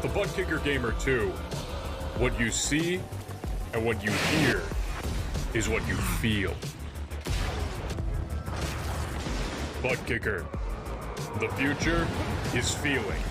The Butt Kicker Gamer 2. What you see and what you hear is what you feel. Butt Kicker. The future is feeling.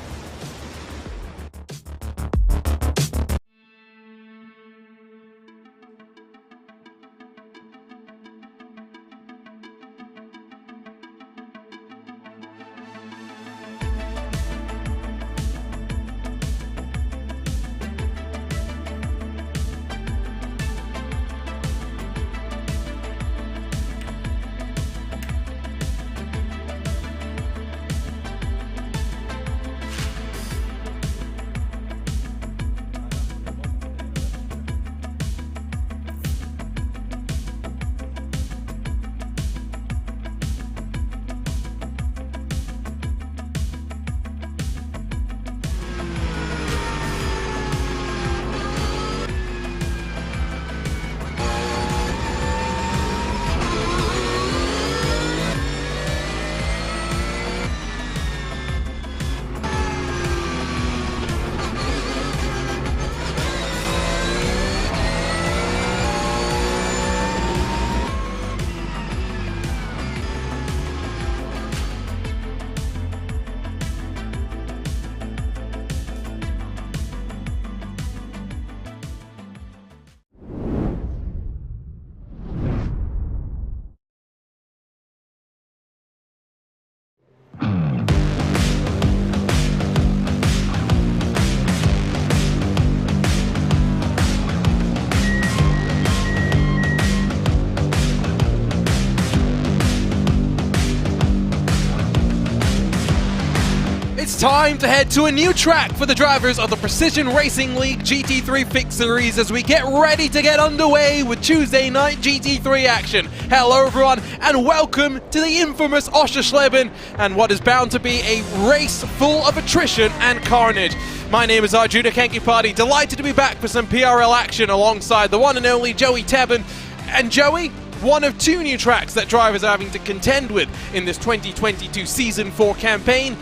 Time to head to a new track for the drivers of the Precision Racing League GT3 Fixed series as we get ready to get underway with Tuesday night GT3 action. Hello everyone and welcome to the infamous Oschersleben and what is bound to be a race full of attrition and carnage. My name is Arjuna Kankipati, delighted to be back for some PRL action alongside the one and only Joey Tebben. And Joey, one of two new tracks that drivers are having to contend with in this 2022 Season 4 campaign.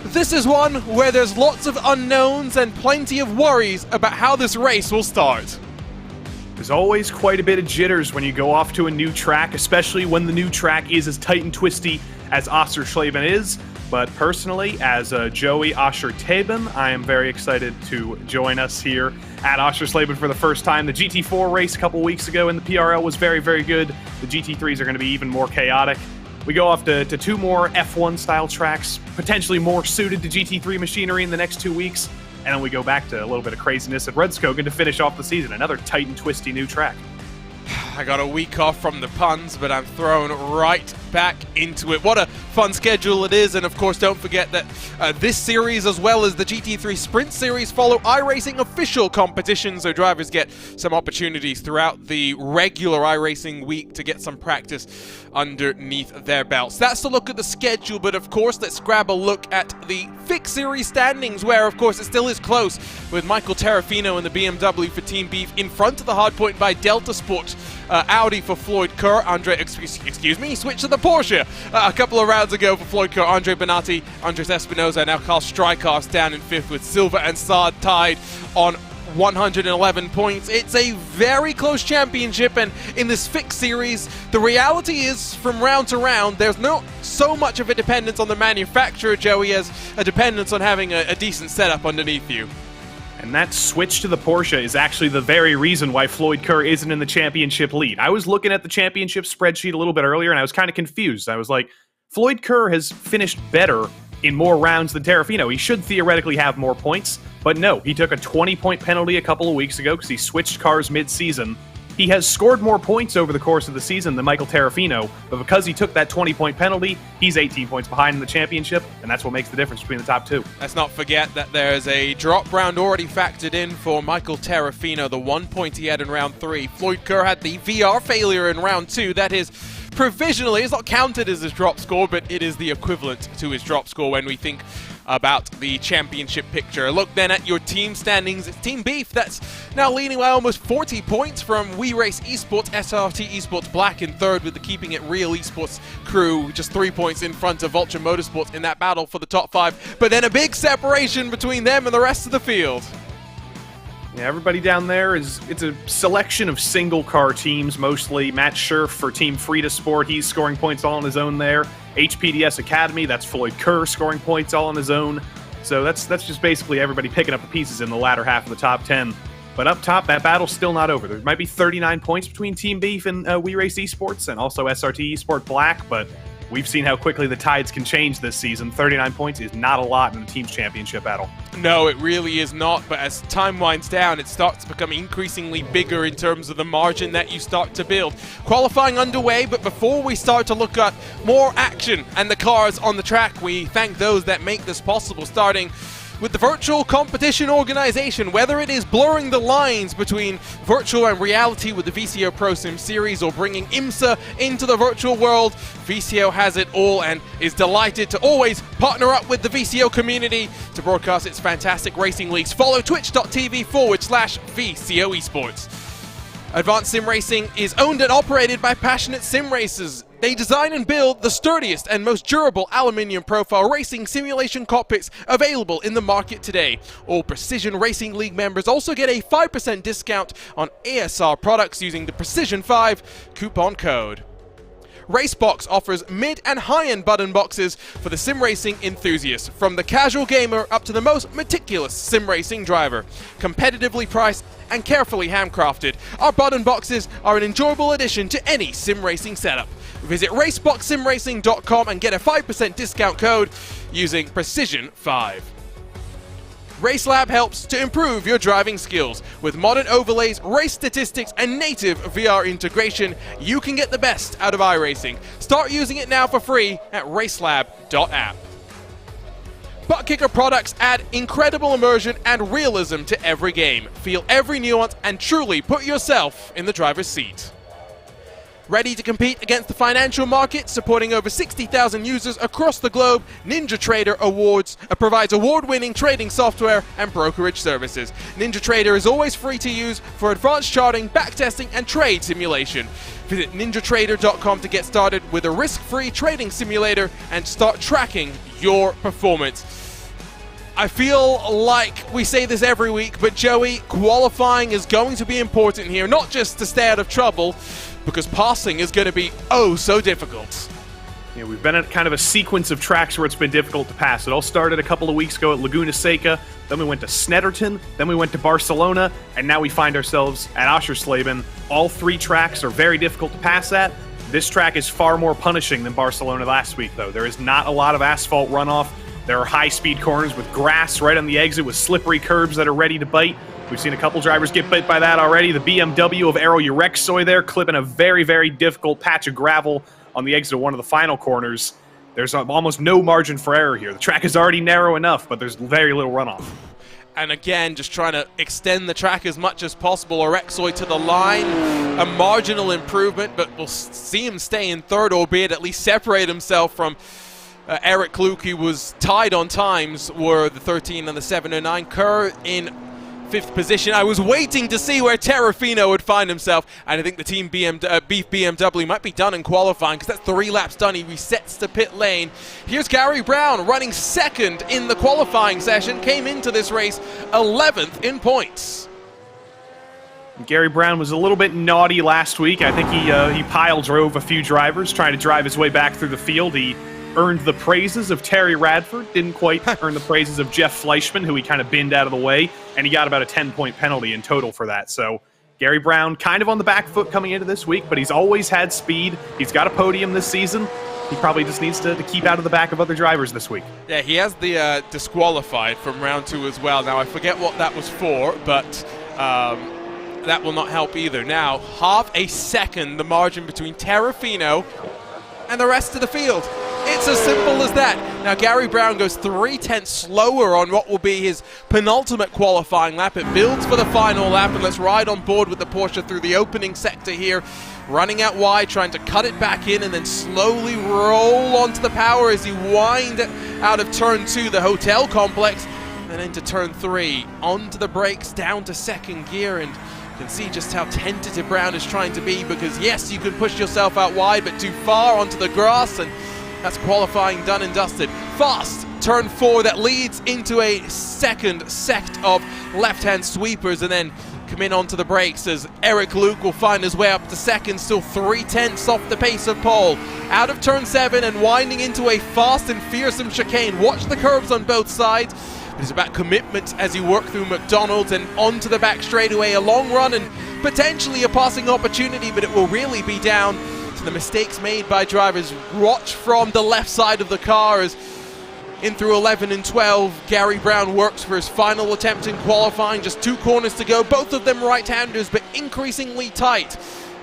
This is one where there's lots of unknowns and plenty of worries about how this race will start. There's always quite a bit of jitters when you go off to a new track, especially when the new track is as tight and twisty as Oschersleben is. But personally, as Joey Oschersleben, I am very excited to join us here at Oschersleben for the first time. The GT4 race a couple weeks ago in the PRL was very, very good. The GT3s are going to be even more chaotic. We go off to two more F1-style tracks, potentially more suited to GT3 machinery in the next 2 weeks, and then we go back to a little bit of craziness at Redskogen to finish off the season. Another tight and twisty new track. I got a week off from the puns, but I'm thrown right back into it. What a fun schedule it is, and of course don't forget that this series as well as the GT3 Sprint Series follow iRacing official competitions, so drivers get some opportunities throughout the regular iRacing week to get some practice underneath their belts. That's the look at the schedule, but of course let's grab a look at the Fixed Series standings, where of course it still is close, with Michael Terrafino and the BMW for Team Beef in front of the hardpoint by Delta Sport. Audi for Floyd Kerr, excuse me, switched to the Porsche a couple of rounds ago for Floyd Kerr, Andre Benatti, Andres Espinosa, and now Carl Strijkaar's down in fifth with Silva and Saad tied on 111 points. It's a very close championship, and in this Fixed series, the reality is from round to round, there's not so much of a dependence on the manufacturer, Joey, as a dependence on having a decent setup underneath you. And that switch to the Porsche is actually the very reason why Floyd Kerr isn't in the championship lead. I was looking at the championship spreadsheet a little bit earlier, and I was kind of confused. I was like, Floyd Kerr has finished better in more rounds than Terrafino. He should theoretically have more points, but no, he took a 20-point penalty a couple of weeks ago because he switched cars mid-season. He has scored more points over the course of the season than Michael Terrafino, but because he took that 20-point penalty, he's 18 points behind in the championship, and that's what makes the difference between the top two. Let's not forget that there's a drop round already factored in for Michael Terrafino, the 1 point he had in round 3. Floyd Kerr had the VR failure in round 2. That is provisionally, it's not counted as his drop score, but it is the equivalent to his drop score when we think about the championship picture. Look then at your team standings. It's Team Beef that's now leading by almost 40 points from WeRace Esports, SRT Esports Black in third, with the Keeping It Real Esports crew just 3 points in front of Vulture Motorsports in that battle for the top 5. But then a big separation between them and the rest of the field. Yeah, everybody down there it's a selection of single-car teams, mostly. Matt Scherf for Team Frida Sport, he's scoring points all on his own there. HPDS Academy, that's Floyd Kerr scoring points all on his own. So that's just basically everybody picking up the pieces in the latter half of the top 10. But up top, that battle's still not over. There might be 39 points between Team Beef and WeRace Esports, and also SRT Esport Black, but we've seen how quickly the tides can change this season. 39 points is not a lot in the team's championship battle. No, it really is not, but as time winds down, it starts to become increasingly bigger in terms of the margin that you start to build. Qualifying underway, but before we start to look at more action and the cars on the track, we thank those that make this possible, starting with the virtual competition organization. Whether it is blurring the lines between virtual and reality with the VCO Pro Sim series or bringing IMSA into the virtual world, VCO has it all and is delighted to always partner up with the VCO community to broadcast its fantastic racing leagues. Follow twitch.tv/VCO Esports. Advanced Sim Racing is owned and operated by passionate sim racers. They design and build the sturdiest and most durable aluminium profile racing simulation cockpits available in the market today. All Precision Racing League members also get a 5% discount on ASR products using the Precision5 coupon code. Racebox offers mid and high-end button boxes for the sim racing enthusiast, from the casual gamer up to the most meticulous sim racing driver. Competitively priced and carefully handcrafted, our button boxes are an enjoyable addition to any sim racing setup. Visit raceboxsimracing.com and get a 5% discount code using Precision5. RaceLab helps to improve your driving skills. With modern overlays, race statistics, and native VR integration, you can get the best out of iRacing. Start using it now for free at racelab.app. ButtKicker products add incredible immersion and realism to every game. Feel every nuance and truly put yourself in the driver's seat. Ready to compete against the financial market, supporting over 60,000 users across the globe, NinjaTrader provides award-winning trading software and brokerage services. NinjaTrader is always free to use for advanced charting, backtesting, and trade simulation. Visit ninjatrader.com to get started with a risk-free trading simulator and start tracking your performance. I feel like we say this every week, but Joey, qualifying is going to be important here, not just to stay out of trouble, because passing is going to be oh so difficult. Yeah, we've been at kind of a sequence of tracks where it's been difficult to pass. It all started a couple of weeks ago at Laguna Seca, then we went to Snetterton, then we went to Barcelona, and now we find ourselves at Oschersleben. All 3 tracks are very difficult to pass at. This track is far more punishing than Barcelona last week, though. There is not a lot of asphalt runoff. There are high-speed corners with grass right on the exit with slippery curbs that are ready to bite. We've seen a couple drivers get bit by that already. The BMW of Aero Urexoy there clipping a very, very difficult patch of gravel on the exit of one of the final corners. There's almost no margin for error here. The track is already narrow enough, but there's very little runoff. And again, just trying to extend the track as much as possible. Urexoy to the line, a marginal improvement, but we'll see him stay in third, albeit at least separate himself from Eric Kluk, who was tied on times, were the 13 and the 709. Kerr in 5th position. I was waiting to see where Terrafino would find himself, and I think the Team Beef BMW might be done in qualifying, because that's 3 laps done. He resets to pit lane. Here's Gary Brown running 2nd in the qualifying session, came into this race 11th in points. Gary Brown was a little bit naughty last week. I think he pile drove a few drivers trying to drive his way back through the field. He earned the praises of Terry Radford, didn't quite earn the praises of Jeff Fleischman, who he kind of binned out of the way, and he got about a 10-point penalty in total for that. So Gary Brown kind of on the back foot coming into this week, but he's always had speed. He's got a podium this season. He probably just needs to keep out of the back of other drivers this week. Yeah, he has the disqualified from round 2 as well. Now, I forget what that was for, but that will not help either. Now, half a second, the margin between Terrafino and the rest of the field. It's as simple as that. Now Gary Brown goes 3/10 slower on what will be his penultimate qualifying lap. It builds for the final lap, and let's ride on board with the Porsche through the opening sector here. Running out wide, trying to cut it back in, and then slowly roll onto the power as he wind out of turn 2, the hotel complex, and into turn 3, onto the brakes, down to second gear, and you can see just how tentative Brown is trying to be, because yes, you can push yourself out wide, but too far onto the grass, and that's qualifying done and dusted. Fast turn 4 that leads into a second sect of left-hand sweepers, and then come in onto the brakes as Eric Luke will find his way up to second, still 3/10 off the pace of pole. Out of turn 7 and winding into a fast and fearsome chicane. Watch the curves on both sides. It's about commitment as you work through McDonald's and onto the back straightaway. A long run and potentially a passing opportunity, but it will really be down to the mistakes made by drivers. Watch from the left side of the car as in through 11 and 12, Gary Brown works for his final attempt in qualifying. Just 2 corners to go, both of them right-handers, but increasingly tight.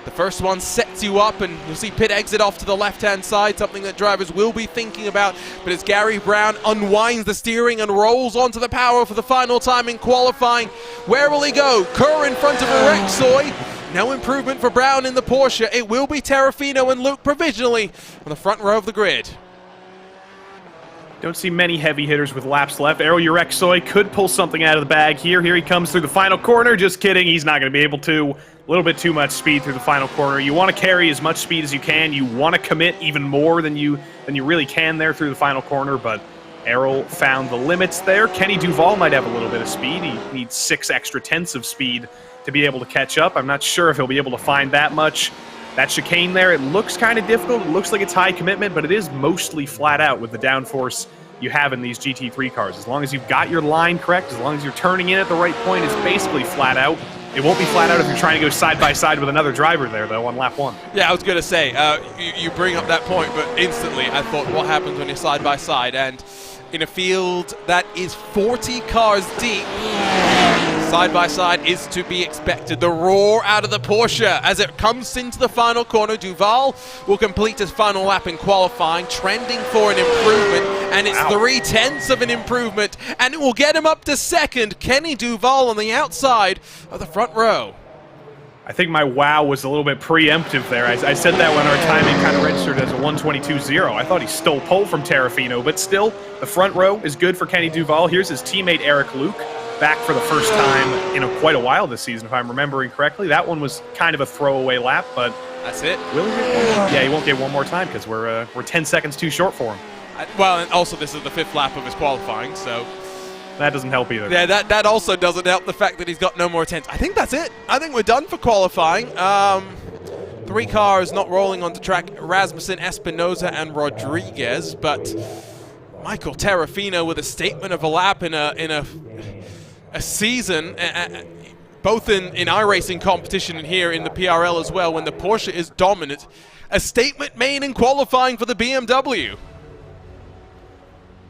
The first one sets you up, and you'll see pit exit off to the left-hand side, something that drivers will be thinking about. But as Gary Brown unwinds the steering and rolls onto the power for the final time in qualifying, where will he go? Kerr in front of Rexoy. No improvement for Brown in the Porsche. It will be Terrafino and Luke provisionally on the front row of the grid. Don't see many heavy hitters with laps left. Errol Urexoy could pull something out of the bag here. Here he comes through the final corner. Just kidding, he's not going to be able to. A little bit too much speed through the final corner. You want to carry as much speed as you can. You want to commit even more than you really can there through the final corner, but Errol found the limits there. Kenny Duval might have a little bit of speed. He needs 6 extra tenths of speed to be able to catch up. I'm not sure if he'll be able to find that much. That chicane there, it looks kind of difficult. It looks like it's high commitment, but it is mostly flat out with the downforce you have in these GT3 cars. As long as you've got your line correct, as long as you're turning in at the right point, it's basically flat out. It won't be flat out if you're trying to go side by side with another driver there, though, on lap 1. Yeah, I was going to say, you bring up that point, but instantly I thought, what happens when you're side by side? And in a field that is 40 cars deep, side by side is to be expected. The roar out of the Porsche as it comes into the final corner. Duval will complete his final lap in qualifying, trending for an improvement, and it's 3/10 of an improvement, and it will get him up to second. Kenny Duval on the outside of the front row. I think my wow was a little bit preemptive there. I said that when our timing kind of registered as a 1:22.0. I thought he stole pole from Terrafino, but still, the front row is good for Kenny Duval. Here's his teammate Eric Luke, back for the first time in quite a while this season, if I'm remembering correctly. That one was kind of a throwaway lap, but that's it. Will he get one more? Yeah, he won't get one more time because we're 10 seconds too short for him. Well, and also this is the 5th lap of his qualifying, so that doesn't help either. Yeah, that also doesn't help the fact that he's got no more attempts. I think that's it. I think we're done for qualifying. 3 cars not rolling onto track: Rasmussen, Espinoza, and Rodriguez. But Michael Terrafino with a statement of a lap in a season, both in iRacing competition and here in the PRL as well, when the Porsche is dominant. A statement made in qualifying for the BMW.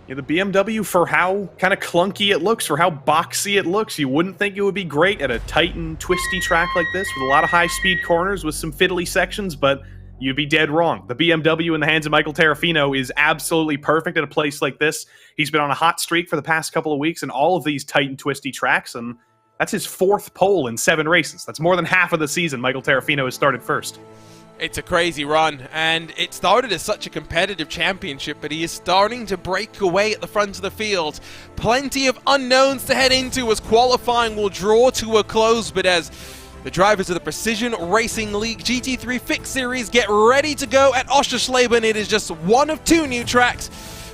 Yeah, the BMW, for how kind of clunky it looks, for how boxy it looks, you wouldn't think it would be great at a tight and twisty track like this with a lot of high-speed corners with some fiddly sections, but you'd be dead wrong. The BMW in the hands of Michael Terrafino is absolutely perfect at a place like this. He's been on a hot streak for the past couple of weeks in all of these tight and twisty tracks, and that's his 4th pole in 7 races. That's more than half of the season Michael Terrafino has started first. It's a crazy run, and it started as such a competitive championship, but he is starting to break away at the front of the field. Plenty of unknowns to head into as qualifying will draw to a close, but as the drivers of the Precision Racing League GT3 Fixed Series get ready to go at Oschersleben, it is just one of 2 new tracks.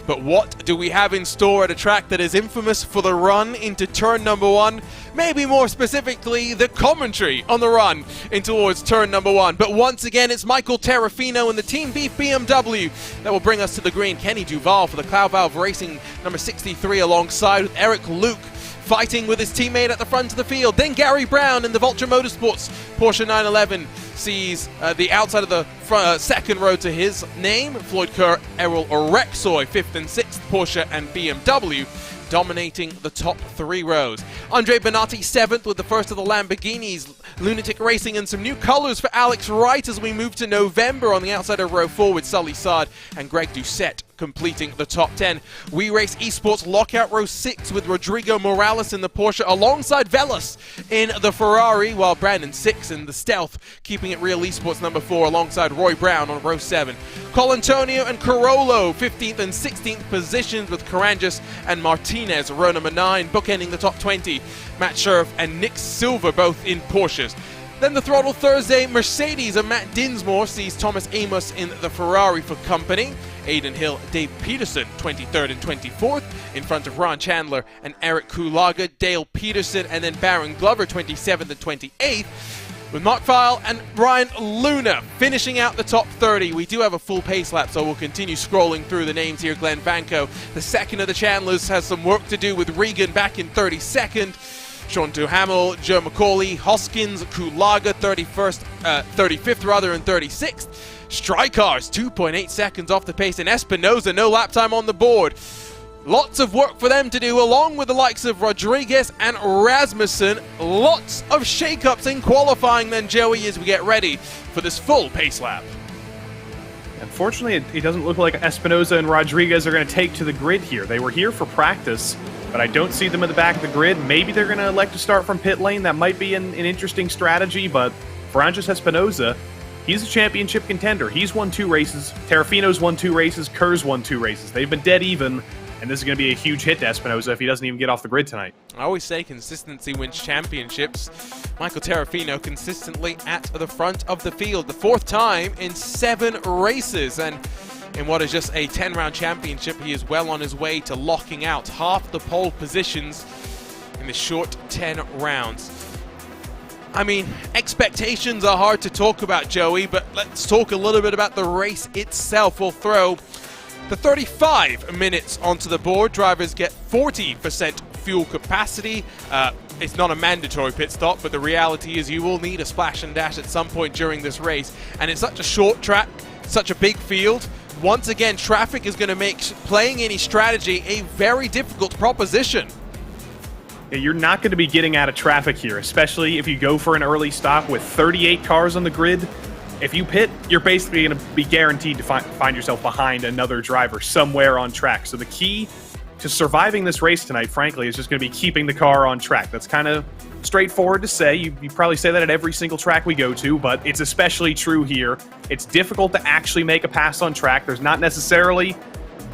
But what do we have in store at a track that is infamous for the run into turn number 1? Maybe more specifically, the commentary on the run in towards turn number 1. But once again, it's Michael Terrafino and the Team Beef BMW that will bring us to the green. Kenny Duval for the Cloud Valve Racing number 63 alongside with Eric Luke, fighting with his teammate at the front of the field. Then Gary Brown in the Vulture Motorsports Porsche 911 sees the outside of the front, second row to his name. Floyd Kerr, Errol Rexoy, 5th and 6th, Porsche and BMW, dominating the top 3 rows. Andre Benatti 7th with the first of the Lamborghinis, Lunatic Racing, and some new colors for Alex Wright as we move to November on the outside of row 4 with Sully Saad and Greg Doucette completing the top 10. We Race Esports lockout row 6 with Rodrigo Morales in the Porsche alongside Velas in the Ferrari, while Brandon 6 in the Stealth, keeping it Real Esports number 4 alongside Roy Brown on row 7. Colantonio and Carollo 15th and 16th positions with Caranjas and Martinez row number 9, bookending the top 20. Matt Sheriff and Nick Silva both in Porsches. Then the Throttle Thursday, Mercedes and Matt Dinsmore sees Thomas Amos in the Ferrari for company. Aiden Hill, Dave Peterson, 23rd and 24th, in front of Ron Chandler and Eric Kulaga, Dale Peterson, and then Baron Glover, 27th and 28th, with Mark File and Ryan Luna finishing out the top 30. We do have a full pace lap, so we'll continue scrolling through the names here. Glenn Vanko, the second of the Chandlers, has some work to do with Regan back in 32nd. Sean Duhamel, Joe McCauley, Hoskins, Kulaga, 35th rather, and 36th. Strykars, 2.8 seconds off the pace, and Espinoza, no lap time on the board. Lots of work for them to do, along with the likes of Rodriguez and Rasmussen. Lots of shake-ups in qualifying then, Joey, as we get ready for this full pace lap. Unfortunately, it doesn't look like Espinoza and Rodriguez are going to take to the grid here. They were here for practice, but I don't see them in the back of the grid. Maybe they're going to elect to start from pit lane. That might be an interesting strategy, but Francis Espinoza, he's a championship contender. He's won 2 races. Terrafino's won 2 races. Kerr's won 2 races. They've been dead even, and this is going to be a huge hit to Espinoza if he doesn't even get off the grid tonight. I always say consistency wins championships. Michael Terrafino consistently at the front of the field, the 4th time in 7 races, and in what is just a 10-round championship, he is well on his way to locking out half the pole positions in the short 10 rounds. I mean, expectations are hard to talk about, Joey, but let's talk a little bit about the race itself. We'll throw the 35 minutes onto the board. Drivers get 40% fuel capacity. It's not a mandatory pit stop, but the reality is you will need a splash and dash at some point during this race. And it's such a short track, such a big field. Once again, traffic is going to make playing any strategy a very difficult proposition. Yeah, you're not going to be getting out of traffic here, especially if you go for an early stop with 38 cars on the grid. If you pit, you're basically going to be guaranteed to find yourself behind another driver somewhere on track. So the key to surviving this race tonight, frankly, is just going to be keeping the car on track. That's kind of straightforward to say. You probably say that at every single track we go to, but it's especially true here. It's difficult to actually make a pass on track. There's not necessarily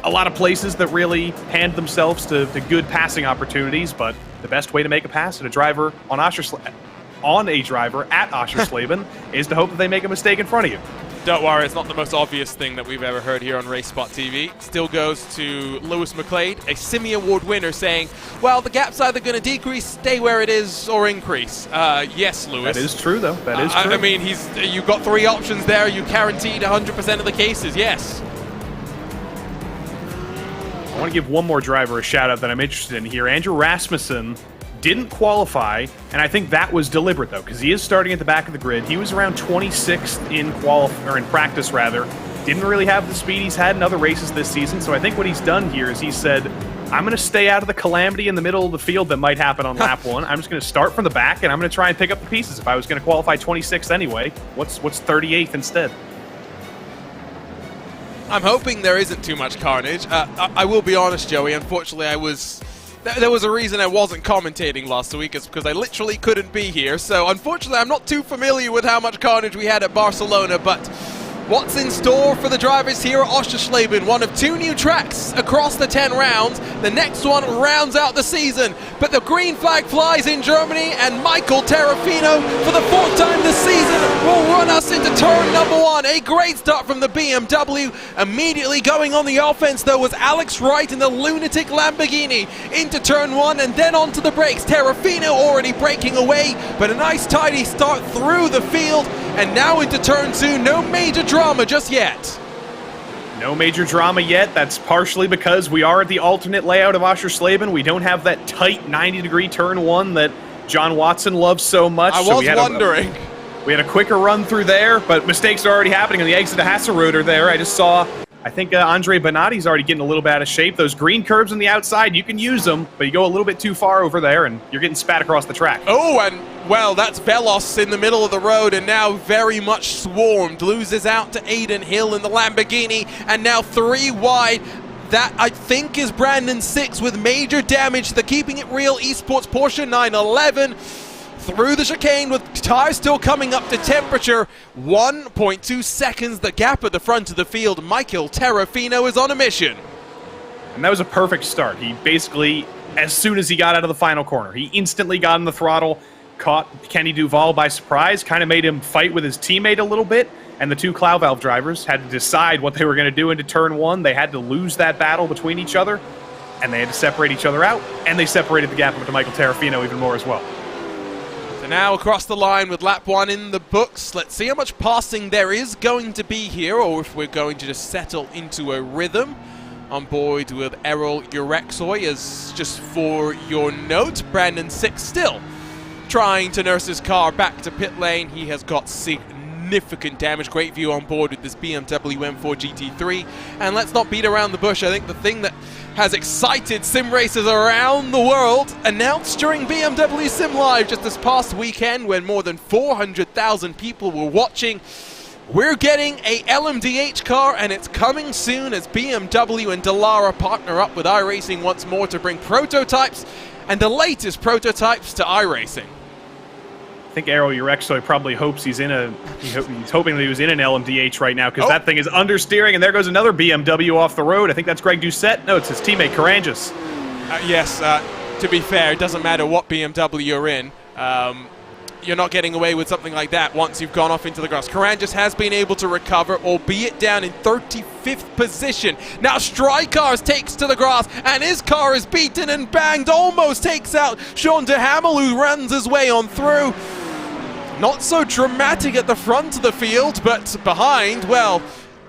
a lot of places that really hand themselves to good passing opportunities, but the best way to make a pass at a driver on a driver at Oschersleben is to hope that they make a mistake in front of you. Don't worry, it's not the most obvious thing that we've ever heard here on RaceSpotTV. Still goes to Lewis McLeod, a Simi Award winner, saying, well, the gap's either going to decrease, stay where it is, or increase. Yes, Lewis. That is true, though. That is true. I mean, you've got 3 options there. You guaranteed 100% of the cases, yes. I want to give one more driver a shout-out that I'm interested in here. Andrew Rasmussen didn't qualify, and I think that was deliberate, though, because he is starting at the back of the grid. He was around 26th in practice, rather. Didn't really have the speed he's had in other races this season, so I think what he's done here is he said, I'm going to stay out of the calamity in the middle of the field that might happen on lap 1. I'm just going to start from the back, and I'm going to try and pick up the pieces. If I was going to qualify 26th anyway, what's 38th instead? I'm hoping there isn't too much carnage. I will be honest, Joey, unfortunately there was a reason I wasn't commentating last week. It's because I literally couldn't be here. So unfortunately, I'm not too familiar with how much carnage we had at Barcelona, but what's in store for the drivers here at Oschersleben? One of 2 new tracks across the 10 rounds. The next one rounds out the season. But the green flag flies in Germany, and Michael Terrafino, for the 4th time this season, will run us into turn number 1. A great start from the BMW. Immediately going on the offense, though, was Alex Wright in the lunatic Lamborghini into turn 1, and then onto the brakes. Terrafino already breaking away, but a nice tidy start through the field, and now into turn 2. No major drama just yet. No major drama yet. That's partially because we are at the alternate layout of Oschersleben. We don't have that tight 90-degree turn 1 that John Watson loves so much. I was wondering. We had a quicker run through there, but mistakes are already happening on the exit to Hasseröder there. I just saw I think Andre Bonatti's already getting a little bit out of shape. Those green curves on the outside, you can use them, but you go a little bit too far over there, and you're getting spat across the track. Oh, and, well, that's Velos in the middle of the road, and now very much swarmed. Loses out to Aiden Hill in the Lamborghini, and now 3 wide. That, I think, is Brandon 6 with major damage to the Keeping It Real Esports Porsche 911. Through the chicane with tires still coming up to temperature. 1.2 seconds the gap at the front of the field. Michael Terrafino is on a mission. And that was a perfect start. He basically, as soon as he got out of the final corner, he instantly got in the throttle, caught Kenny Duval by surprise, kind of made him fight with his teammate a little bit, and the 2 Cloud Valve drivers had to decide what they were going to do into turn 1. They had to lose that battle between each other, and they had to separate each other out, and they separated the gap up to Michael Terrafino even more as well. So now across the line with lap 1 in the books. Let's see how much passing there is going to be here, or if we're going to just settle into a rhythm. On board with Errol Urexoy, as just for your note, Brandon 6 still trying to nurse his car back to pit lane. He has got significant damage. Great view on board with this BMW M4 GT3. And let's not beat around the bush. I think the thing that has excited sim racers around the world, announced during BMW Sim Live just this past weekend when more than 400,000 people were watching. We're getting a LMDH car, and it's coming soon as BMW and Dallara partner up with iRacing once more to bring prototypes and the latest prototypes to iRacing. I think Errol Urexoy probably hopes he's in a. He's hoping that he was in an LMDH right now, because that thing is understeering, and there goes another BMW off the road. I think that's Greg Doucette. No, it's his teammate Carangas. Yes, to be fair, it doesn't matter what BMW you're in. You're not getting away with something like that once you've gone off into the grass. Carangas has been able to recover, albeit down in 35th position. Now Strykars takes to the grass, and his car is beaten and banged. Almost takes out Sean DeHamel, who runs his way on through. Not so dramatic at the front of the field, but behind, well,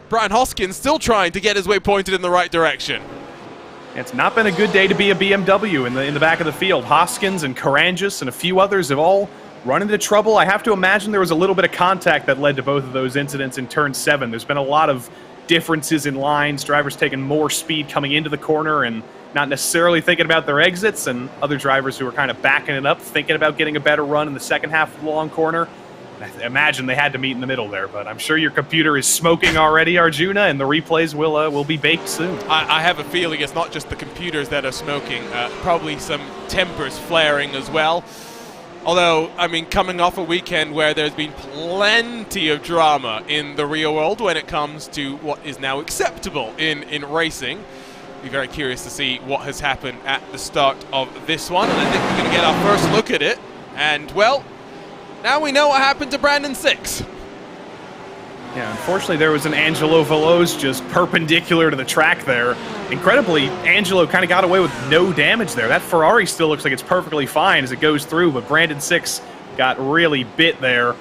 Brian Hoskins still trying to get his way pointed in the right direction. It's not been a good day to be a BMW in the back of the field. Hoskins and Carangas and a few others have all run into trouble. I have to imagine there was a little bit of contact that led to both of those incidents in turn 7. There's been a lot of differences in lines, drivers taking more speed coming into the corner and not necessarily thinking about their exits, and other drivers who are kind of backing it up, thinking about getting a better run in the second half of the long corner. I imagine they had to meet in the middle there, but I'm sure your computer is smoking already, Arjuna, and the replays will be baked soon. I have a feeling it's not just the computers that are smoking, probably some tempers flaring as well. Although, I mean, coming off a weekend where there's been plenty of drama in the real world when it comes to what is now acceptable in racing. Be very curious to see what has happened at the start of this one. And I think we're going to get our first look at it. And, well, now we know what happened to Brandon 6. Yeah, unfortunately, there was an Angelo Veloz just perpendicular to the track there. Incredibly, Angelo kind of got away with no damage there. That Ferrari still looks like it's perfectly fine as it goes through, but Brandon 6 got really bit there.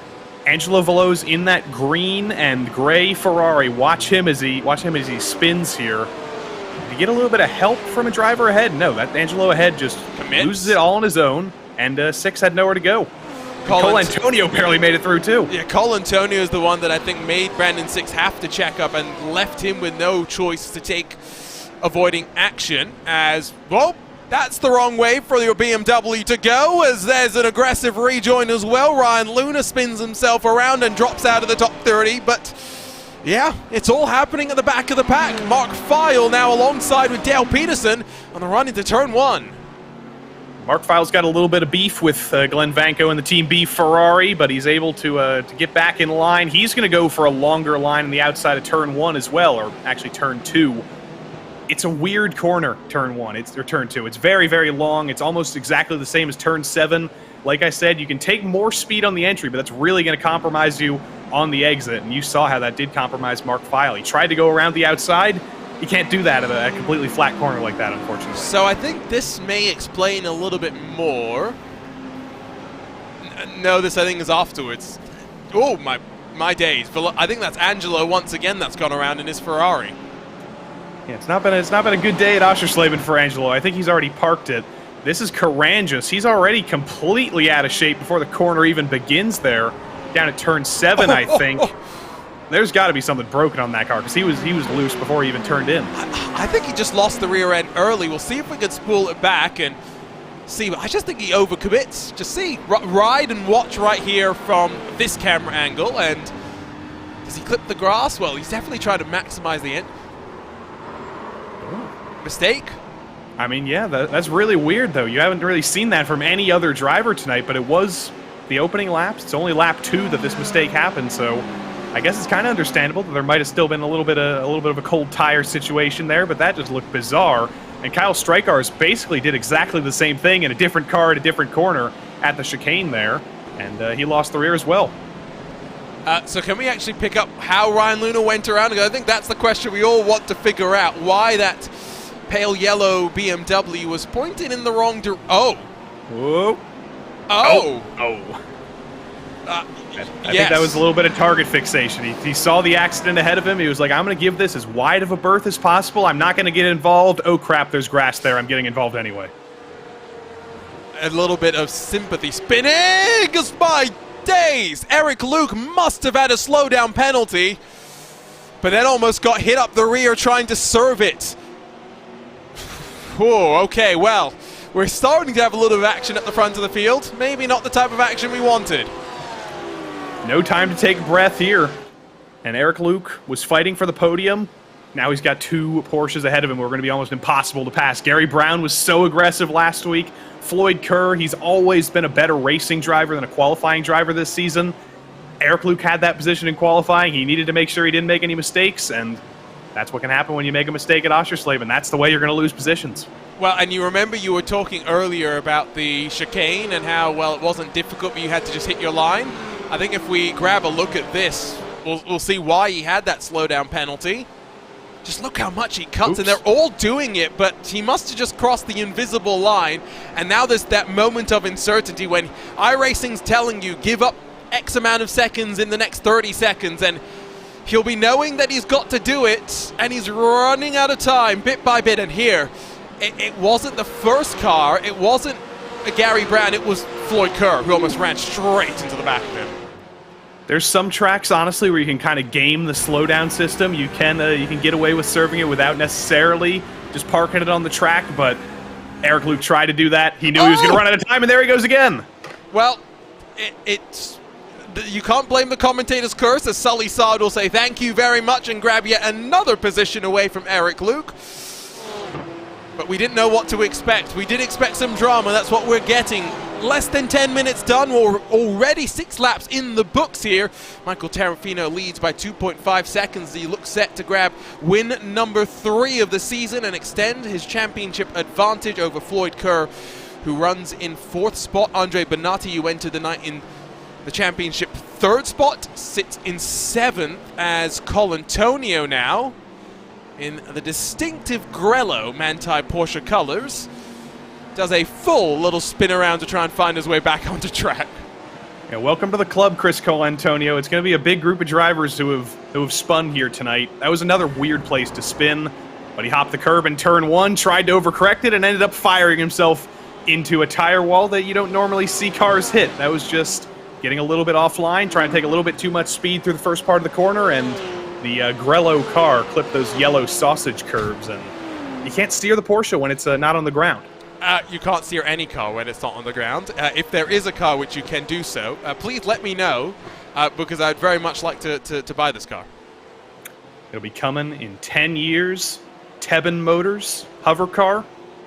Angelo Veloz in that green and gray Ferrari. Watch him as he spins here. Did he get a little bit of help from a driver ahead? No, that Angelo ahead just loses it all on his own, and 6 had nowhere to go. Cole Antonio barely made it through, too. Yeah, Cole Antonio is the one that I think made Brandon 6 have to check up and left him with no choice to take avoiding action, as, well, that's the wrong way for your BMW to go, as there's an aggressive rejoin as well. Ryan Luna spins himself around and drops out of the top 30, but yeah, it's all happening at the back of the pack. Mark File now alongside with Dale Peterson on the run into turn 1. Mark File's got a little bit of beef with Glenn Vanko and the Team B Ferrari, but he's able to get back in line. He's going to go for a longer line on the outside of turn 1 as well, or actually turn 2. It's a weird corner, turn 1, or turn 2. It's very, very long. It's almost exactly the same as turn 7. Like I said, you can take more speed on the entry, but that's really going to compromise you on the exit, and you saw how that did compromise Mark File. He tried to go around the outside. You can't do that at a completely flat corner like that, unfortunately. So I think this may explain a little bit more. No, this I think is afterwards. Oh, my days. I think that's Angelo once again that's gone around in his Ferrari. Yeah, it's not been a good day at Oschersleben for Angelo. I think he's already parked it. This is Carangas. He's already completely out of shape before the corner even begins there. Down at turn 7, I think. There's got to be something broken on that car because he was loose before he even turned in. I think he just lost the rear end early. We'll see if we can spool it back and see. I just think he overcommits. Just see, ride and watch right here from this camera angle. And does he clip the grass? Well, he's definitely trying to maximize the end. Mistake? I mean, yeah, that's really weird, though. You haven't really seen that from any other driver tonight, but it was the opening laps. It's only lap 2 that this mistake happened, so I guess it's kind of understandable that there might have still been a little bit of a cold tire situation there, but that just looked bizarre. And Kyle Strykars basically did exactly the same thing in a different car at a different corner at the chicane there, and he lost the rear as well. So can we actually pick up how Ryan Luna went around? I think that's the question we all want to figure out. Why that pale yellow BMW was pointed in the wrong direction. Oh. Whoa. Oh. Oh. I yes. think that was a little bit of target fixation. He saw the accident ahead of him. He was like, I'm going to give this as wide of a berth as possible. I'm not going to get involved. Oh, crap, there's grass there. I'm getting involved anyway. A little bit of sympathy. Spinning! My days! Eric Luke must have had a slowdown penalty, but then almost got hit up the rear trying to serve it. Whoa, okay, well, we're starting to have a little bit of action at the front of the field. Maybe not the type of action we wanted. No time to take a breath here. And Eric Luke was fighting for the podium. Now he's got 2 Porsches ahead of him. We're going to be almost impossible to pass. Gary Brown was so aggressive last week. Floyd Kerr, he's always been a better racing driver than a qualifying driver this season. Eric Luke had that position in qualifying. He needed to make sure he didn't make any mistakes, and that's what can happen when you make a mistake at Oschersleben. That's the way you're going to lose positions. Well, and you remember you were talking earlier about the chicane and how, well, it wasn't difficult, but you had to just hit your line. I think if we grab a look at this, we'll see why he had that slowdown penalty. Just look how much he cuts, and they're all doing it, but he must have just crossed the invisible line, and now there's that moment of uncertainty when iRacing's telling you, give up X amount of seconds in the next 30 seconds, and he'll be knowing that he's got to do it, and he's running out of time bit by bit, and here, it wasn't the first car, it wasn't Gary Brown, it was Floyd Kerr who almost ran straight into the back of him. There's some tracks, honestly, where you can kind of game the slowdown system. You can get away with serving it without necessarily just parking it on the track, but Eric Luke tried to do that. He knew he was going to run out of time, and there he goes again. Well, it's you can't blame the commentator's curse, as Sully Saad will say thank you very much and grab yet another position away from Eric Luke. But we didn't know what to expect. We did expect some drama. That's what we're getting. Less than 10 minutes done. We're already 6 laps in the books here. Michael Tarantino leads by 2.5 seconds. He looks set to grab win number 3 of the season and extend his championship advantage over Floyd Kerr, who runs in 4th spot. Andre Bonatti, who entered the night in the championship 3rd spot, sits in 7th as Colantonio now, in the distinctive Grello Manthey Porsche colors, does a full little spin around to try and find his way back onto track. Yeah, welcome to the club, Chris Colantonio. It's going to be a big group of drivers who have spun here tonight. That was another weird place to spin, but he hopped the curb in turn 1, tried to overcorrect it, and ended up firing himself into a tire wall that you don't normally see cars hit. That was just getting a little bit offline, trying to take a little bit too much speed through the first part of the corner, and the Grello car clipped those yellow sausage curves, and you can't steer the Porsche when it's not on the ground. You can't steer any car when it's not on the ground. If there is a car which you can do so, please let me know, because I'd very much like to buy this car. It'll be coming in 10 years. Tebben Motors, hover car,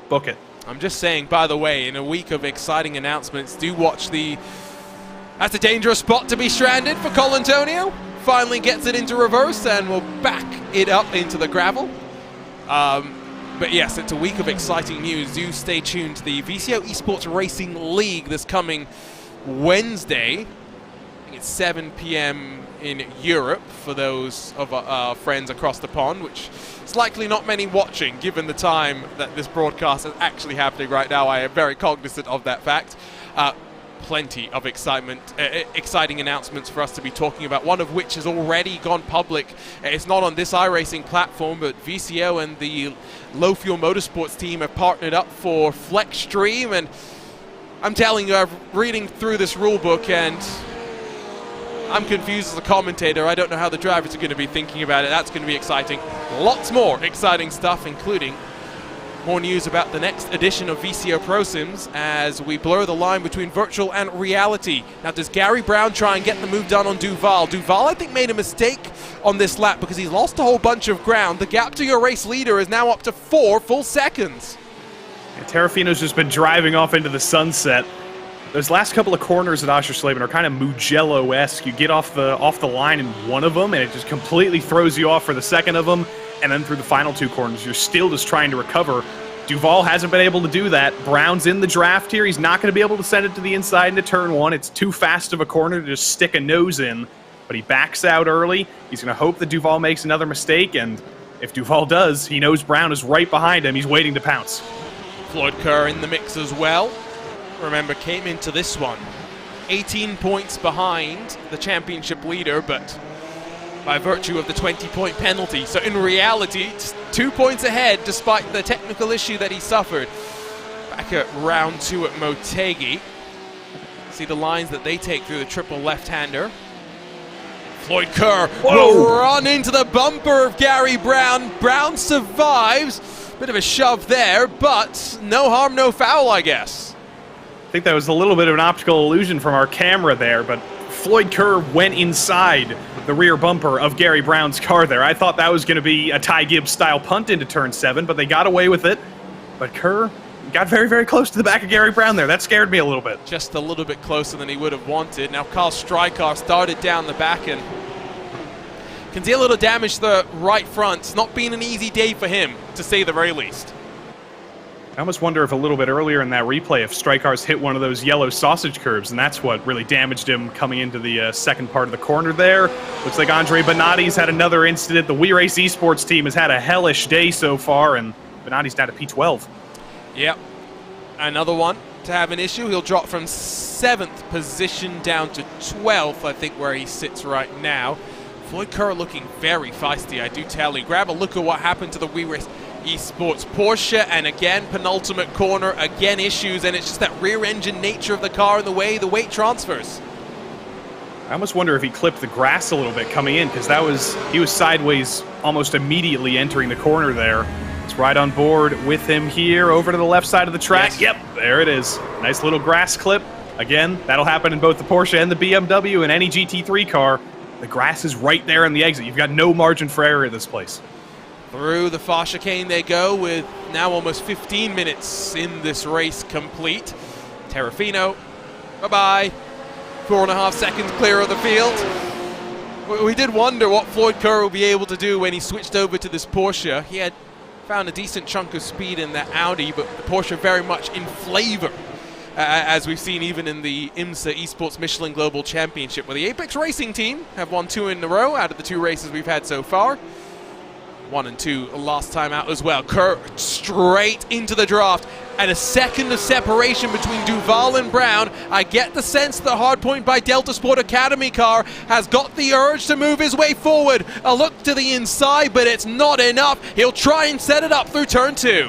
book it. I'm just saying, by the way, in a week of exciting announcements, do watch That's a dangerous spot to be stranded for Colantonio. Finally gets it into reverse and will back it up into the gravel. But yes, it's a week of exciting news. Do stay tuned to the VCO Esports Racing League this coming Wednesday. I think it's 7 p.m. in Europe for those of our friends across the pond, which is likely not many watching given the time that this broadcast is actually happening right now. I am very cognizant of that fact. Plenty of exciting announcements for us to be talking about, one of which has already gone public. It's not on this iRacing platform, but VCO and the Low Fuel Motorsports team have partnered up for Flex Stream, and I'm telling you, I'm reading through this rule book, and I'm confused as a commentator. I don't know how the drivers are going to be thinking about it. That's going to be exciting. Lots more exciting stuff, including more news about the next edition of VCO Pro Sims as we blur the line between virtual and reality. Now, does Gary Brown try and get the move done on Duval? Duval, I think, made a mistake on this lap because he's lost a whole bunch of ground. The gap to your race leader is now up to 4 full seconds. Yeah, Terrafino's just been driving off into the sunset. Those last couple of corners at Oschersleben are kind of Mugello-esque. You get off the line in one of them, and it just completely throws you off for the second of them. And then through the final 2 corners, you're still just trying to recover. Duval hasn't been able to do that. Brown's in the draft here. He's not going to be able to send it to the inside into turn 1. It's too fast of a corner to just stick a nose in. But he backs out early. He's going to hope that Duval makes another mistake. And if Duval does, he knows Brown is right behind him. He's waiting to pounce. Floyd Kerr in the mix as well. Remember, came into this one 18 points behind the championship leader, but by virtue of the 20-point penalty. So in reality, it's 2 points ahead despite the technical issue that he suffered. Back at round 2 at Motegi. See the lines that they take through the triple left-hander. Floyd Kerr will run into the bumper of Gary Brown. Brown survives. Bit of a shove there, but no harm, no foul, I guess. I think that was a little bit of an optical illusion from our camera there, but Floyd Kerr went inside the rear bumper of Gary Brown's car there. I thought that was going to be a Ty Gibbs-style punt into turn 7, but they got away with it. But Kerr got very, very close to the back of Gary Brown there. That scared me a little bit. Just a little bit closer than he would have wanted. Now Carl Strykar started down the back and can see a little damage to the right front. It's not been an easy day for him, to say the very least. I almost wonder if a little bit earlier in that replay if Strykar's hit one of those yellow sausage curbs, and that's what really damaged him coming into the second part of the corner there. Looks like Andre Bonatti's had another incident. The We Race Esports team has had a hellish day so far, and Bonatti's down to P12. Yep. Another one to have an issue. He'll drop from 7th position down to 12th, I think, where he sits right now. Floyd Kerr looking very feisty, I do tell you. Grab a look at what happened to the We Race Esports Porsche, and again, penultimate corner, again issues, and it's just that rear-engine nature of the car and the way the weight transfers. I almost wonder if he clipped the grass a little bit coming in, because he was sideways almost immediately entering the corner there. Let's ride on board with him here over to the left side of the track. Yes. Yep, there it is. Nice little grass clip. Again, that'll happen in both the Porsche and the BMW and any GT3 car. The grass is right there in the exit. You've got no margin for error in this place. Through the far chicane they go with now almost 15 minutes in this race complete. Terrafino, bye-bye. 4.5 seconds clear of the field. We did wonder what Floyd Kerr will be able to do when he switched over to this Porsche. He had found a decent chunk of speed in that Audi, but the Porsche very much in flavor, as we've seen even in the IMSA Esports Michelin Global Championship, where the Apex Racing team have won 2 in a row out of the 2 races we've had so far. 1 and 2 last time out as well. Kerr straight into the draft, and a second of separation between Duval and Brown. I get the sense the hardpoint by Delta Sport Academy car has got the urge to move his way forward. A look to the inside, but it's not enough. He'll try and set it up through turn 2.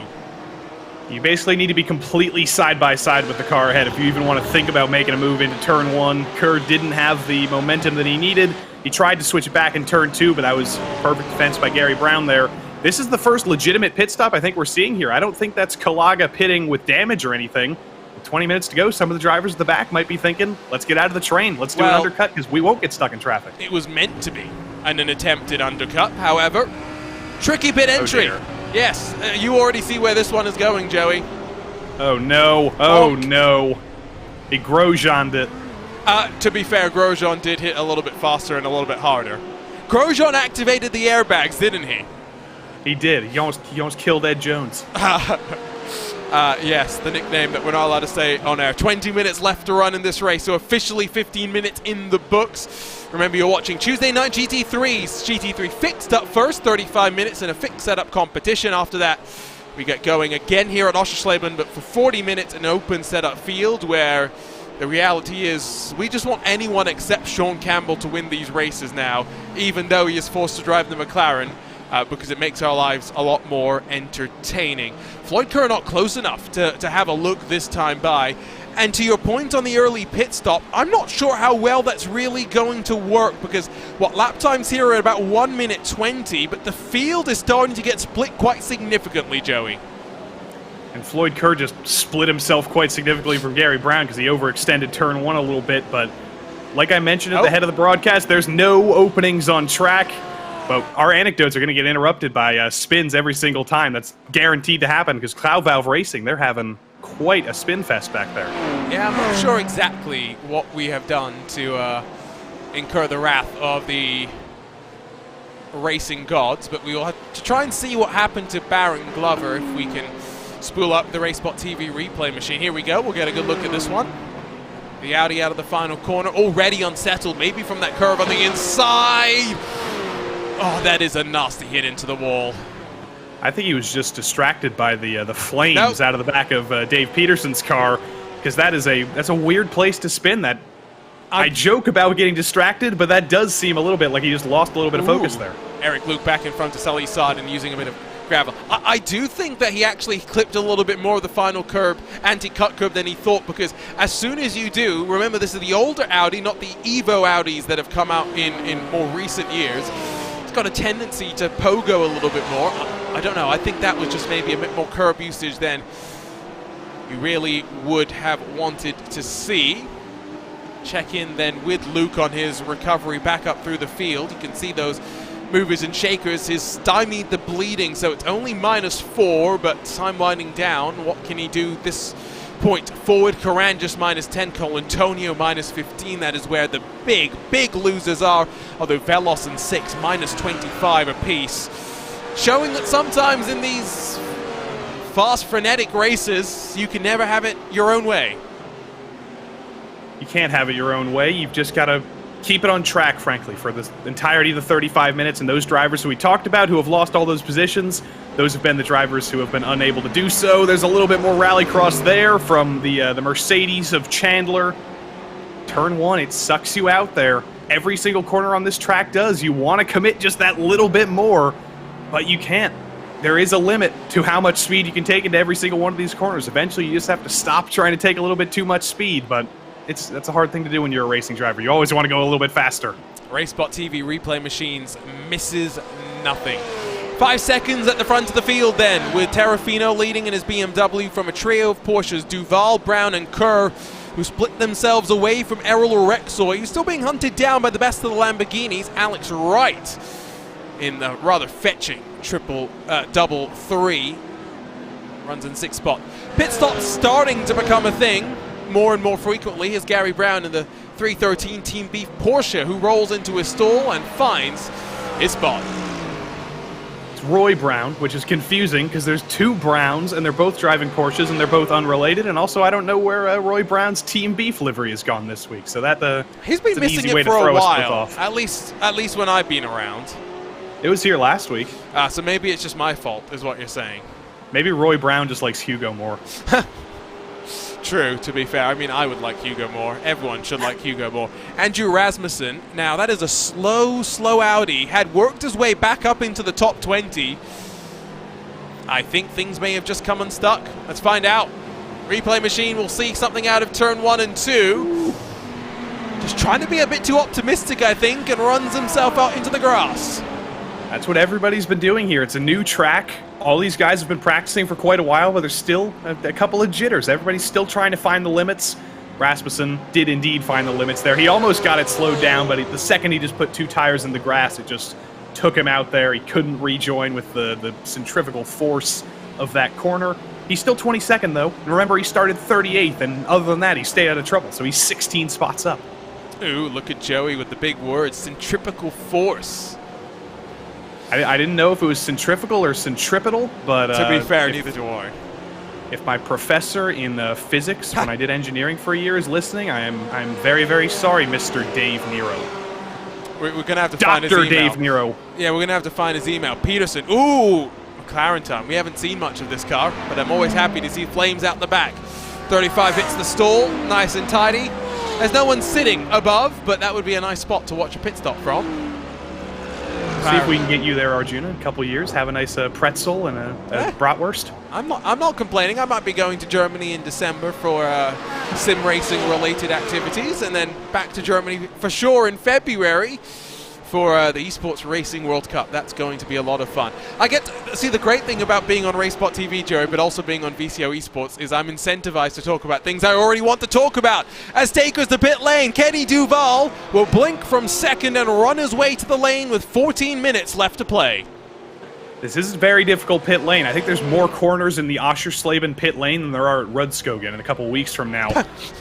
You basically need to be completely side by side with the car ahead if you even want to think about making a move into turn 1. Kerr didn't have the momentum that he needed. He tried to switch it back in turn 2, but that was perfect defense by Gary Brown there. This is the first legitimate pit stop I think we're seeing here. I don't think that's Kalaga pitting with damage or anything. With 20 minutes to go, some of the drivers at the back might be thinking, let's get out of the train. Let's do an undercut because we won't get stuck in traffic. It was meant to be an attempted undercut. However, tricky pit entry. Oh, yes, you already see where this one is going, Joey. Oh, no. Oh, no. He Grosjean'd it. To be fair, Grosjean did hit a little bit faster and a little bit harder. Grosjean activated the airbags, didn't he? He did. He almost killed Ed Jones. Yes, the nickname that we're not allowed to say on air. 20 minutes left to run in this race, so officially 15 minutes in the books. Remember, you're watching Tuesday Night GT3's GT3 Fixed up first, 35 minutes in a fixed setup competition. After that, we get going again here at Oschersleben, but for 40 minutes an open setup field where the reality is we just want anyone except Sean Campbell to win these races now, even though he is forced to drive the McLaren, because it makes our lives a lot more entertaining. Floyd Kerr not close enough to have a look this time by, And to your point on the early pit stop, I'm not sure how well that's really going to work because, lap times here are about 1 minute 20, but the field is starting to get split quite significantly, Joey. And Floyd Kerr just split himself quite significantly from Gary Brown because he overextended turn 1 a little bit, but like I mentioned at the head of the broadcast, there's no openings on track. But our anecdotes are going to get interrupted by spins every single time. That's guaranteed to happen because Cloud Valve Racing, they're having quite a spin fest back there. Yeah, I'm not sure exactly what we have done to incur the wrath of the racing gods, but we will have to try and see what happened to Baron Glover if we can spool up the RaceSpotTV replay machine. Here we go. We'll get a good look at this one. The Audi out of the final corner, already unsettled, maybe from that curve on the inside. Oh, that is a nasty hit into the wall. I think he was just distracted by the flames out of the back of Dave Peterson's car, because that's a weird place to spin. That I joke about getting distracted, but that does seem a little bit like he just lost a little bit of focus there. Eric Luke back in front to Sully Saad and using a bit of gravel. I do think that he actually clipped a little bit more of the final curb, anti-cut curb, than he thought, because as soon as you do, remember this is the older Audi, not the Evo Audis that have come out in more recent years. It's got a tendency to pogo a little bit more. I don't know, I think that was just maybe a bit more curb usage than you really would have wanted to see. Check in then with Luke on his recovery back up through the field. You can see those movers and shakers. He's stymied the bleeding, so it's only -4, but time winding down. What can he do this point forward? Karan just -10, Colantonio -15. That is where the big losers are, although Velos and 6 -25 apiece. Showing that sometimes in these fast, frenetic races, you can never have it your own way. You can't have it your own way. You've just got to keep it on track, frankly, for the entirety of the 35 minutes. And those drivers who we talked about who have lost all those positions, those have been the drivers who have been unable to do so. There's a little bit more rallycross there from the Mercedes of Chandler. Turn 1, it sucks you out there. Every single corner on this track does. You want to commit just that little bit more, but you can't. There is a limit to how much speed you can take into every single one of these corners. Eventually, you just have to stop trying to take a little bit too much speed, but that's a hard thing to do when you're a racing driver. You always want to go a little bit faster. RaceSpotTV replay machines misses nothing. 5 seconds at the front of the field then, with Terrafino leading in his BMW from a trio of Porsches, Duval, Brown, and Kerr, who split themselves away from Errol Orexoy, who's still being hunted down by the best of the Lamborghinis. Alex Wright in the rather fetching double 3, runs in 6th spot. Pit stops starting to become a thing more and more frequently. Here's Gary Brown in the 313 Team Beef Porsche, who rolls into his stall and finds his spot. It's Roy Brown, which is confusing because there's 2 Browns and they're both driving Porsches and they're both unrelated. And also, I don't know where Roy Brown's Team Beef livery has gone this week. So that he's been missing it for a while. At least when I've been around. It was here last week. So maybe it's just my fault, is what you're saying. Maybe Roy Brown just likes Hugo more. True, to be fair. I mean, I would like Hugo more. Everyone should like Hugo more. Andrew Rasmussen, now that is a slow Audi, had worked his way back up into the top 20. I think things may have just come unstuck. Let's find out. Replay machine will see something out of turn 1 and 2. Just trying to be a bit too optimistic, I think, and runs himself out into the grass. That's what everybody's been doing here. It's a new track. All these guys have been practicing for quite a while, but there's still a couple of jitters. Everybody's still trying to find the limits. Rasmussen did indeed find the limits there. He almost got it slowed down, but the second he just put 2 tires in the grass, it just took him out there. He couldn't rejoin with the centrifugal force of that corner. He's still 22nd, though. And remember, he started 38th, and other than that, he stayed out of trouble, so he's 16 spots up. Ooh, look at Joey with the big words, centrifugal force. I didn't know if it was centrifugal or centripetal, but to be fair, neither do I. If my professor in physics, when I did engineering for a year, is listening, I'm very, very sorry, Mr. Dave Nero. We're going to have to find his email. Dr. Dave Nero. Yeah, we're going to have to find his email. Peterson. Ooh, McLaren time. We haven't seen much of this car, but I'm always happy to see flames out the back. 35 hits the stall, nice and tidy. There's no one sitting above, but that would be a nice spot to watch a pit stop from. See if we can get you there, Arjuna, in a couple years. Have a nice pretzel and a bratwurst. I'm not complaining. I might be going to Germany in December for sim racing related activities, and then back to Germany for sure in February for the Esports Racing World Cup. That's going to be a lot of fun. I get to see the great thing about being on RaceSpotTV, Joey, but also being on VCO Esports is I'm incentivized to talk about things I already want to talk about. As takers the pit lane, Kenny Duval will blink from second and run his way to the lane with 14 minutes left to play. This is a very difficult pit lane. I think there's more corners in the Oschersleben pit lane than there are at Rudskogen in a couple weeks from now.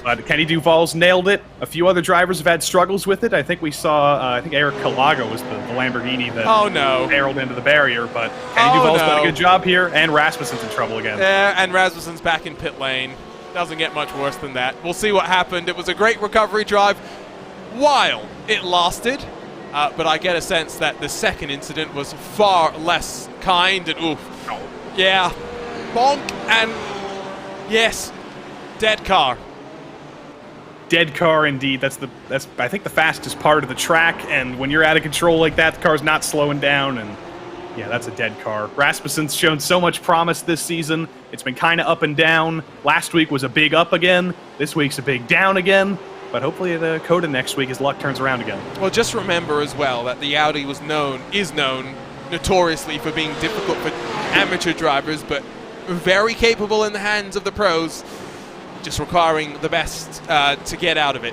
But Kenny Duval's nailed it. A few other drivers have had struggles with it. I think we saw, I think Eric Calago was the Lamborghini that barreled into the barrier. But Kenny Duval's done a good job here, and Rasmussen's in trouble again. Yeah, and Rasmussen's back in pit lane. Doesn't get much worse than that. We'll see what happened. It was a great recovery drive while it lasted. But I get a sense that the second incident was far less kind and oof. Yeah. Bonk and yes, dead car. Dead car indeed. That's I think the fastest part of the track, and when you're out of control like that, the car's not slowing down, and yeah, that's a dead car. Rasmussen's shown so much promise this season. It's been kind of up and down. Last week was a big up again. This week's a big down again. But hopefully at Coda next week his luck turns around again. Well, just remember as well that the Audi is known notoriously for being difficult for amateur drivers, but very capable in the hands of the pros, just requiring the best to get out of it.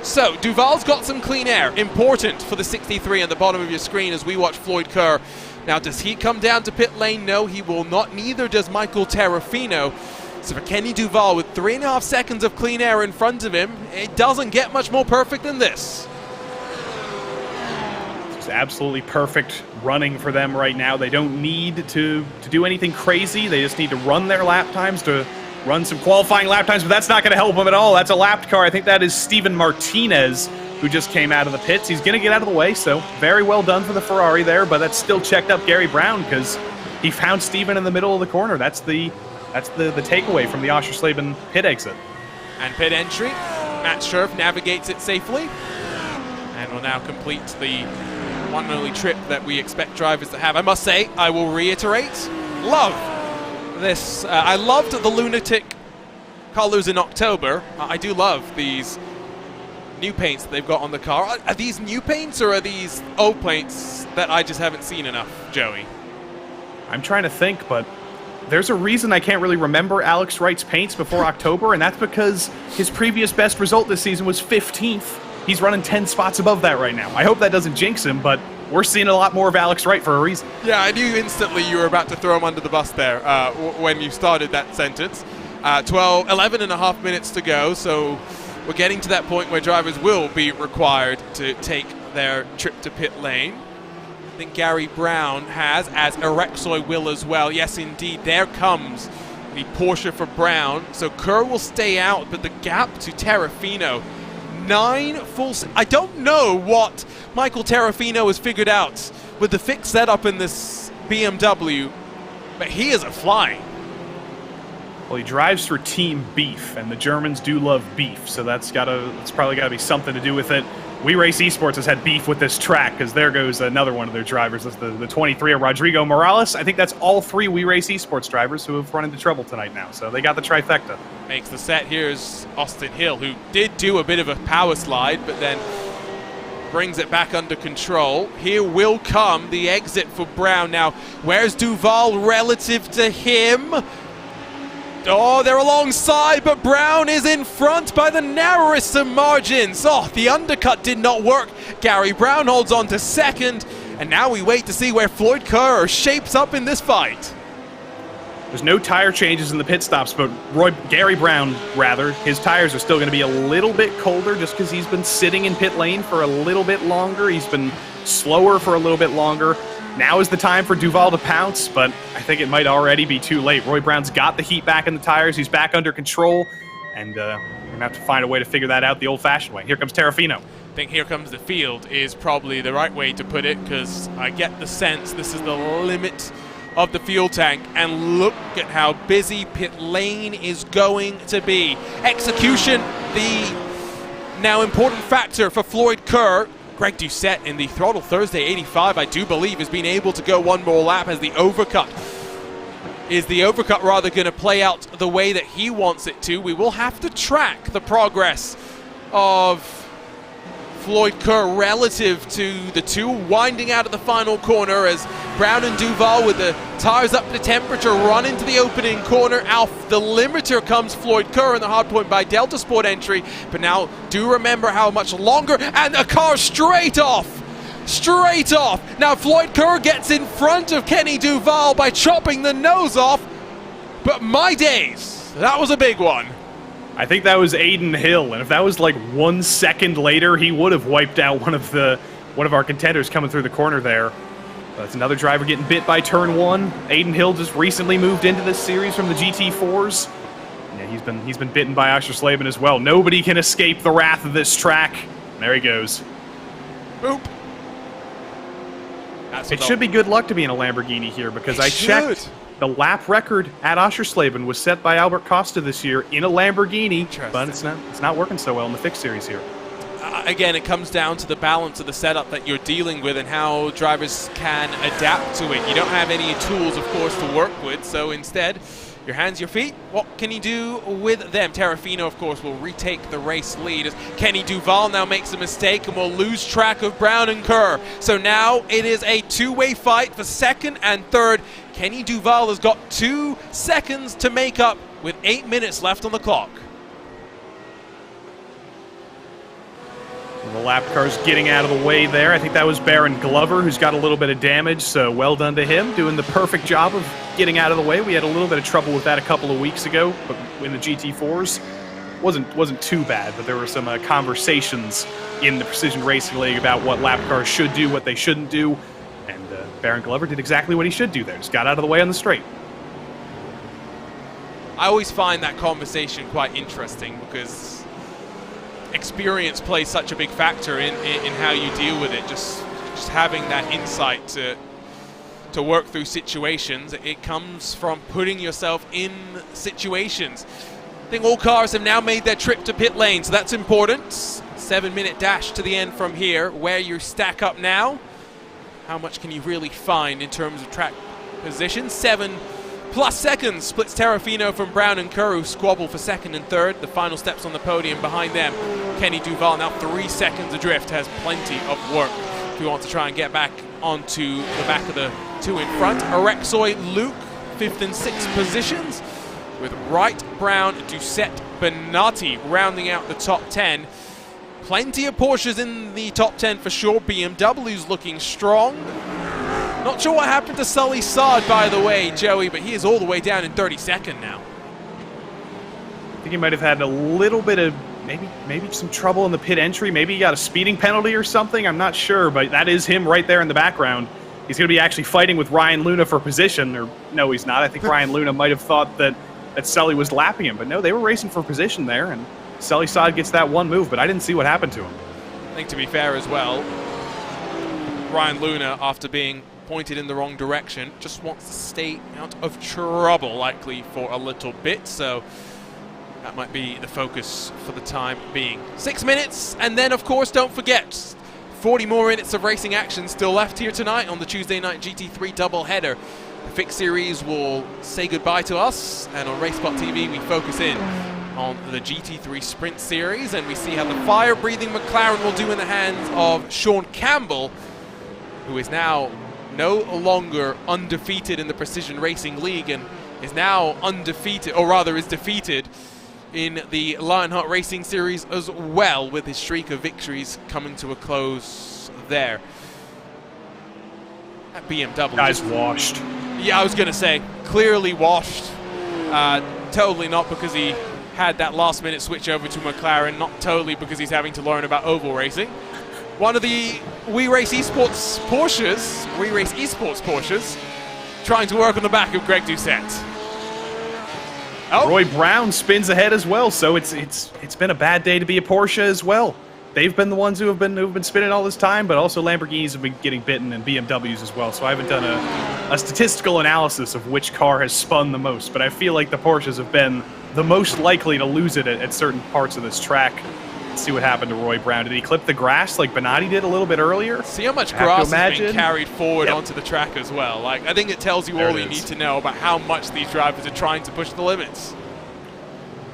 So Duval's got some clean air, important for the 63 on the bottom of your screen as we watch Floyd Kerr. Now, does he come down to pit lane? No, he will not. Neither does Michael Terrafino. So for Kenny Duval, with 3.5 seconds of clean air in front of him, it doesn't get much more perfect than this. It's absolutely perfect running for them right now. They don't need to do anything crazy. They just need to run their lap times, to run some qualifying lap times, but that's not going to help them at all. That's a lapped car. I think that is Steven Martinez, who just came out of the pits. He's going to get out of the way, so very well done for the Ferrari there, but that's still checked up Gary Brown because he found Steven in the middle of the corner. That's the takeaway from the Oschersleben pit exit. And pit entry, Matt Scherf navigates it safely and will now complete the one and only trip that we expect drivers to have. I must say, I will reiterate, love this. I loved the lunatic colors in October. I do love these new paints that they've got on the car. Are these new paints or are these old paints that I just haven't seen enough, Joey? I'm trying to think, but there's a reason I can't really remember Alex Wright's paints before October, and that's because his previous best result this season was 15th. He's running 10 spots above that right now. I hope that doesn't jinx him, but we're seeing a lot more of Alex Wright for a reason. Yeah, I knew instantly you were about to throw him under the bus there when you started that sentence. 11 and a half minutes to go, so we're getting to that point where drivers will be required to take their trip to pit lane. I think Gary Brown has, as Erexoy will as well. Yes, indeed, there comes the Porsche for Brown. So Kerr will stay out, but the gap to Terrafino, 9 full... I don't know what Michael Terrafino has figured out with the fixed setup in this BMW, but he is a flying. Well, he drives for Team Beef, and the Germans do love beef, so that's probably got to be something to do with it. We Race Esports has had beef with this track, because there goes another one of their drivers. That's the 23 of Rodrigo Morales. I think that's all 3 We Race Esports drivers who have run into trouble tonight now, so they got the trifecta. Makes the set. Here's Austin Hill, who did do a bit of a power slide, but then brings it back under control. Here will come the exit for Brown. Now, where's Duval relative to him? Oh, they're alongside, but Brown is in front by the narrowest of margins. Oh, the undercut did not work. Gary Brown holds on to second, and now we wait to see where Floyd Kerr shapes up in this fight. There's no tire changes in the pit stops, but Gary Brown, his tires are still going to be a little bit colder just because he's been sitting in pit lane for a little bit longer. He's been slower for a little bit longer. Now is the time for Duval to pounce, but I think it might already be too late. Roy Brown's got the heat back in the tires. He's back under control, and we're going to have to find a way to figure that out the old-fashioned way. Here comes Terrafino. I think here comes the field is probably the right way to put it, because I get the sense this is the limit of the fuel tank, and look at how busy pit lane is going to be. Execution, the now important factor for Floyd Kerr. Greg Doucette in the Throttle Thursday 85, I do believe, has been able to go one more lap as the overcut. Is the overcut rather going to play out the way that he wants it to? We will have to track the progress of Floyd Kerr relative to the two winding out of the final corner as Brown and Duval with the tires up to temperature run into the opening corner. Off the limiter comes Floyd Kerr in the hardpoint by Delta Sport entry, but now do remember how much longer, and the car straight off. Straight off. Now Floyd Kerr gets in front of Kenny Duval by chopping the nose off, but my days, that was a big one. I think that was Aiden Hill, and if that was like 1 second later, he would have wiped out one of our contenders coming through the corner there. That's another driver getting bit by turn 1. Aiden Hill just recently moved into this series from the GT4s. Yeah, he's been bitten by Oschersleben as well. Nobody can escape the wrath of this track. There he goes. Boop. It should be good luck to be in a Lamborghini here, because I checked. The lap record at Oschersleben was set by Albert Costa this year in a Lamborghini, but it's not working so well in the Fixed series here. Again, it comes down to the balance of the setup that you're dealing with and how drivers can adapt to it. You don't have any tools, of course, to work with, so instead, your hands, your feet, what can you do with them? Terrafino, of course, will retake the race lead as Kenny Duval now makes a mistake and will lose track of Brown and Kerr. So now it is a two-way fight for second and third. Kenny Duval has got 2 seconds to make up with 8 minutes left on the clock. The lap car's getting out of the way there. I think that was Baron Glover who's got a little bit of damage, so well done to him, doing the perfect job of getting out of the way. We had a little bit of trouble with that a couple of weeks ago, but in the GT4s, wasn't too bad, but there were some conversations in the Precision Racing League about what lap cars should do, what they shouldn't do, and Baron Glover did exactly what he should do there, just got out of the way on the straight. I always find that conversation quite interesting because experience plays such a big factor in how you deal with it. Just having that insight to work through situations. It comes from putting yourself in situations. I think all cars have now made their trip to pit lane, so that's important. 7-minute dash to the end from here. Where you stack up now, how much can you really find in terms of track position? 7+ seconds splits Terrafino from Brown and Kerr, who squabble for second and third. The final steps on the podium behind them. Kenny Duval now 3 seconds adrift, has plenty of work if he wants to try and get back onto the back of the two in front. Arexoy Luke, 5th and 6th positions, with Wright, Brown, Doucette, Benatti rounding out the top 10. Plenty of Porsches in the top 10 for sure. BMW's looking strong. Not sure what happened to Sully Saad, by the way, Joey, but he is all the way down in 32nd now. I think he might have had a little bit of maybe some trouble in the pit entry. Maybe he got a speeding penalty or something. I'm not sure, but that is him right there in the background. He's going to be actually fighting with Ryan Luna for position, or no, he's not. I think Ryan Luna might have thought that Sully was lapping him, but no, they were racing for position there, and Sully Saad gets that one move, but I didn't see what happened to him. I think, to be fair as well, Ryan Luna, after being pointed in the wrong direction, just wants to stay out of trouble, likely for a little bit, so that might be the focus for the time being. 6 minutes, and then, of course, don't forget, 40 more minutes of racing action still left here tonight on the Tuesday night GT3 doubleheader. The Fixed series will say goodbye to us, and on RaceSpotTV we focus in on the GT3 Sprint Series, and we see how the fire-breathing McLaren will do in the hands of Sean Campbell, who is now no longer undefeated in the Precision Racing League and is now undefeated, or rather is defeated in the Lionheart Racing Series as well, with his streak of victories coming to a close there. That BMW. Guy's washed. Yeah, I was going to say, clearly washed. Totally not because he had that last-minute switch over to McLaren, not totally because he's having to learn about oval racing. One of the We Race Esports Porsches, trying to work on the back of Greg Doucette. Oh. Roy Brown spins ahead as well, so it's been a bad day to be a Porsche as well. They've been the ones who have been spinning all this time, but also Lamborghinis have been getting bitten, and BMWs as well. So I haven't done a statistical analysis of which car has spun the most, but I feel like the Porsches have been the most likely to lose it at certain parts of this track. Let's see what happened to Roy Brown. Did he clip the grass like Bonatti did a little bit earlier? See how much grass is being carried forward onto the track as well. Like, I think it tells you all you need to know about how much these drivers are trying to push the limits.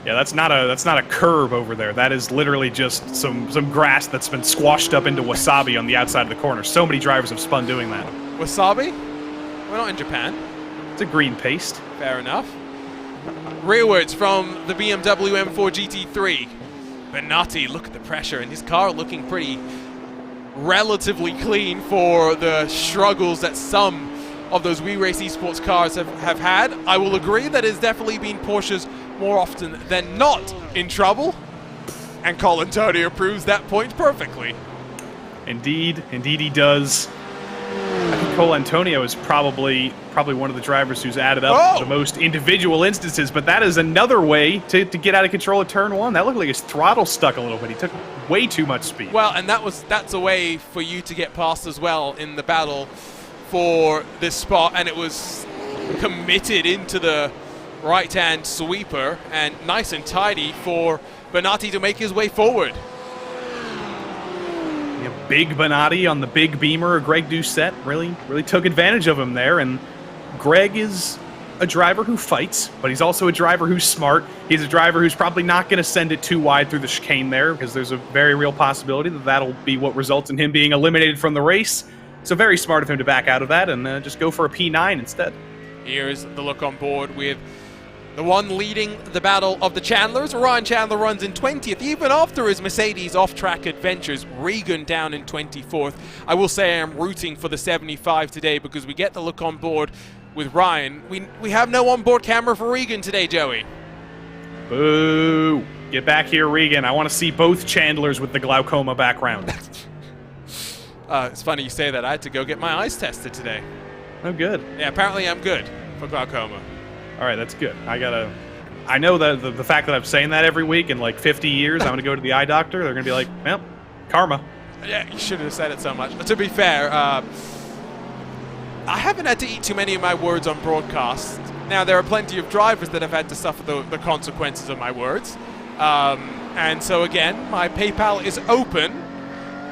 Yeah, that's not a curb over there. That is literally just some grass that's been squashed up into wasabi on the outside of the corner. So many drivers have spun doing that. Wasabi? We're not in Japan. It's a green paste. Fair enough. Rearwards from the BMW M4 GT3. Bonatti, look at the pressure, and his car looking pretty relatively clean for the struggles that some of those We Race Esports cars have had. I will agree that it's definitely been Porsches more often than not in trouble, and Colin Antonio proves that point perfectly. Indeed he does. I think Cole Antonio is probably one of the drivers who's added up the most individual instances, but that is another way to get out of control of turn one. That looked like his throttle stuck a little bit. He took way too much speed. Well, and that's a way for you to get past as well in the battle for this spot, and it was committed into the right-hand sweeper, and nice and tidy for Bonatti to make his way forward. Big Bonatti on the big Beamer. Greg Doucette really took advantage of him there, and Greg is a driver who fights, but he's also a driver who's smart. He's a driver who's probably not going to send it too wide through the chicane there, because there's a very real possibility that that'll be what results in him being eliminated from the race. So very smart of him to back out of that and just go for a P9 instead. Here's the look on board with the one leading the battle of the Chandlers. Ryan Chandler runs in 20th, even after his Mercedes off-track adventures. Regan down in 24th. I will say I am rooting for the 75 today because we get the look on board with Ryan. We have no onboard camera for Regan today, Joey. Boo! Get back here, Regan. I want to see both Chandlers with the glaucoma background. It's funny you say that. I had to go get my eyes tested today. Oh, good. Yeah, apparently I'm good for glaucoma. All right, that's good. I know that the fact that I'm saying that every week in like 50 years, I'm going to go to the eye doctor. They're going to be like, well, karma. Yeah, you shouldn't have said it so much. To be fair, I haven't had to eat too many of my words on broadcast. Now, there are plenty of drivers that have had to suffer the consequences of my words. And so, again, my PayPal is open.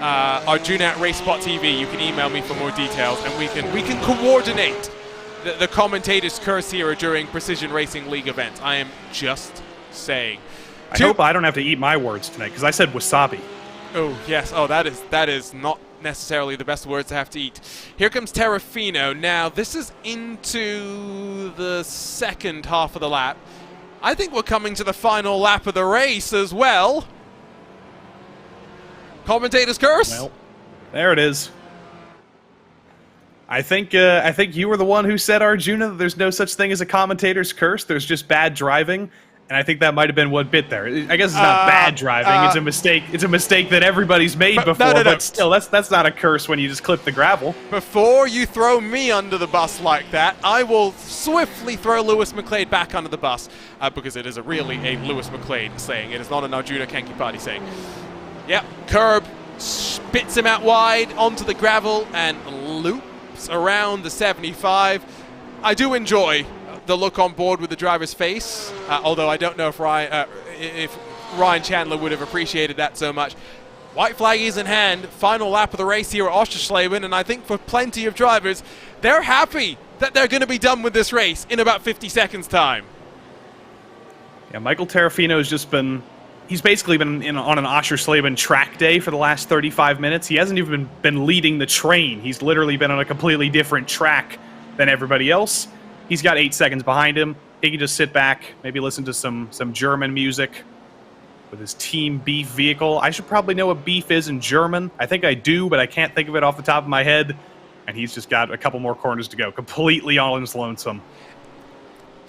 Arjuna at RaceSpotTV. You can email me for more details, and we can coordinate the commentator's curse here during Precision Racing League events. I am just saying. I hope I don't have to eat my words tonight, because I said wasabi. Oh, yes. Oh, that is not necessarily the best words to have to eat. Here comes Terrafino. Now, this is into the second half of the lap. I think we're coming to the final lap of the race as well. Commentator's curse? Well, there it is. I think you were the one who said, Arjuna, that there's no such thing as a commentator's curse. There's just bad driving, and I think that might have been what bit there. I guess it's not bad driving. It's a mistake. It's a mistake that everybody's made before. No. But still, that's not a curse when you just clip the gravel. Before you throw me under the bus like that, I will swiftly throw Lewis McLeod back under the bus because it is really a Lewis McLeod saying. It is not an Arjuna Kankipati saying. Yep, curb spits him out wide onto the gravel and loops around the 75. I do enjoy the look on board with the driver's face, although I don't know if Ryan Chandler would have appreciated that so much. White flag is in hand, final lap of the race here at Oschersleben, and I think for plenty of drivers, they're happy that they're going to be done with this race in about 50 seconds time. Yeah, Michael Terrafino has just been... He's basically been on an Oschersleben track day for the last 35 minutes. He hasn't even been leading the train. He's literally been on a completely different track than everybody else. He's got 8 seconds behind him. He can just sit back, maybe listen to some German music with his Team Beef vehicle. I should probably know what beef is in German. I think I do, but I can't think of it off the top of my head. And he's just got a couple more corners to go, completely on his lonesome.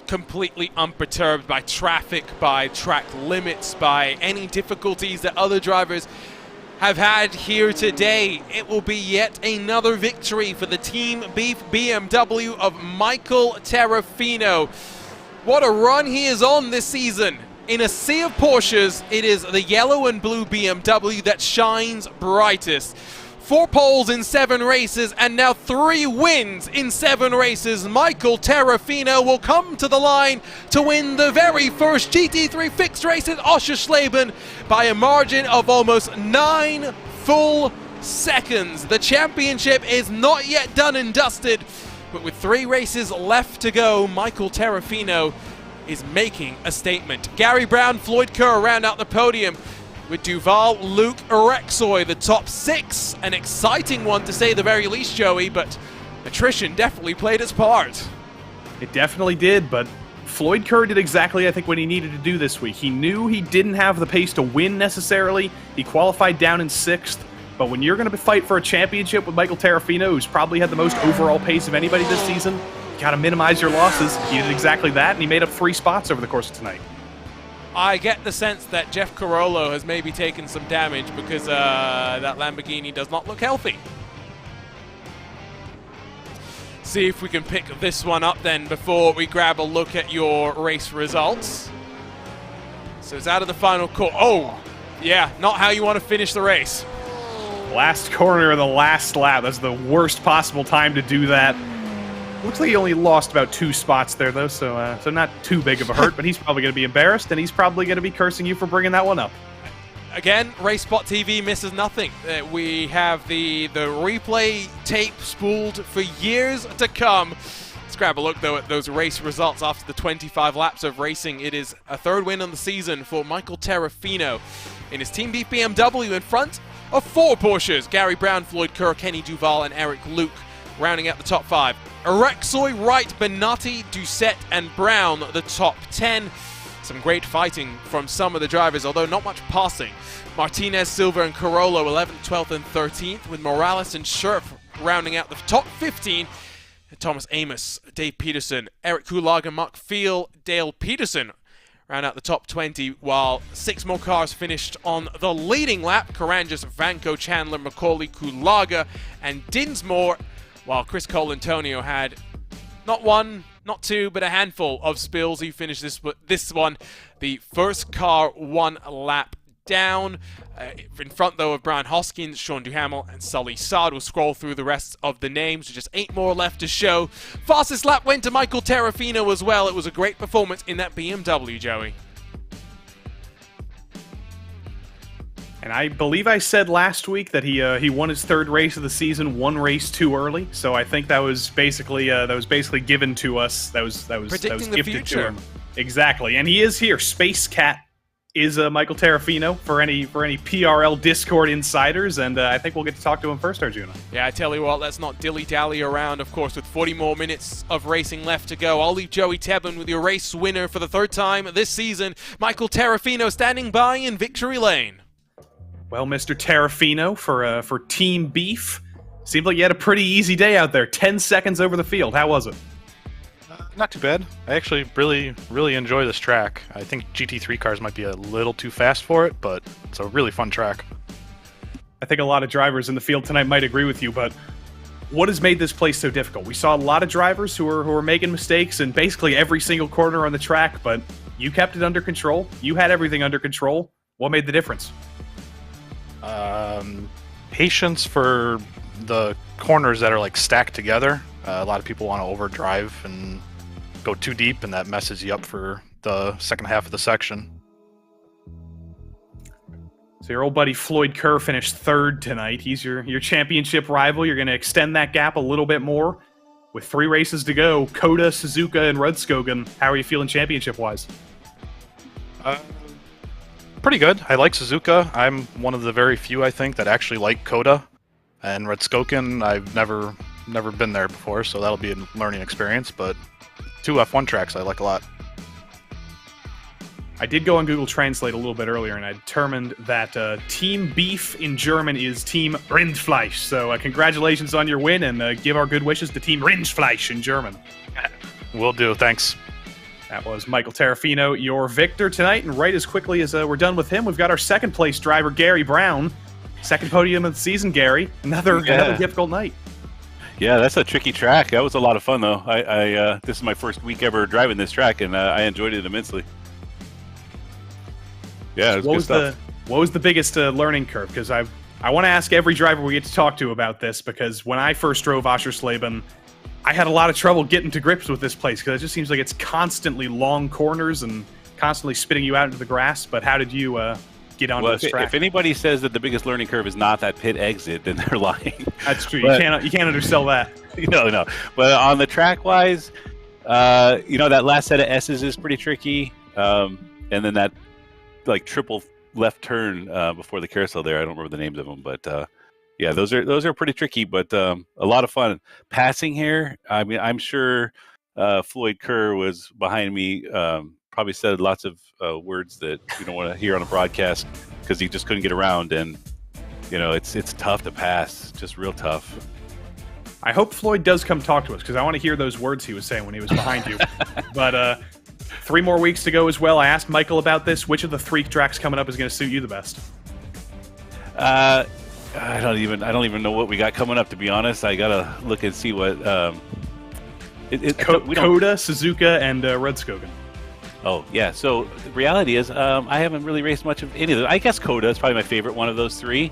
Completely unperturbed by traffic, by track limits, by any difficulties that other drivers have had here today. It will be yet another victory for the Team Beef BMW of Michael Terrafino. What a run he is on this season. In a sea of Porsches, it is the yellow and blue BMW that shines brightest. 4 poles in 7 races, and now 3 wins in 7 races. Michael Terrafino will come to the line to win the very first GT3 Fixed race at Oschersleben by a margin of almost 9 full seconds. The championship is not yet done and dusted, but with 3 races left to go, Michael Terrafino is making a statement. Gary Brown, Floyd Kerr round out the podium, with Duval, Luke, Erexoy, the top 6. An exciting one to say the very least, Joey, but attrition definitely played its part. It definitely did, but Floyd Kerr did exactly, I think, what he needed to do this week. He knew he didn't have the pace to win necessarily. He qualified down in 6th, but when you're going to fight for a championship with Michael Terrafino, who's probably had the most overall pace of anybody this season, you got to minimize your losses. He did exactly that, and he made up 3 spots over the course of tonight. I get the sense that Jeff Carollo has maybe taken some damage because that Lamborghini does not look healthy. See if we can pick this one up then before we grab a look at your race results. So it's out of the final corner. Oh, yeah, not how you want to finish the race. Last corner of the last lap. That's the worst possible time to do that. Looks like he only lost about 2 spots there, though, so not too big of a hurt, but he's probably going to be embarrassed, and he's probably going to be cursing you for bringing that one up. Again, RaceSpotTV misses nothing. We have the replay tape spooled for years to come. Let's grab a look, though, at those race results after the 25 laps of racing. It is a 3rd win on the season for Michael Terrafino in his Team Beef BMW in front of 4 Porsches. Gary Brown, Floyd Kerr, Kenny Duval, and Eric Luke rounding out the top 5. Erexoy, Wright, Benatti, Doucette, and Brown, the top 10. Some great fighting from some of the drivers, although not much passing. Martinez, Silva, and Carollo 11th, 12th, and 13th, with Morales and Scherf rounding out the top 15. And Thomas Amos, Dave Peterson, Eric Kulaga, Mark Field, Dale Peterson round out the top 20, while 6 more cars finished on the leading lap. Karanjas, Vanko, Chandler, Macaulay, Kulaga, and Dinsmore, while Chris Colantonio had not 1, not 2, but a handful of spills. He finished this one, the first car 1 lap down. In front, though, of Brian Hoskins, Sean Duhamel, and Sully Saad. We'll scroll through the rest of the names. Just 8 more left to show. Fastest lap went to Michael Terrafino as well. It was a great performance in that BMW, Joey. And I believe I said last week that he won his 3rd race of the season 1 race too early. So I think that was basically given to us. That was predicting the gifted future to him. Exactly, and he is here. Space Cat is Michael Terrafino for any PRL Discord insiders, and I think we'll get to talk to him first, Arjuna. Yeah, I tell you what, let's not dilly-dally around. Of course, with 40 more minutes of racing left to go, I'll leave Joey Tebben with your race winner for the 3rd time this season, Michael Terrafino, standing by in victory lane. Well, Mr. Terrafino, for Team Beef, seemed like you had a pretty easy day out there. 10 seconds over the field. How was it? Not too bad. I actually really enjoy this track. I think GT3 cars might be a little too fast for it, but it's a really fun track. I think a lot of drivers in the field tonight might agree with you, but what has made this place so difficult? We saw a lot of drivers who are making mistakes in basically every single corner on the track, but you kept it under control. You had everything under control. What made the difference? Patience for the corners that are like stacked together. A lot of people want to overdrive and go too deep, and that messes you up for the second half of the section. So your old buddy Floyd Kerr finished 3rd tonight. He's your championship rival. You're going to extend that gap a little bit more. With 3 races to go, Coda, Suzuka, and Rudskogen, how are you feeling championship-wise? Pretty good. I like Suzuka. I'm one of the very few, I think, that actually like Coda. And RaceSpotTV, I've never been there before, so that'll be a learning experience, but 2 F1 tracks I like a lot. I did go on Google Translate a little bit earlier, and I determined that Team Beef in German is Team Rindfleisch. So congratulations on your win, and give our good wishes to Team Rindfleisch in German. Will do, thanks. That was Michael Terrafino, your victor tonight, and right as quickly as we're done with him, we've got our 2nd place driver, Gary Brown. 2nd podium of the season, Gary. Another difficult night. Yeah, that's a tricky track. That was a lot of fun, though. This is my first week ever driving this track, and I enjoyed it immensely. Yeah, it was good stuff. What was the biggest learning curve? Because I've I want to ask every driver we get to talk to about this, because when I first drove Oschersleben, I had a lot of trouble getting to grips with this place, because it just seems like it's constantly long corners and constantly spitting you out into the grass. But how did you get onto this track? If anybody says that the biggest learning curve is not that pit exit, then they're lying. That's true. But, you can't undersell that. No. But on the track wise, that last set of S's is pretty tricky. And then that like triple left turn before the carousel there, I don't remember the names of them, but yeah, those are pretty tricky, but a lot of fun. Passing here, I mean, I'm sure Floyd Kerr was behind me, probably said lots of words that you don't want to hear on a broadcast because he just couldn't get around, and it's tough to pass, just real tough. I hope Floyd does come talk to us, because I want to hear those words he was saying when he was behind you. But 3 more weeks to go as well. I asked Michael about this. Which of the 3 tracks coming up is going to suit you the best? I don't even know what we got coming up, to be honest. I gotta look and see what Coda, Suzuka, and Rudskogen. Oh yeah. So the reality is, I haven't really raced much of any of them. I guess Coda is probably my favorite one of those 3.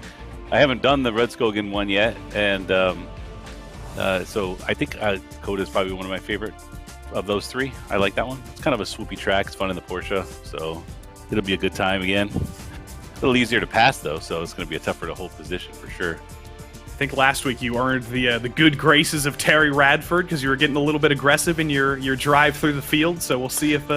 I haven't done the Rudskogen one yet, and so I think Coda is probably one of my favorite of those 3. I like that one. It's kind of a swoopy track. It's fun in the Porsche, so it'll be a good time again. A little easier to pass though, so it's going to be a tougher to hold position for sure. I think last week you earned the good graces of Terry Radford, because you were getting a little bit aggressive in your drive through the field. So we'll see if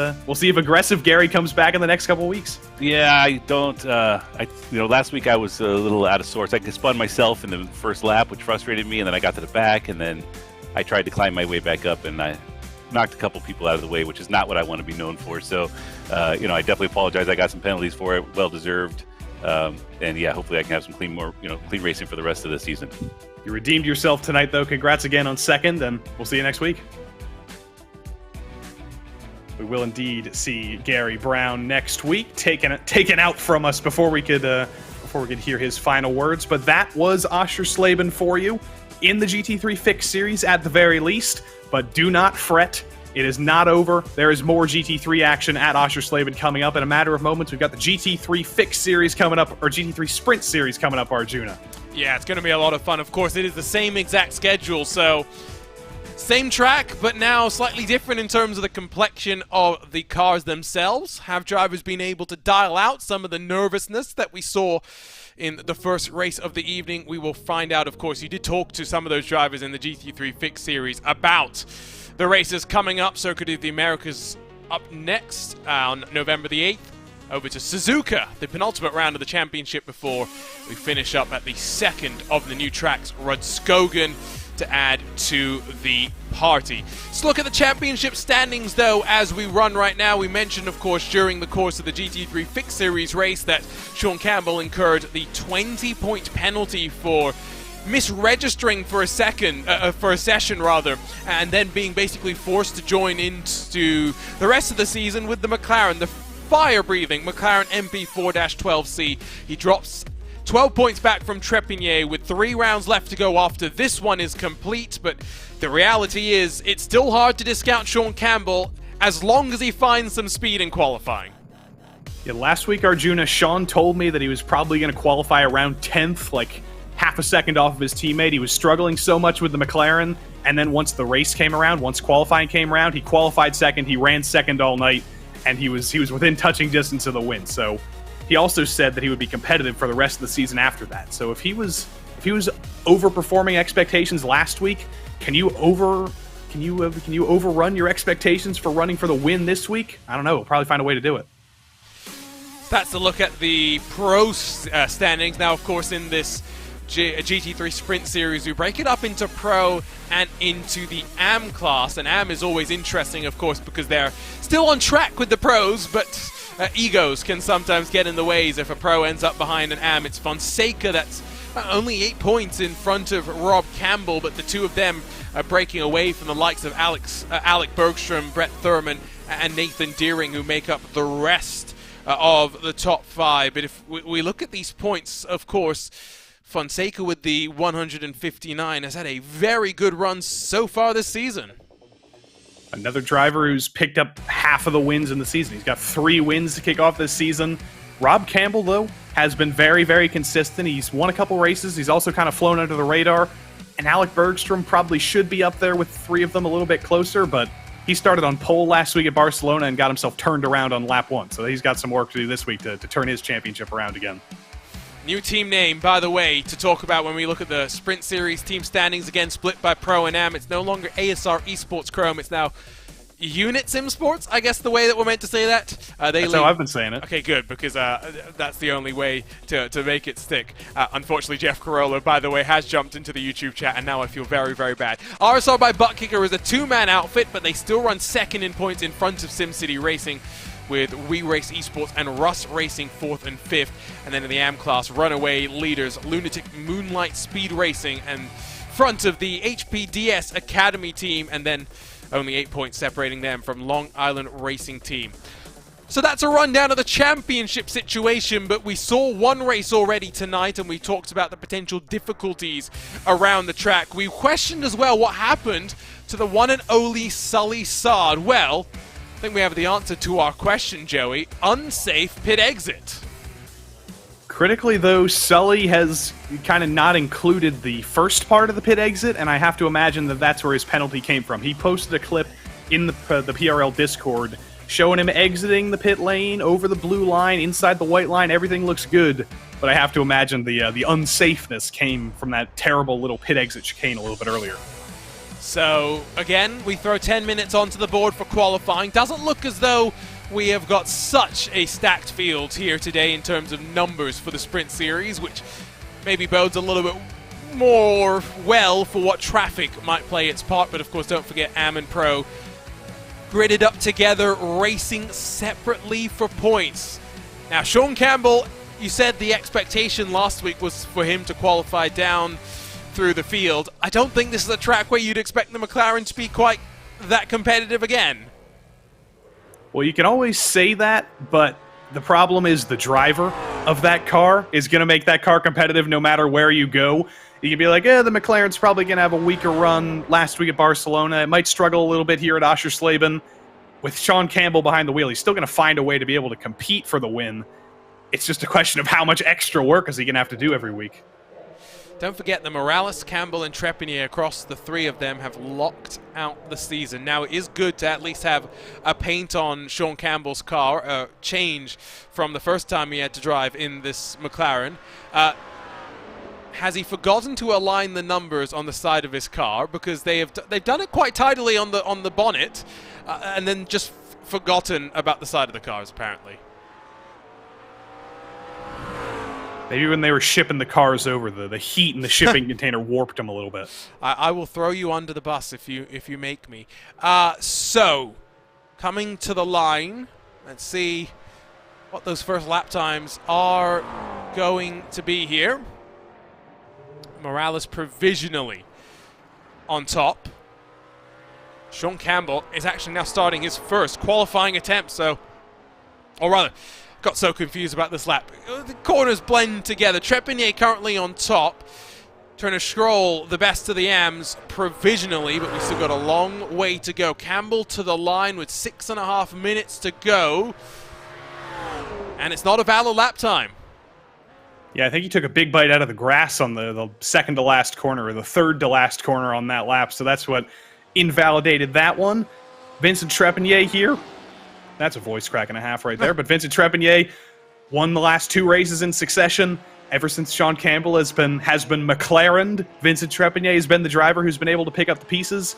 aggressive Gary comes back in the next couple of weeks. Yeah, I don't. Last week I was a little out of sorts. I spun myself in the first lap, which frustrated me, and then I got to the back, and then I tried to climb my way back up, and I knocked a couple people out of the way, which is not what I want to be known for. So, I definitely apologize. I got some penalties for it, well deserved. And yeah, hopefully I can have some clean racing for the rest of the season. You redeemed yourself tonight, though. Congrats again on second, and we'll see you next week. We will indeed see Gary Brown next week, taken out from us before we could hear his final words. But that was Oschersleben for you in the GT3 Fixed series at the very least. But do not fret. It is not over. There is more GT3 action at Oschersleben coming up in a matter of moments. We've got the GT3 Fixed series coming up, or GT3 Sprint series coming up, Arjuna. Yeah, it's going to be a lot of fun. Of course, it is the same exact schedule, so same track, but now slightly different in terms of the complexion of the cars themselves. Have drivers been able to dial out some of the nervousness that we saw in the first race of the evening? We will find out. Of course, you did talk to some of those drivers in the GT3 Fixed series about the races coming up. Circuit of the Americas up next on November the 8th. Over to Suzuka, the penultimate round of the championship before we finish up at the second of the new tracks, Rudskogen, to add to the party. Let's look at the championship standings, though, as we run right now. We mentioned, of course, during the course of the GT3 Fixed Series race that Sean Campbell incurred the 20-point penalty for misregistering for a session, and then being basically forced to join into the rest of the season with the McLaren, the fire-breathing McLaren MP4-12C. He drops 12 points back from Trepigny with 3 rounds left to go after this one is complete, but the reality is it's still hard to discount Sean Campbell as long as he finds some speed in qualifying. Yeah, last week, Arjuna, Sean told me that he was probably going to qualify around 10th, like half a second off of his teammate. He was struggling so much with the McLaren, and then once the race came around, once qualifying came around, he qualified second, he ran second all night, and he was within touching distance of the win. So he also said that he would be competitive for the rest of the season after that. So if he was overperforming expectations last week, can you overrun your expectations for running for the win this week? I don't know. We'll probably find a way to do it. That's a look at the pro standings. Now, of course, in this GT3 Sprint Series, we break it up into Pro and into the AM class. And AM is always interesting, of course, because they're still on track with the pros, but egos can sometimes get in the ways. If a pro ends up behind an AM, it's Fonseca that's only 8 points in front of Rob Campbell, but the two of them are breaking away from the likes of Alec Bergstrom, Brett Thurman, and Nathan Deering, who make up the rest of the top 5. But if we look at these points, of course, Fonseca with the 159 has had a very good run so far this season. Another driver who's picked up half of the wins in the season. He's got 3 wins to kick off this season. Rob Campbell, though, has been very, very consistent. He's won a couple races. He's also kind of flown under the radar. And Alec Bergstrom probably should be up there with 3 of them a little bit closer, but he started on pole last week at Barcelona and got himself turned around on lap 1. So he's got some work to do this week to turn his championship around again. New team name, by the way, to talk about when we look at the Sprint Series team standings, again split by Pro and Am. It's no longer ASR Esports Chrome, it's now Unit Sim Sports, I guess the way that we're meant to say that. That's how I've been saying it. Okay, good, because that's the only way to make it stick. Unfortunately, Jeff Carollo, by the way, has jumped into the YouTube chat, and now I feel very, very bad. RSR by Buttkicker is a 2-man outfit, but they still run second in points in front of SimCity Racing, with We Race Esports and Russ Racing 4th and 5th. And then in the AM class, runaway leaders, Lunatic Moonlight Speed Racing, and front of the HPDS Academy team, and then only 8 points separating them from Long Island Racing Team. So that's a rundown of the championship situation, but we saw one race already tonight, and we talked about the potential difficulties around the track. We questioned as well what happened to the one and only Sully Sard. Well, I think we have the answer to our question, Joey. Unsafe pit exit. Critically, though, Sully has kind of not included the first part of the pit exit, and I have to imagine that that's where his penalty came from. He posted a clip in the PRL Discord showing him exiting the pit lane over the blue line, inside the white line. Everything looks good, but I have to imagine the unsafeness came from that terrible little pit exit chicane a little bit earlier. So, again, we throw 10 minutes onto the board for qualifying. Doesn't look as though we have got such a stacked field here today in terms of numbers for the Sprint Series, which maybe bodes a little bit more well for what traffic might play its part. But, of course, don't forget Am and Pro gridded up together, racing separately for points. Now, Sean Campbell, you said the expectation last week was for him to qualify down through the field. I don't think this is a track where you'd expect the McLaren to be quite that competitive again. Well, you can always say that, but the problem is the driver of that car is going to make that car competitive no matter where you go. You can be like, the McLaren's probably going to have a weaker run last week at Barcelona. It might struggle a little bit here at Oschersleben. With Sean Campbell behind the wheel, he's still going to find a way to be able to compete for the win. It's just a question of how much extra work is he going to have to do every week. Don't forget that Morales, Campbell, and Trepanier, across the 3 of them, have locked out the season. Now, it is good to at least have a paint on Sean Campbell's car, change from the first time he had to drive in this McLaren. Has he forgotten to align the numbers on the side of his car? Because they've done it quite tidily on the bonnet, and then just forgotten about the side of the cars, apparently. Maybe when they were shipping the cars over, the heat in the shipping container warped them a little bit. I will throw you under the bus if you make me. So, coming to the line, let's see what those first lap times are going to be here. Morales provisionally on top. Sean Campbell is actually now starting his first qualifying attempt, so, or rather, got so confused about this lap. The corners blend together. Trepanier currently on top. Trying to scroll the best of the AMs provisionally, but we still got a long way to go. Campbell to the line with 6.5 minutes to go. And it's not a valid lap time. Yeah, I think he took a big bite out of the grass on the second to last corner, or the third to last corner on that lap, so that's what invalidated that one. Vincent Trepanier here. That's a voice crack and a half right there. But Vincent Trepanier won the last 2 races in succession. Ever since Sean Campbell has been McLarened, Vincent Trepanier has been the driver who's been able to pick up the pieces.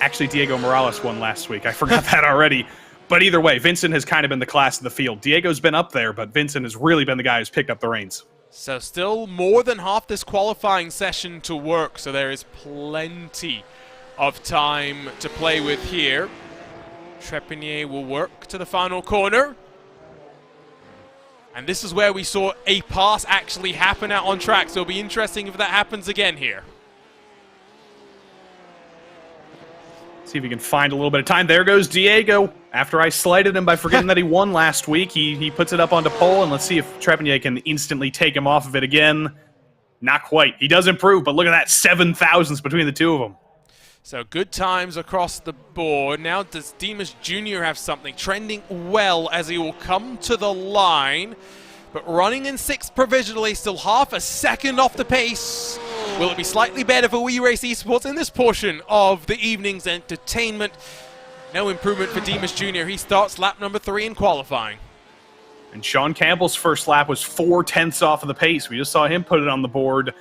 Actually, Diego Morales won last week. I forgot that already. But either way, Vincent has kind of been the class of the field. Diego's been up there, but Vincent has really been the guy who's picked up the reins. So still more than half this qualifying session to work, so there is plenty of time to play with here. Trepanier will work to the final corner. And this is where we saw a pass actually happen out on track, so it'll be interesting if that happens again here. See if we can find a little bit of time. There goes Diego. After I slighted him by forgetting that he won last week, he puts it up onto pole, and let's see if Trepanier can instantly take him off of it again. Not quite. He does improve, but look at that, 7 thousandths between the 2 of them. So good times across the board. Now does Demas Jr. have something trending well as he will come to the line. but running in 6th provisionally, still half a second off the pace. Will it be slightly better for We Race Esports in this portion of the evening's entertainment? No improvement for Demas Jr. He starts lap number 3 in qualifying. And Sean Campbell's first lap was 4/10 off of the pace. We just saw him put it on the board.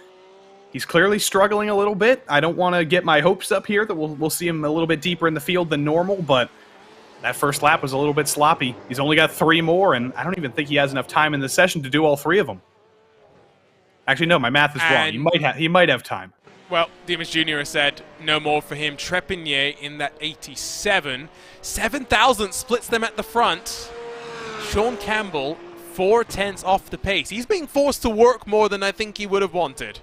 He's clearly struggling a little bit. I don't want to get my hopes up here that we'll see him a little bit deeper in the field than normal, but that first lap was a little bit sloppy. He's only got 3 more, and I don't even think he has enough time in the session to do all 3 of them. Actually, no, my math is wrong. He might have time. Well, Demas Jr. has said no more for him. Trepignet in that 87. 7,000 splits them at the front. Sean Campbell, 4/10 off the pace. He's being forced to work more than I think he would have wanted.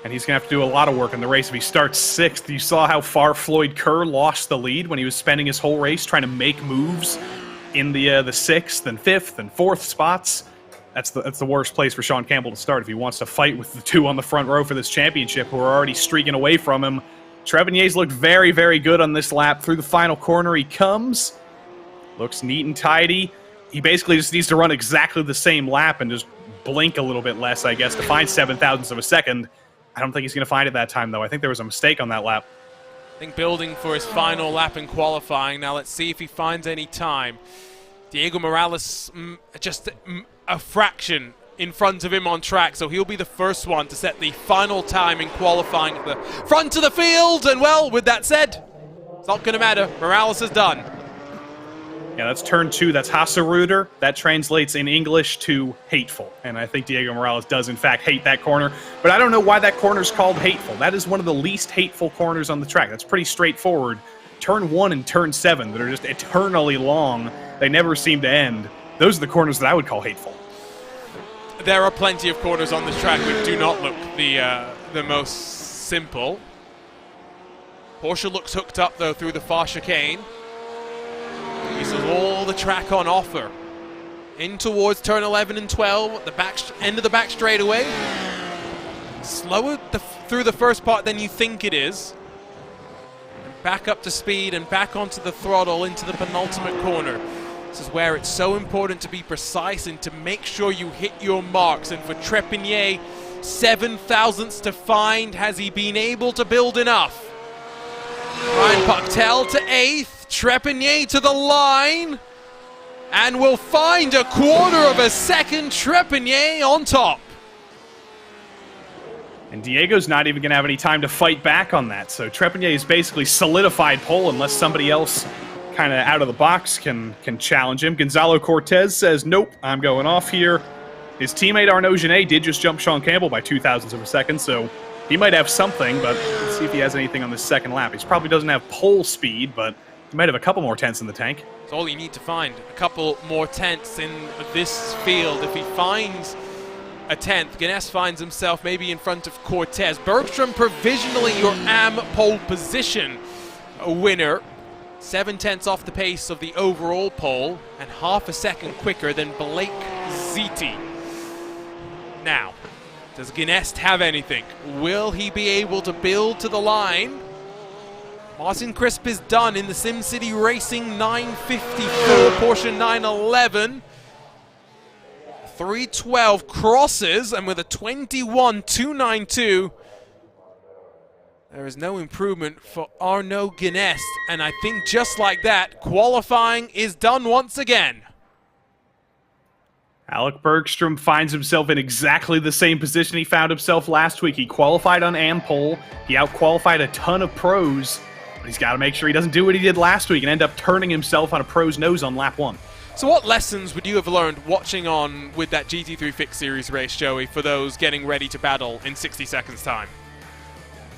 And he's going to have to do a lot of work in the race if he starts 6th. You saw how far Floyd Kerr lost the lead when he was spending his whole race trying to make moves in the 6th and 5th and 4th spots. That's the worst place for Sean Campbell to start if he wants to fight with the 2 on the front row for this championship who are already streaking away from him. Trevignier's looked very, very good on this lap. Through the final corner he comes. Looks neat and tidy. He basically just needs to run exactly the same lap and just blink a little bit less, I guess, to find 7,000ths of a second. I don't think he's going to find it that time, though. I think there was a mistake on that lap. I think building for his final lap in qualifying. Now let's see if he finds any time. Diego Morales just a fraction in front of him on track, so he'll be the first one to set the final time in qualifying at the front of the field. And well, with that said, it's not going to matter. Morales is done. Yeah, that's turn 2. That's Hasseröder. That translates in English to hateful. And I think Diego Morales does, in fact, hate that corner. But I don't know why that corner's called hateful. That is one of the least hateful corners on the track. That's pretty straightforward. Turn 1 and turn 7 that are just eternally long. They never seem to end. Those are the corners that I would call hateful. There are plenty of corners on this track which do not look the most simple. Porsche looks hooked up, though, through the far chicane. He sees all the track on offer. In towards turn 11 and 12, at the end of the back straightaway. Slower through the first part than you think it is. And back up to speed and back onto the throttle into the penultimate corner. This is where it's so important to be precise and to make sure you hit your marks. And for Trepignet, 7,000ths to find. Has he been able to build enough? Ryan Puchtel to 8th. Trepignet to the line. And we'll find a quarter of a second. Trepignet on top. And Diego's not even going to have any time to fight back on that. So Trepignet is basically solidified pole unless somebody else kind of out of the box can challenge him. Gonzalo Cortez says, nope, I'm going off here. His teammate Arnaud Genet did just jump Sean Campbell by 0.02 of a second, so he might have something, but let's see if he has anything on this second lap. He probably doesn't have pole speed, but he might have a couple more tenths in the tank. That's all you need to find. A couple more tenths in this field. If he finds a 10th, Ganes finds himself maybe in front of Cortez. Bergstrom provisionally your AM pole position winner. 7/10 off the pace of the overall pole and half a second quicker than Blake Ziti. Now, does Gnest have anything? Will he be able to build to the line? Martin Crisp is done in the SimCity Racing 954 Porsche 911. 312 crosses, and with a 21.292, there is no improvement for Arnaud Gnest. And I think just like that, qualifying is done once again. Alec Bergstrom finds himself in exactly the same position he found himself last week. He qualified on AM pole. He out-qualified a ton of pros. But he's got to make sure he doesn't do what he did last week and end up turning himself on a pro's nose on lap 1. So what lessons would you have learned watching on with that GT3 Fixed Series race, Joey, for those getting ready to battle in 60 seconds time?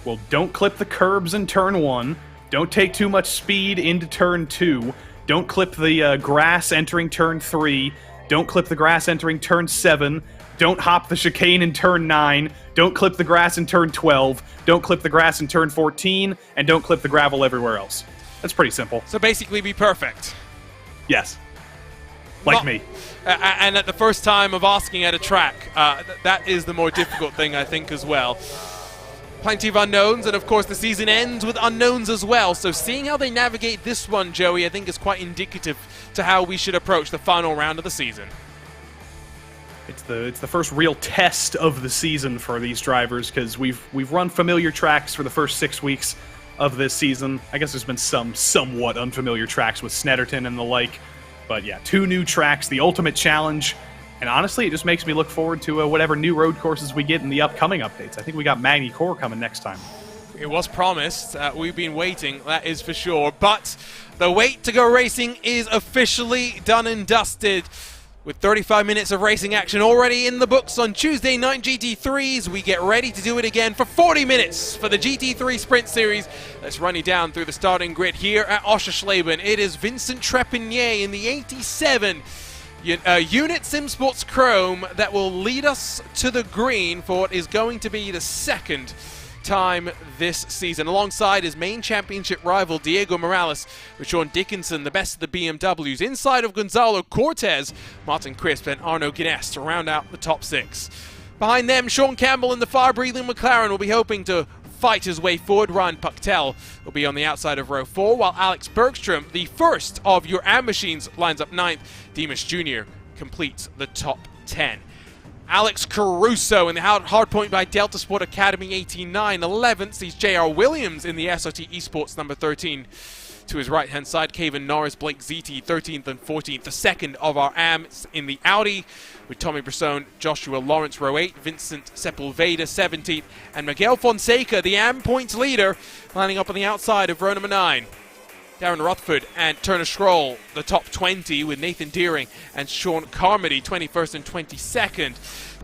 Well, don't clip the curbs in turn 1. Don't take too much speed into turn 2. Don't clip the grass entering turn 3. Don't clip the grass entering turn 7. Don't hop the chicane in turn 9. Don't clip the grass in turn 12. Don't clip the grass in turn 14. And don't clip the gravel everywhere else. That's pretty simple. So basically be perfect. Yes. Like me. And at the first time of asking at a track, that is the more difficult thing, I think, as well. Plenty of unknowns, and of course the season ends with unknowns as well. So seeing how they navigate this one, Joey, I think is quite indicative to how we should approach the final round of the season. It's the first real test of the season for these drivers, because we've run familiar tracks for the first 6 weeks of this season. I guess there's been some somewhat unfamiliar tracks with Snetterton and the like, but yeah, 2 new tracks, the ultimate challenge. And honestly, it just makes me look forward to whatever new road courses we get in the upcoming updates. I think we got Magny Core coming next time. It was promised. We've been waiting, that is for sure. But the wait to go racing is officially done and dusted. With 35 minutes of racing action already in the books on Tuesday night GT3s, we get ready to do it again for 40 minutes for the GT3 Sprint Series. Let's run you down through the starting grid here at Oschersleben. It is Vincent Trepanier in the 87 Unit Sim Sports Chrome that will lead us to the green for what is going to be the second time this season, alongside his main championship rival Diego Morales, with Sean Dickinson, the best of the BMWs, inside of Gonzalo Cortez, Martin Crisp and Arno Guinness to round out the top 6. Behind them, Sean Campbell in the fire-breathing McLaren will be hoping to fight his way forward. Ryan Pucktel will be on the outside of row 4, while Alex Bergstrom, the first of your AM machines, lines up 9th. Demas Jr. completes the top 10. Alex Caruso in the hardpoint by Delta Sport Academy 89, 11th. Sees J.R. Williams in the SRT Esports number 13. To his right-hand side, Caven Norris, Blake ZT 13th and 14th. The second of our AMs in the Audi, with Tommy Brissone, Joshua Lawrence, row 8, Vincent Sepulveda, 17th, and Miguel Fonseca, the AM points leader, lining up on the outside of row number 9. Darren Rutherford and Turner Schroll, the top 20, with Nathan Deering and Sean Carmody, 21st and 22nd.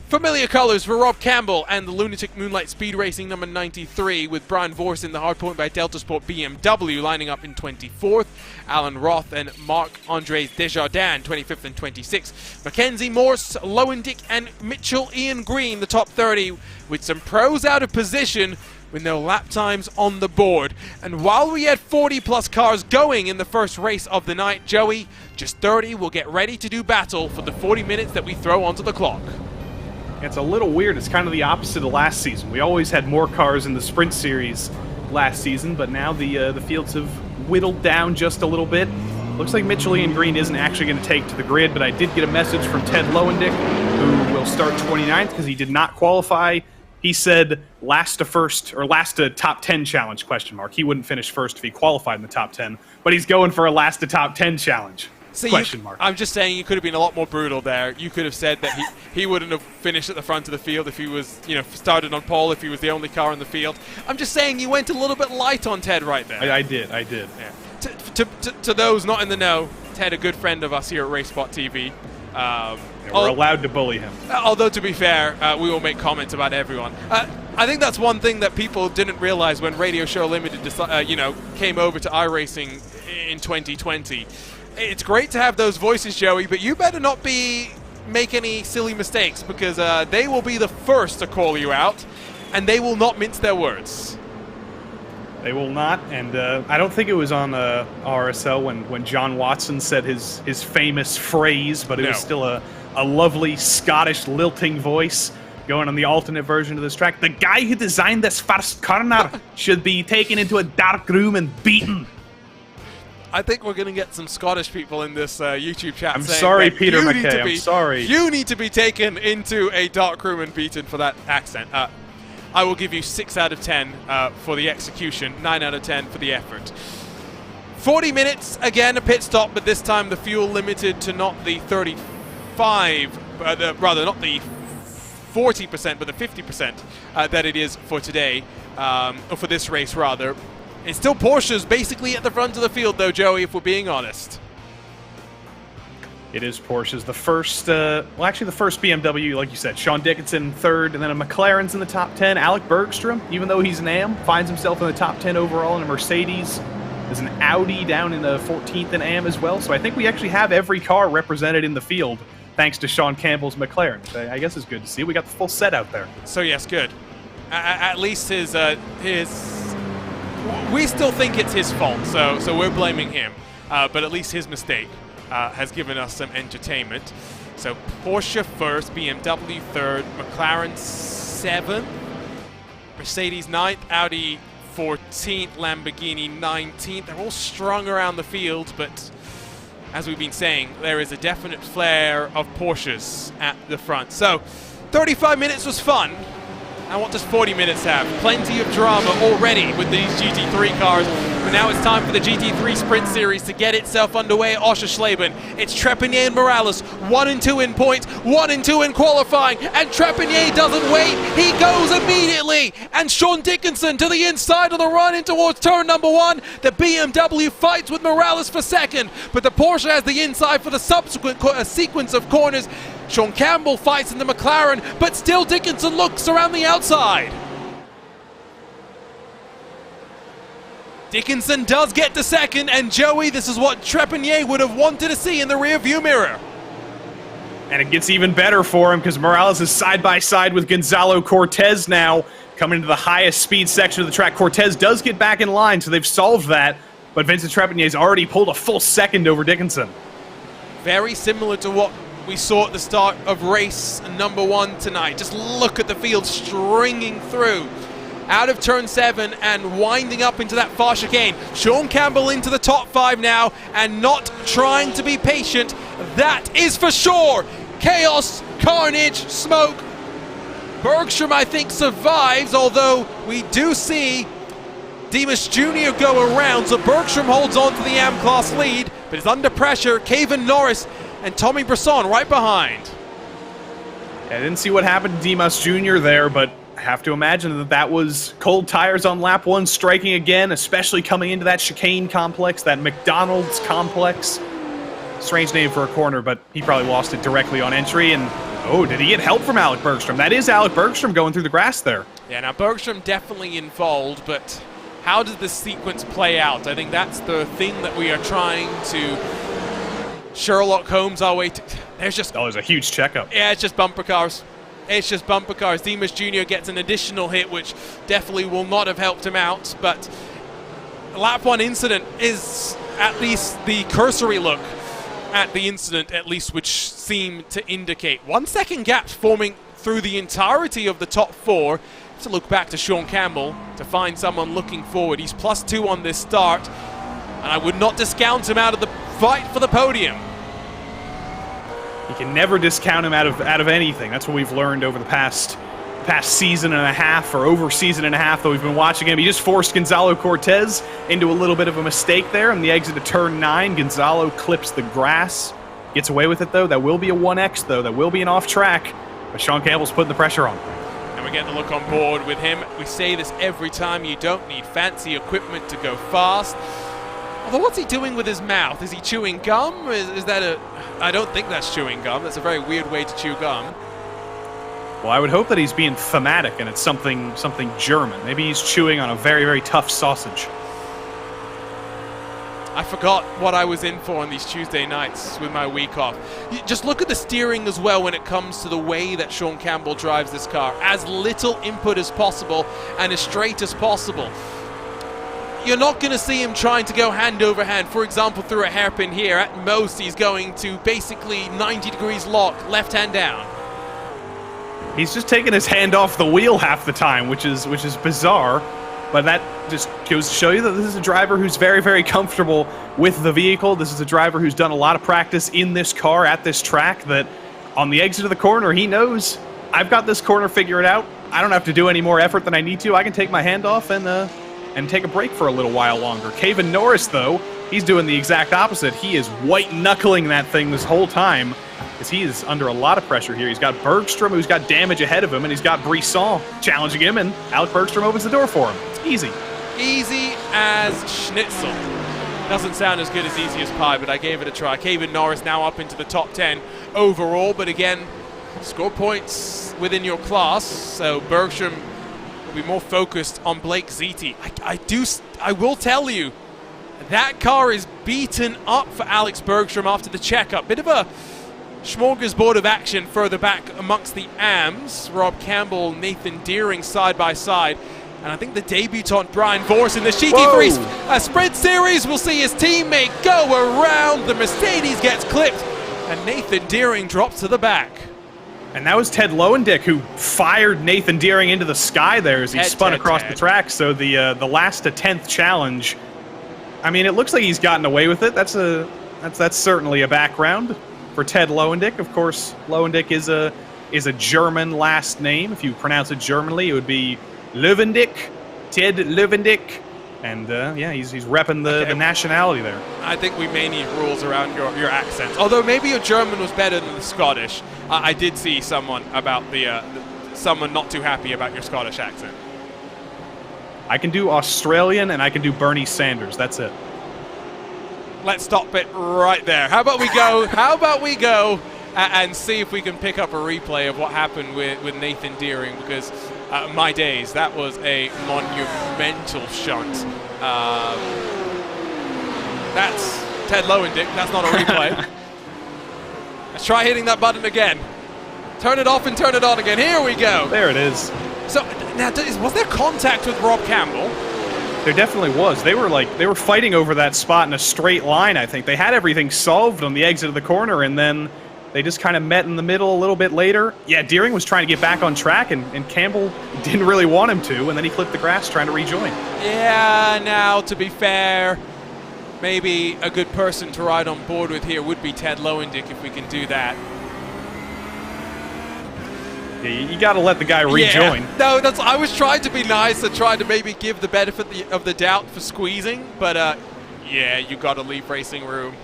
Familiar colours for Rob Campbell and the Lunatic Moonlight Speed Racing number 93, with Brian Vorse in the hardpoint by Delta Sport BMW lining up in 24th. Alan Roth and Marc-André Desjardins, 25th and 26th. Mackenzie Morse, Lowendick and Mitchell Ian Green, the top 30, with some pros out of position, with no lap times on the board. And while we had 40 plus cars going in the first race of the night, Joey, just 30 will get ready to do battle for the 40 minutes that we throw onto the clock. It's a little weird. It's kind of the opposite of last season. We always had more cars in the Sprint Series last season, but now the fields have whittled down just a little bit. Looks like Mitchell Ian Green isn't actually going to take to the grid, but I did get a message from Ted Lowendick, who will start 29th because he did not qualify. He said last to top 10 challenge, question mark. He wouldn't finish first if he qualified in the top 10, but he's going for a last to top 10 challenge. See, question mark. I'm just saying you could have been a lot more brutal there. You could have said that he wouldn't have finished at the front of the field if he was, started on pole, if he was the only car in the field. I'm just saying you went a little bit light on Ted right there. I did. Yeah. To those not in the know, Ted, a good friend of us here at RaceSpotTV. We're allowed to bully him. Although, to be fair, we will make comments about everyone. I think that's one thing that people didn't realize when Radio Show Limited came over to iRacing in 2020. It's great to have those voices, Joey, but you better not make any silly mistakes, because they will be the first to call you out, and they will not mince their words. They will not, and I don't think it was on RSL when John Watson said his famous phrase, but it was still a lovely Scottish lilting voice going on the alternate version of this track. The guy who designed this first corner should be taken into a dark room and beaten. I think we're going to get some Scottish people in this YouTube chat. I'm sorry, Peter McKay. I'm sorry. You need to be taken into a dark room and beaten for that accent. I will give you 6 out of 10 for the execution, 9 out of 10 for the effort. 40 minutes, again, a pit stop, but this time the fuel limited to not the 35, rather not the 40%, but the 50% that it is for today, or for this race, rather. It's still Porsche's basically at the front of the field, though, Joey, if we're being honest. It is Porsche's. The first BMW, like you said, Sean Dickinson third, and then a McLaren's in the top 10. Alec Bergstrom, even though he's an AM, finds himself in the top 10 overall in a Mercedes. There's an Audi down in the 14th in AM as well. So I think we actually have every car represented in the field, thanks to Sean Campbell's McLaren. I guess it's good to see. We got the full set out there. So yes, good. At least his we still think it's his fault, so we're blaming him. But at least his mistake has given us some entertainment. So Porsche first, BMW third, McLaren 7th, Mercedes 9th, Audi 14th, Lamborghini 19th. They're all strung around the field, but as we've been saying, there is a definite flare of Porsches at the front. So 35 minutes was fun. And what does 40 minutes have? Plenty of drama already with these GT3 cars. But now it's time for the GT3 Sprint Series to get itself underway at Oschersleben. It's Trepanier and Morales, 1 and 2 in points, 1 and 2 in qualifying. And Trepanier doesn't wait. He goes immediately. And Sean Dickinson to the inside of the run in towards turn number 1. The BMW fights with Morales for second. But the Porsche has the inside for the subsequent sequence of corners. Sean Campbell fights in the McLaren, but still Dickinson looks around the outside. Dickinson does get to second, and Joey, this is what Trepanier would have wanted to see in the rear view mirror. And it gets even better for him because Morales is side by side with Gonzalo Cortez now, coming into the highest speed section of the track. Cortez does get back in line, so they've solved that, but Vincent Trepanier's already pulled a full second over Dickinson. Very similar to what we saw at the start of race number 1 tonight. Just look at the field stringing through. Out of turn 7 and winding up into that far chicane. Sean Campbell into the top 5 now and not trying to be patient. That is for sure. Chaos, carnage, smoke. Bergstrom, I think, survives, although we do see Demas Jr. go around, so Bergstrom holds on to the AM class lead, but is under pressure. Kevin Norris and Tommy Brisson right behind. I didn't see what happened to Demas Jr. there, but I have to imagine that that was cold tires on lap 1 striking again, especially coming into that chicane complex, that McDonald's complex. Strange name for a corner, but he probably lost it directly on entry. And oh, did he get help from Alec Bergstrom? That is Alec Bergstrom going through the grass there. Yeah, now Bergstrom definitely involved, but how does this sequence play out? I think that's the thing that we are trying to Sherlock Holmes our way to. There's a huge checkup. Yeah, it's just bumper cars. It's just bumper cars. Demas Jr. gets an additional hit, which definitely will not have helped him out, but lap 1 incident is at least the cursory look at the incident, at least, which seemed to indicate 1 second gaps forming through the entirety of the top 4. To look back to Sean Campbell to find someone looking forward. He's +2 on this start, and I would not discount him out of the fight for the podium. You can never discount him out of anything. That's what we've learned over the past season and a half, or over season and a half that we've been watching him. He just forced Gonzalo Cortez into a little bit of a mistake there on the exit of turn 9. Gonzalo clips the grass, gets away with it though. That will be a 1X though. That will be an off track, but Sean Campbell's putting the pressure on. And we're getting the look on board with him. We say this every time, you don't need fancy equipment to go fast. Although, what's he doing with his mouth? Is he chewing gum? Is that a... I don't think that's chewing gum. That's a very weird way to chew gum. Well, I would hope that he's being thematic and it's something German. Maybe he's chewing on a very, very tough sausage. I forgot what I was in for on these Tuesday nights with my week off. Just look at the steering as well when it comes to the way that Sean Campbell drives this car. As little input as possible and as straight as possible. You're not going to see him trying to go hand over hand, for example, through a hairpin here. At most, he's going to basically 90 degrees lock, left hand down. He's just taking his hand off the wheel half the time, which is bizarre. But that just goes to show you that this is a driver who's very, very comfortable with the vehicle. This is a driver who's done a lot of practice in this car at this track, that on the exit of the corner, he knows, I've got this corner figured out. I don't have to do any more effort than I need to. I can take my hand off and take a break for a little while longer. Kevin Norris, though, he's doing the exact opposite. He is white-knuckling that thing this whole time, because he is under a lot of pressure here. He's got Bergstrom, who's got damage ahead of him, and he's got Brisson challenging him, and Alec Bergstrom opens the door for him. Easy. Easy as schnitzel. Doesn't sound as good as easy as pie, but I gave it a try. Kevin Norris now up into the top 10 overall, but again, score points within your class, so Bergstrom be more focused on Blake Ziti. I will tell you, that car is beaten up for Alex Bergstrom after the checkup. Bit of a smorgasbord of action further back amongst the AMs. Rob Campbell, Nathan Deering side by side. And I think the debutant Brian Vorse in the GT3 Sprint Series will see his teammate go around. The Mercedes gets clipped and Nathan Deering drops to the back. And that was Ted Lowendick who fired Nathan Deering into the sky there as he spun across the track. So the last to 10th challenge, I mean, it looks like he's gotten away with it. That's certainly a background for Ted Lowendick. Of course, Lowendick is a German last name. If you pronounce it Germanly, it would be Löwendick, Ted Löwendick. And yeah, he's repping the nationality there. I think we may need rules around your accents. Although maybe your German was better than the Scottish. I did see someone about someone not too happy about your Scottish accent. I can do Australian and I can do Bernie Sanders. That's it. Let's stop it right there. How about we go? How about we go and see if we can pick up a replay of what happened with Nathan Deering, because my days, that was a monumental shunt. That's Ted Lowendick. That's not a replay. Let's try hitting that button again. Turn it off and turn it on again. Here we go. There it is. So now, was there contact with Rob Campbell? There definitely was. They were fighting over that spot in a straight line, I think. They had everything solved on the exit of the corner, and then they just kind of met in the middle a little bit later. Yeah, Deering was trying to get back on track, and Campbell didn't really want him to, and then he flipped the grass trying to rejoin. Yeah, now, to be fair, maybe a good person to ride on board with here would be Ted Lowendick if we can do that. Yeah, you got to let the guy rejoin. Yeah. No, I was trying to be nice and trying to maybe give the benefit of the doubt for squeezing, but yeah, you got to leave racing room.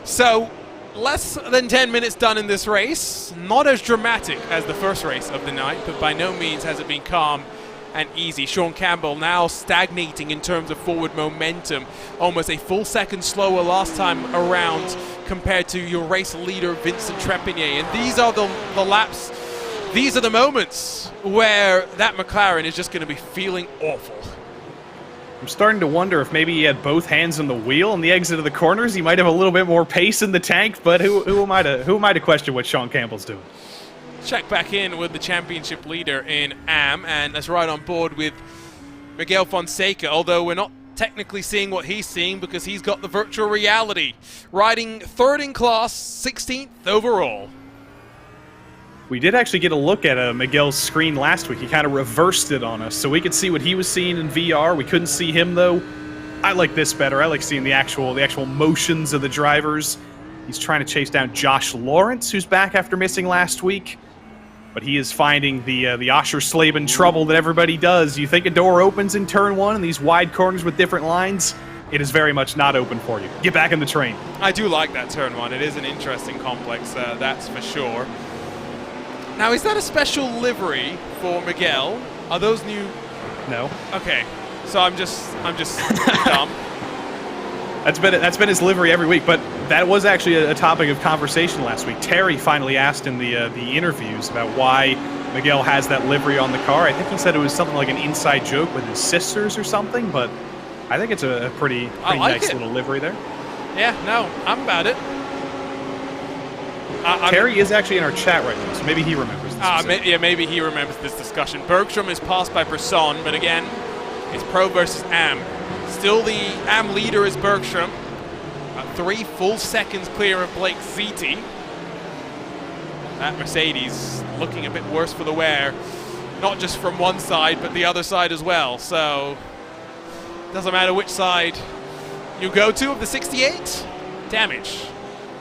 So, less than 10 minutes done in this race. Not as dramatic as the first race of the night, but by no means has it been calm and easy. Sean Campbell now stagnating in terms of forward momentum. Almost a full second slower last time around compared to your race leader, Vincent Trepigny. And these are the laps, these are the moments where that McLaren is just going to be feeling awful. I'm starting to wonder if maybe he had both hands on the wheel on the exit of the corners. He might have a little bit more pace in the tank, but who am I to question what Sean Campbell's doing? Check back in with the championship leader in AM, and let's ride on board with Miguel Fonseca, although we're not technically seeing what he's seeing because he's got the virtual reality. Riding third in class, 16th overall. We did actually get a look at Miguel's screen last week. He kind of reversed it on us, so we could see what he was seeing in VR. We couldn't see him, though. I like this better. I like seeing the actual motions of the drivers. He's trying to chase down Josh Lawrence, who's back after missing last week. But he is finding the Oschersleben trouble that everybody does. You think a door opens in turn one in these wide corners with different lines? It is very much not open for you. Get back in the train. I do like that turn one. It is an interesting complex, that's for sure. Now, is that a special livery for Miguel? Are those new? No. Okay, so I'm just dumb. That's been his livery every week, but that was actually a topic of conversation last week. Terry finally asked in the interviews about why Miguel has that livery on the car. I think he said it was something like an inside joke with his sisters or something, but I think it's a pretty nice little livery there. Yeah, no, I'm about it. Terry is actually in our chat right now, so maybe he remembers this. Yeah, maybe he remembers this discussion. Bergstrom is passed by Brisson, but again, it's Pro versus AM. Still the AM leader is Bergstrom. 3 full seconds clear of Blake Ziti. That Mercedes looking a bit worse for the wear. Not just from one side, but the other side as well. So, doesn't matter which side you go to of the 68. Damage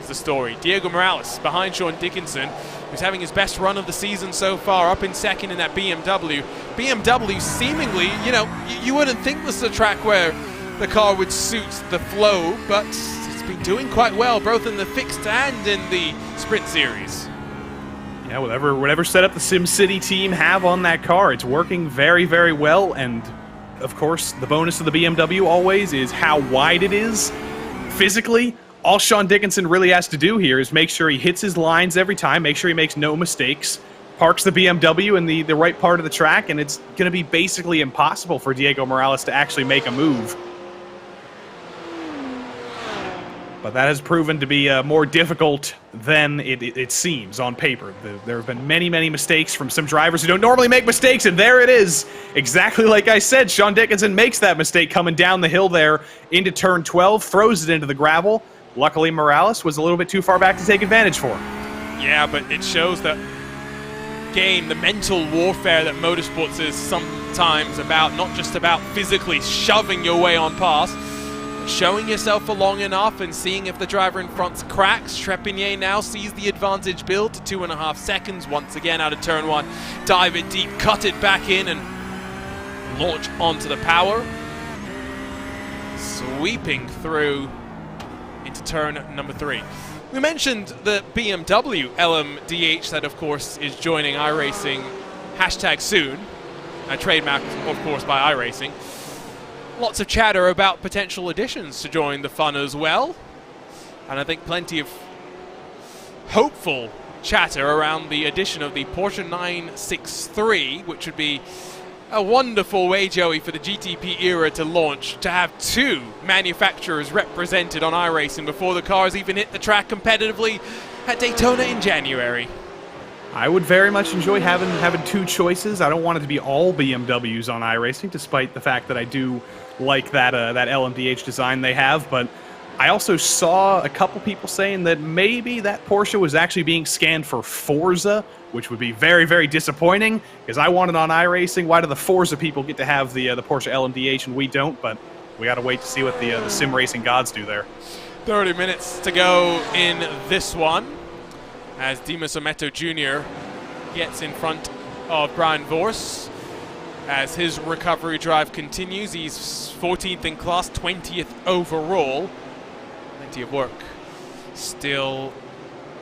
is the story. Diego Morales behind Sean Dickinson, who's having his best run of the season so far, up in second in that BMW. BMW seemingly, you wouldn't think this is a track where the car would suit the flow, but it's been doing quite well, both in the fixed and in the sprint series. Yeah, whatever setup the SimCity team have on that car, it's working very, very well. And of course, the bonus of the BMW always is how wide it is physically. All Sean Dickinson really has to do here is make sure he hits his lines every time, make sure he makes no mistakes, parks the BMW in the right part of the track, and it's going to be basically impossible for Diego Morales to actually make a move. But that has proven to be more difficult than it seems on paper. There have been many, many mistakes from some drivers who don't normally make mistakes, and there it is. Exactly like I said, Sean Dickinson makes that mistake coming down the hill there into turn 12, throws it into the gravel. luckily Morales was a little bit too far back to take advantage for. Yeah, but it shows that, again, the mental warfare that motorsports is sometimes about, not just about physically shoving your way on past, showing yourself for long enough and seeing if the driver in front cracks. Trepignet now sees the advantage build to 2.5 seconds. Once again out of turn 1, dive it deep, cut it back in, and launch onto the power. Sweeping through into turn number 3. We mentioned the BMW LMDH that, of course, is joining iRacing #soon, a trademark, of course, by iRacing. Lots of chatter about potential additions to join the fun as well, and I think plenty of hopeful chatter around the addition of the Porsche 963, which would be a wonderful way, Joey, for the GTP era to launch, to have 2 manufacturers represented on iRacing before the cars even hit the track competitively at Daytona in January. I would very much enjoy having 2 choices. I don't want it to be all BMWs on iRacing, despite the fact that I do like that LMDH design they have. But I also saw a couple people saying that maybe that Porsche was actually being scanned for Forza, which would be very, very disappointing, because I want it on iRacing. Why do the Forza people get to have the Porsche LMDH and we don't? But we got to wait to see what the sim racing gods do there. 30 minutes to go in this one, as Dimas Ometo Jr. gets in front of Brian Vorse as his recovery drive continues. He's 14th in class, 20th overall. Plenty of work still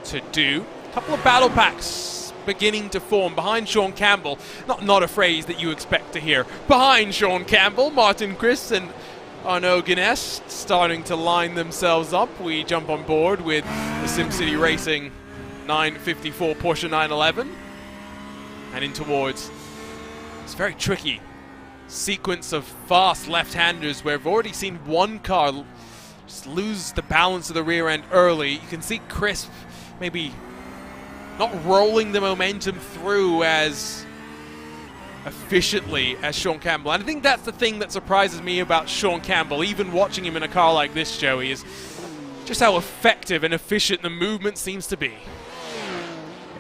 to do. A couple of battle packs beginning to form behind Sean Campbell. Not a phrase that you expect to hear. Behind Sean Campbell, Martin Chris and Arnaud Guinness starting to line themselves up. We jump on board with the SimCity Racing 954 Porsche 911 and in towards this very tricky sequence of fast left-handers where we've already seen one car just lose the balance of the rear end early. You can see Crisp maybe not rolling the momentum through as efficiently as Sean Campbell. And I think that's the thing that surprises me about Sean Campbell, even watching him in a car like this, Joey, is just how effective and efficient the movement seems to be.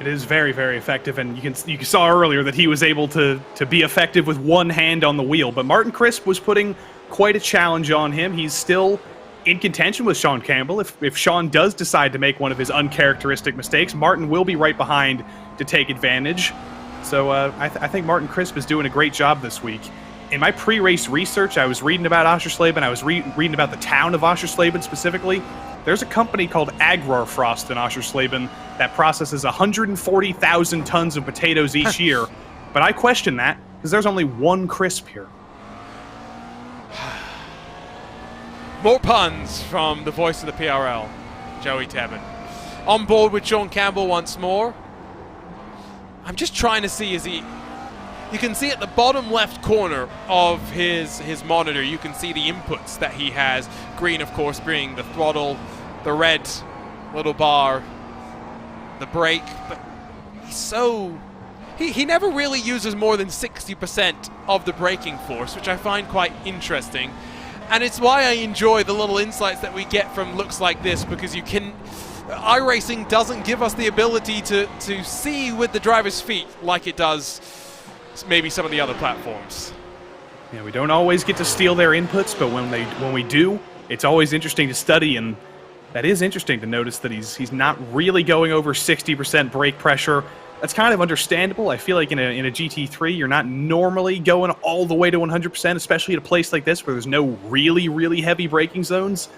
It is very, very effective, and you saw earlier that he was able to be effective with one hand on the wheel. But Martin Crisp was putting quite a challenge on him. He's still in contention with Sean Campbell. If Sean does decide to make one of his uncharacteristic mistakes, Martin will be right behind to take advantage. So I think Martin Crisp is doing a great job this week. In my pre-race research, I was reading about Oschersleben. I was reading about the town of Oschersleben specifically. There's a company called Agrarfrost in Oschersleben that processes 140,000 tons of potatoes each year. But I question that, because there's only one Crisp here. More puns from the voice of the PRL, Joey Tebben. On board with Sean Campbell once more. I'm just trying to see, you can see at the bottom left corner of his monitor, you can see the inputs that he has. Green, of course, being the throttle, the red little bar, the brake. But he's so... He never really uses more than 60% of the braking force, which I find quite interesting. And it's why I enjoy the little insights that we get from looks like this, because you can... iRacing doesn't give us the ability to see with the driver's feet like it does maybe some of the other platforms. Yeah, we don't always get to steal their inputs, but when we do, it's always interesting to study, and that is interesting to notice that he's not really going over 60% brake pressure. That's kind of understandable. I feel like in a GT3, you're not normally going all the way to 100%, especially at a place like this where there's no really, really heavy braking zones.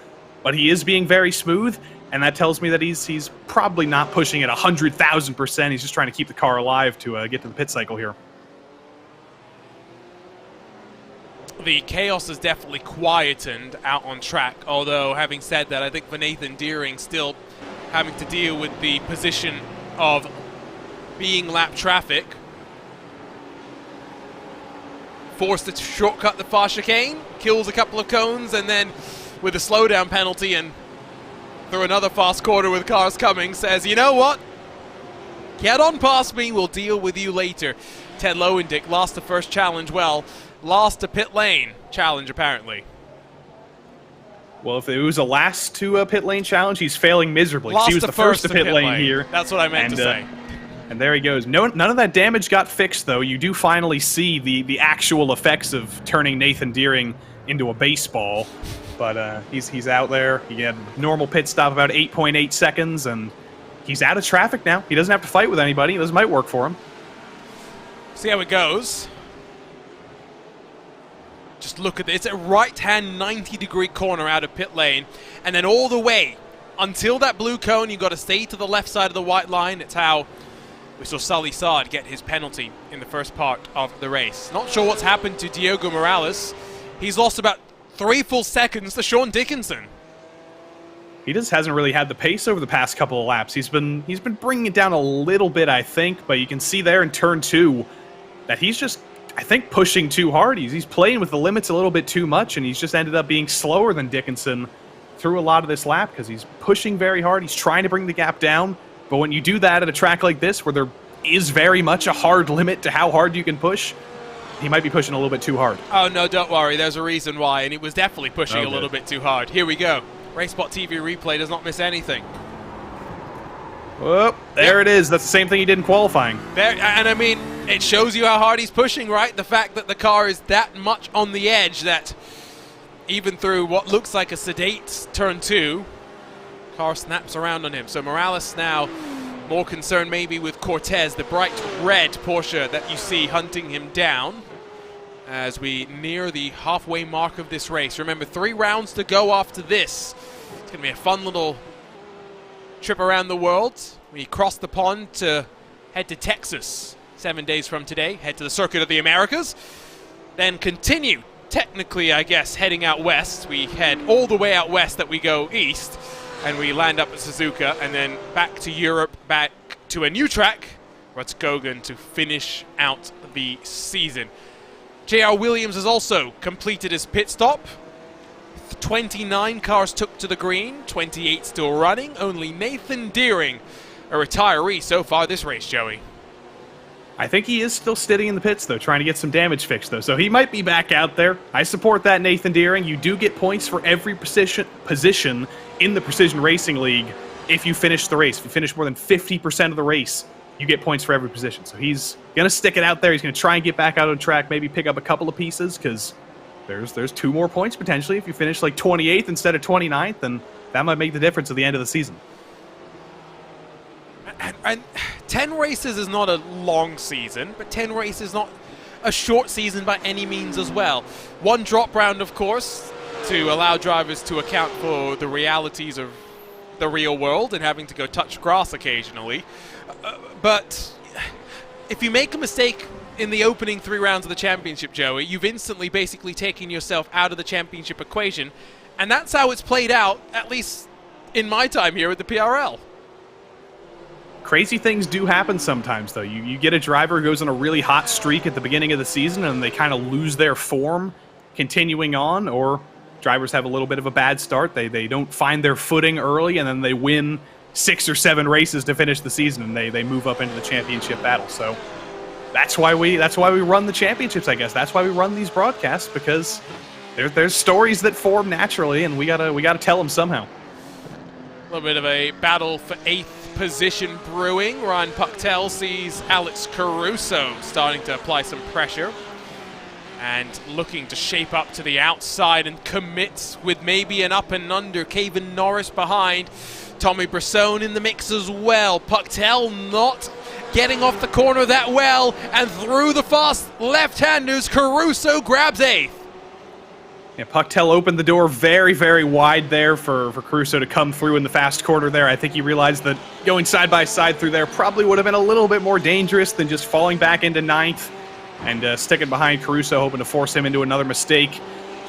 But he is being very smooth, and that tells me that he's probably not pushing it 100,000%. He's just trying to keep the car alive to get to the pit cycle here. The chaos is definitely quietened out on track, although having said that, I think for Nathan Deering still having to deal with the position of being lap traffic. Forced to shortcut the far chicane, kills a couple of cones, and then with a slowdown penalty and through another fast corner with cars coming, says, you know what? Get on past me, we'll deal with you later. Ted Lowendick lost the first challenge, lost a pit lane challenge apparently. Well, if it was a last to pit lane challenge, he's failing miserably. Lost He was the the first to pit lane lane here. That's what I meant to say. And there he goes. None of that damage got fixed, though. You do finally see the actual effects of turning Nathan Deering into a baseball. But he's out there. He had normal pit stop about 8.8 seconds, and he's out of traffic now. He doesn't have to fight with anybody. This might work for him. See how it goes. Just look at this. It's a right-hand 90-degree corner out of pit lane. And then all the way until that blue cone, you've got to stay to the left side of the white line. It's how we saw Sully Saad get his penalty in the first part of the race. Not sure what's happened to Diogo Morales. He's lost about 3 full seconds to Sean Dickinson. He just hasn't really had the pace over the past couple of laps. He's been bringing it down a little bit, I think, but you can see there in turn 2 that he's just, I think, pushing too hard. He's playing with the limits a little bit too much, and he's just ended up being slower than Dickinson through a lot of this lap because he's pushing very hard. He's trying to bring the gap down, but when you do that at a track like this where there is very much a hard limit to how hard you can push, he might be pushing a little bit too hard. Oh, no, don't worry. There's a reason why, and he was definitely pushing a little bit too hard. Here we go. RaceSpotTV replay does not miss anything. Whoop, there it is. That's the same thing he did in qualifying. There, and I mean, it shows you how hard he's pushing, right? The fact that the car is that much on the edge that even through what looks like a sedate turn 2, car snaps around on him. So Morales now more concerned maybe with Cortez, the bright red Porsche that you see hunting him down as we near the halfway mark of this race. Remember, 3 rounds to go after this. It's going to be a fun little trip around the world. We cross the pond to head to Texas 7 days from today, head to the Circuit of the Americas, then continue, technically, I guess, heading out west. We head all the way out west that we go east, and we land up at Suzuka, and then back to Europe, back to a new track, Rutskogen, to finish out the season. J.R. Williams has also completed his pit stop. 29 cars took to the green, 28 still running. Only Nathan Deering, a retiree so far this race, Joey. I think he is still sitting in the pits, though, trying to get some damage fixed, though. So he might be back out there. I support that, Nathan Deering. You do get points for every position in the Precision Racing League if you finish the race. If you finish more than 50% of the race, you get points for every position. So he's going to stick it out there. He's going to try and get back out on track, maybe pick up a couple of pieces, because there's 2 more points potentially. If you finish like 28th instead of 29th, then that might make the difference at the end of the season. And 10 races is not a long season, but 10 races is not a short season by any means as well. 1 drop round, of course, to allow drivers to account for the realities of the real world and having to go touch grass occasionally. But if you make a mistake in the opening 3 rounds of the championship, Joey, you've instantly basically taken yourself out of the championship equation. And that's how it's played out, at least in my time here at the PRL. Crazy things do happen sometimes, though. You get a driver who goes on a really hot streak at the beginning of the season and they kind of lose their form continuing on, or drivers have a little bit of a bad start. They don't find their footing early, and then they win 6 or 7 races to finish the season, and they move up into the championship battle. So that's why we run the championships, I guess. That's why we run these broadcasts, because there's stories that form naturally, and we gotta tell them somehow. A little bit of a battle for 8th position brewing. Ryan Pucktel sees Alex Caruso starting to apply some pressure and looking to shape up to the outside and commit with maybe an up and under. Kevin Norris behind. Tommy Bressone in the mix as well. Pucktel not getting off the corner that well, and through the fast left-handers, Caruso grabs 8th. Yeah, Pucktel opened the door very, very wide there for Caruso to come through in the fast corner there. I think he realized that going side by side through there probably would have been a little bit more dangerous than just falling back into 9th and sticking behind Caruso, hoping to force him into another mistake.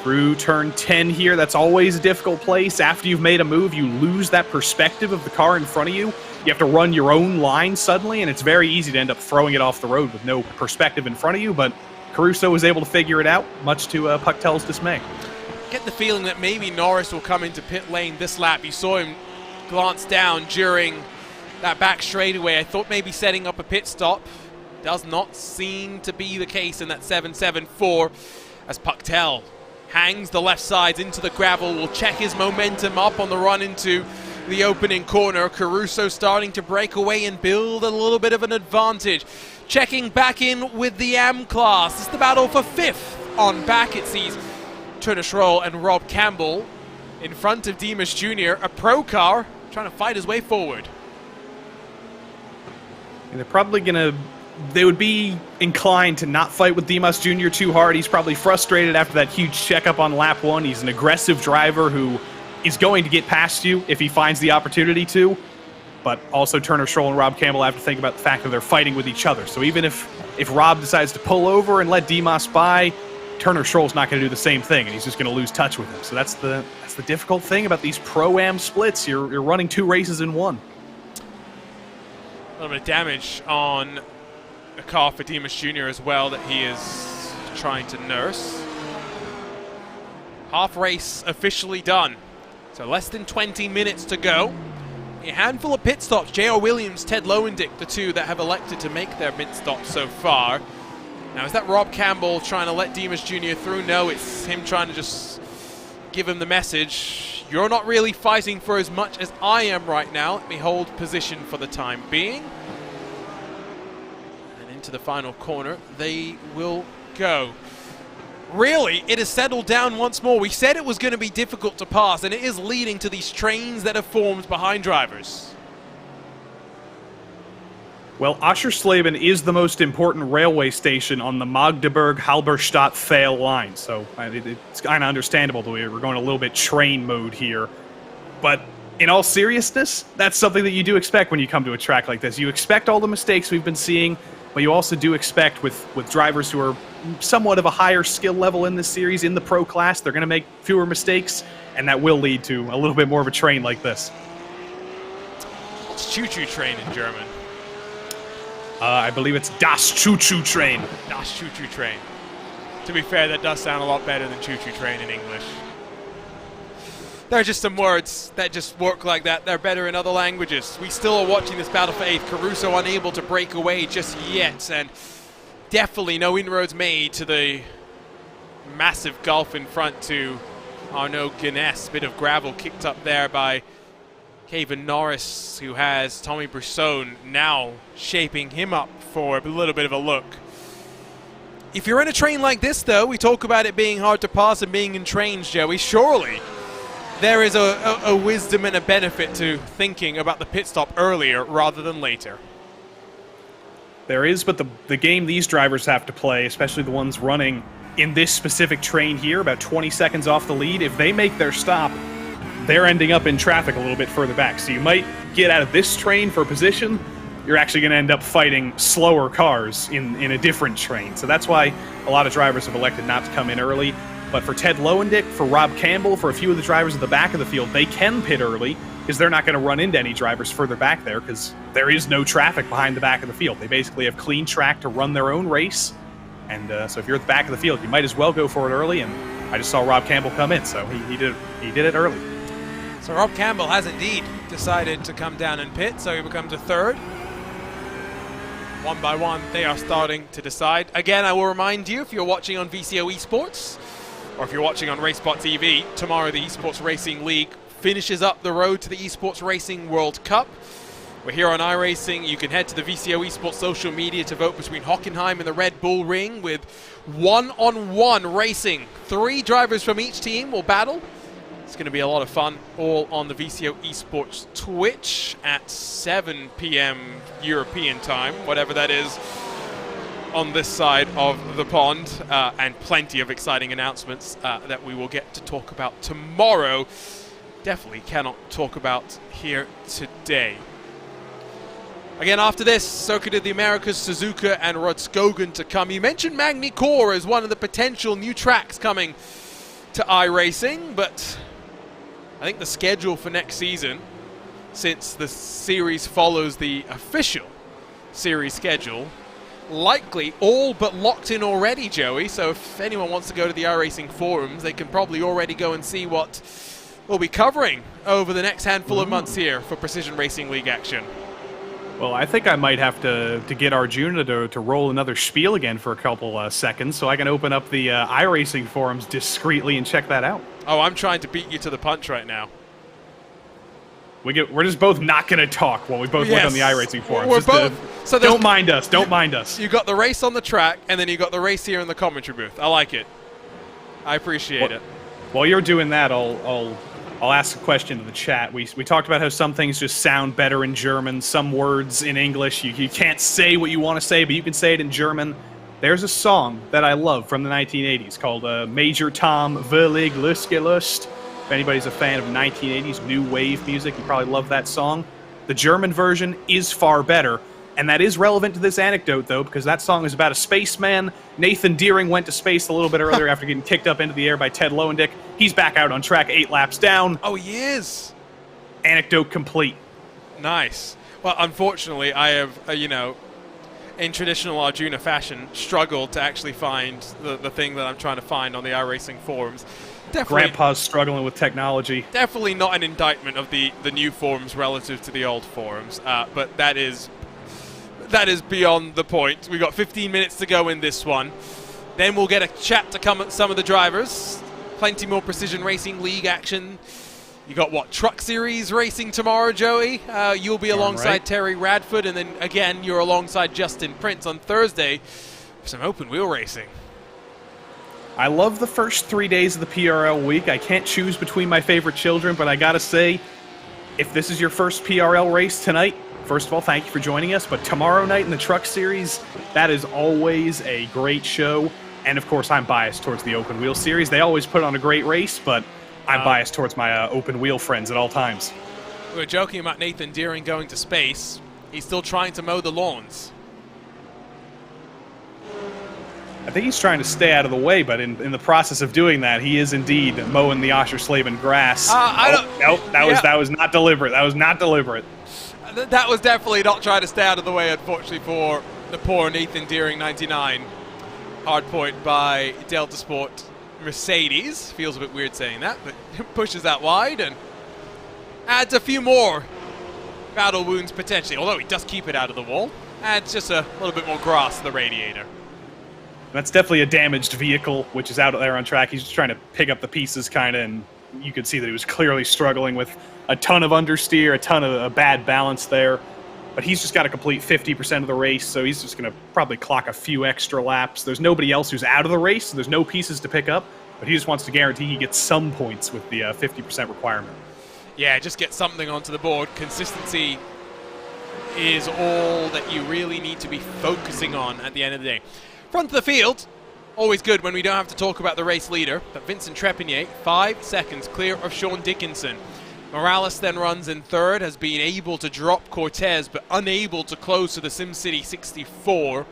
Through turn 10 here, that's always a difficult place. After you've made a move, you lose that perspective of the car in front of you. You have to run your own line suddenly, and it's very easy to end up throwing it off the road with no perspective in front of you, but Caruso was able to figure it out, much to Pucktel's dismay. Get the feeling that maybe Norris will come into pit lane this lap. You saw him glance down during that back straightaway. I thought maybe setting up a pit stop. Does not seem to be the case in that 774 as Pucktel hangs the left sides into the gravel, will check his momentum up on the run into the opening corner. Caruso starting to break away and build a little bit of an advantage. Checking back in with the AM class. It's the battle for 5th on back. It sees Turner Schroll and Rob Campbell in front of Dimas Jr., a pro car, trying to fight his way forward. And they're probably they would be inclined to not fight with Dimas Jr. too hard. He's probably frustrated after that huge checkup on lap 1. He's an aggressive driver who is going to get past you if he finds the opportunity to. But also Turner Schroll and Rob Campbell have to think about the fact that they're fighting with each other. So even if Rob decides to pull over and let Dimas by, Turner Schroll's not going to do the same thing, and he's just going to lose touch with him. So that's the difficult thing about these Pro-Am splits. You're running 2 races in one. A little bit of damage on a car for Dimas Jr. as well that he is trying to nurse. Half race officially done. So less than 20 minutes to go. A handful of pit stops. J.R. Williams, Ted Lowendick, the 2 that have elected to make their pit stops so far. Now, is that Rob Campbell trying to let Dimas Jr. through? No, it's him trying to just give him the message. You're not really fighting for as much as I am right now. Let me hold position for the time being. And into the final corner, they will go. Really, it has settled down once more. We said it was going to be difficult to pass, and it is leading to these trains that have formed behind drivers. Well, Oschersleben is the most important railway station on the Magdeburg-Halberstadt-Thale line, so it's kind of understandable that we're going a little bit train mode here. But in all seriousness, that's something that you do expect when you come to a track like this. You expect all the mistakes we've been seeing, but you also do expect with drivers who are somewhat of a higher skill level in this series, in the pro class, they're going to make fewer mistakes, and that will lead to a little bit more of a train like this. It's choo-choo train in German. I believe it's Das Choo-Choo Train. Das Choo-Choo Train. To be fair, that does sound a lot better than choo-choo train in English. There are just some words that just work like that. They're better in other languages. We still are watching this battle for 8th. Caruso unable to break away just yet, and definitely no inroads made to the massive gulf in front to Arnaud Guinness. Bit of gravel kicked up there by Kevin Norris, who has Tommy Brisson now shaping him up for a little bit of a look. If you're in a train like this, though, we talk about it being hard to pass and being in trains, Joey. Surely there is a wisdom and a benefit to thinking about the pit stop earlier rather than later. There is, but the game these drivers have to play, especially the ones running in this specific train here, about 20 seconds off the lead, if they make their stop, they're ending up in traffic a little bit further back. So you might get out of this train for position. You're actually going to end up fighting slower cars in a different train. So that's why a lot of drivers have elected not to come in early. But for Ted Lowendick, for Rob Campbell, for a few of the drivers at the back of the field, they can pit early because they're not going to run into any drivers further back there because there is no traffic behind the back of the field. They basically have clean track to run their own race. And so if you're at the back of the field, you might as well go for it early. And I just saw Rob Campbell come in, so he did it early. So Rob Campbell has indeed decided to come down and pit, so he becomes a 3rd. One by one, they are starting to decide. Again, I will remind you, if you're watching on VCO Esports, or if you're watching on RaceSpotTV, tomorrow the Esports Racing League finishes up the road to the Esports Racing World Cup. We're here on iRacing. You can head to the VCO Esports social media to vote between Hockenheim and the Red Bull Ring with one-on-one racing. 3 drivers from each team will battle. It's going to be a lot of fun, all on the VCO Esports Twitch at 7 p.m. European time, whatever that is on this side of the pond, and plenty of exciting announcements that we will get to talk about tomorrow. Definitely cannot talk about here today. Again, after this, Circuit of the Americas, Suzuka and Rodskogen to come. You mentioned Magny Core as one of the potential new tracks coming to iRacing, but I think the schedule for next season, since the series follows the official series schedule, likely all but locked in already, Joey. So if anyone wants to go to the iRacing forums, they can probably already go and see what we'll be covering over the next handful of months here for Precision Racing League action. Well, I think I might have to get Arjuna to roll another spiel again for a couple seconds so I can open up the iRacing forums discreetly and check that out. Oh, I'm trying to beat you to the punch right now. We're just both not going to talk while we both look on the iRacing forums. We're Just, both. So don't mind us. Don't mind us. You got the race on the track, and then you got the race here in the commentary booth. I like it. I appreciate it. While you're doing that, I'll ask a question in the chat. We talked about how some things just sound better in German, some words in English. You can't say what you want to say, but you can say it in German. There's a song that I love from the 1980s called Major Tom Verlig Lustgelust. If anybody's a fan of 1980s new wave music, you probably love that song. The German version is far better, and that is relevant to this anecdote, though, because that song is about a spaceman. Nathan Deering went to space a little bit earlier after getting kicked up into the air by Ted Lowendick. He's back out on track 8 laps down. Oh, he is. Anecdote complete. Nice. Well, unfortunately, I have, in traditional Arjuna fashion, struggled to actually find the thing that I'm trying to find on the iRacing forums. Definitely, Grandpa's struggling with technology. Definitely not an indictment of the new forums relative to the old forums, but that is beyond the point. We've got 15 minutes to go in this one. Then we'll get a chat to come at some of the drivers. Plenty more Precision Racing League action. You got what, Truck Series racing tomorrow, Joey? You'll be alongside Terry Radford, and then again you're alongside Justin Prince on Thursday for some open wheel racing. I love the first 3 days of the PRL week. I can't choose between my favorite children, but I gotta say, if this is your first PRL race tonight, first of all, thank you for joining us, but tomorrow night in the Truck Series, that is always a great show. And of course, I'm biased towards the Open Wheel Series. They always put on a great race, but I'm biased towards my open wheel friends at all times. We were joking about Nathan Deering going to space. He's still trying to mow the lawns. I think he's trying to stay out of the way, but in the process of doing that, he is indeed mowing the Oschersleben grass. That was not deliberate. That was not deliberate. That was definitely not trying to stay out of the way, unfortunately, for the poor Nathan Deering 99. Hard point by Delta Sport Mercedes. Feels a bit weird saying that, but pushes that wide and adds a few more battle wounds potentially, although he does keep it out of the wall. Adds just a little bit more grass to the radiator. That's definitely a damaged vehicle, which is out there on track. He's just trying to pick up the pieces, kind of, and you could see that he was clearly struggling with a ton of understeer, a ton of bad balance there. But he's just got to complete 50% of the race, so he's just going to probably clock a few extra laps. There's nobody else who's out of the race, so there's no pieces to pick up, but he just wants to guarantee he gets some points with the 50% requirement. Yeah, just get something onto the board. Consistency is all that you really need to be focusing on at the end of the day. Front of the field, always good when we don't have to talk about the race leader, but Vincent Trepanier, 5 seconds clear of Sean Dickinson. Morales then runs in third, has been able to drop Cortez, but unable to close to the SimCity 64.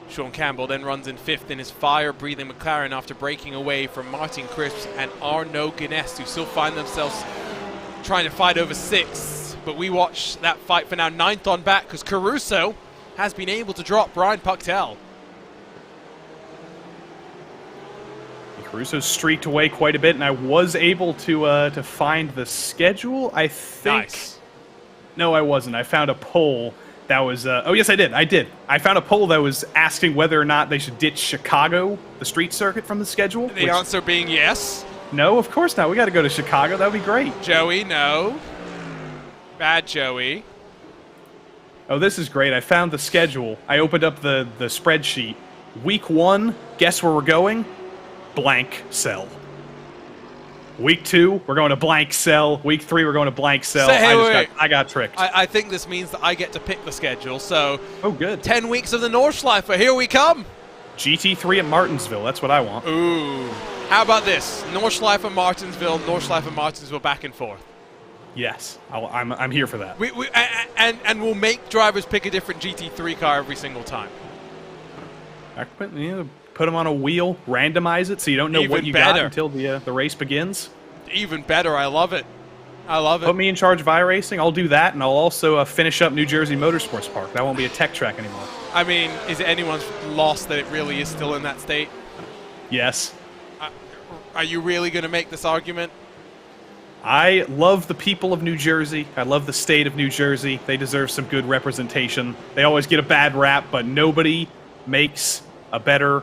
Sean Campbell then runs in fifth in his fire-breathing McLaren after breaking away from Martin Crisps and Arnaud Guinness, who still find themselves trying to fight over sixth. But we watch that fight for now, ninth on back, because Caruso has been able to drop Brian Puctel. Caruso streaked away quite a bit, and I was able to find the schedule, I think. Nice. No, I wasn't. I found a poll that was... oh, yes, I did. I found a poll that was asking whether or not they should ditch Chicago, the street circuit, from the schedule. The answer being yes. No, of course not. We got to go to Chicago. That would be great. Joey, no. Bad Joey. Oh, this is great. I found the schedule. I opened up the spreadsheet. Week 1, guess where we're going? Blank cell. Week 2, we're going to blank cell. Week 3, we're going to blank cell. I got tricked. I think this means that I get to pick the schedule, so... Oh, good. 10 weeks of the Nordschleife, here we come! GT3 at Martinsville, that's what I want. Ooh. How about this? Nordschleife, Martinsville, back and forth. Yes, I'm here for that. And we'll make drivers pick a different GT3 car every single time. Put them on a wheel, randomize it, so you don't know what you got until the race begins. Even better, I love it. I love it. Put me in charge of iRacing, I'll do that, and I'll also finish up New Jersey Motorsports Park. That won't be a tech track anymore. I mean, is it anyone's loss that it really is still in that state? Yes. Are you really going to make this argument? I love the people of New Jersey. I love the state of New Jersey. They deserve some good representation. They always get a bad rap, but nobody makes a better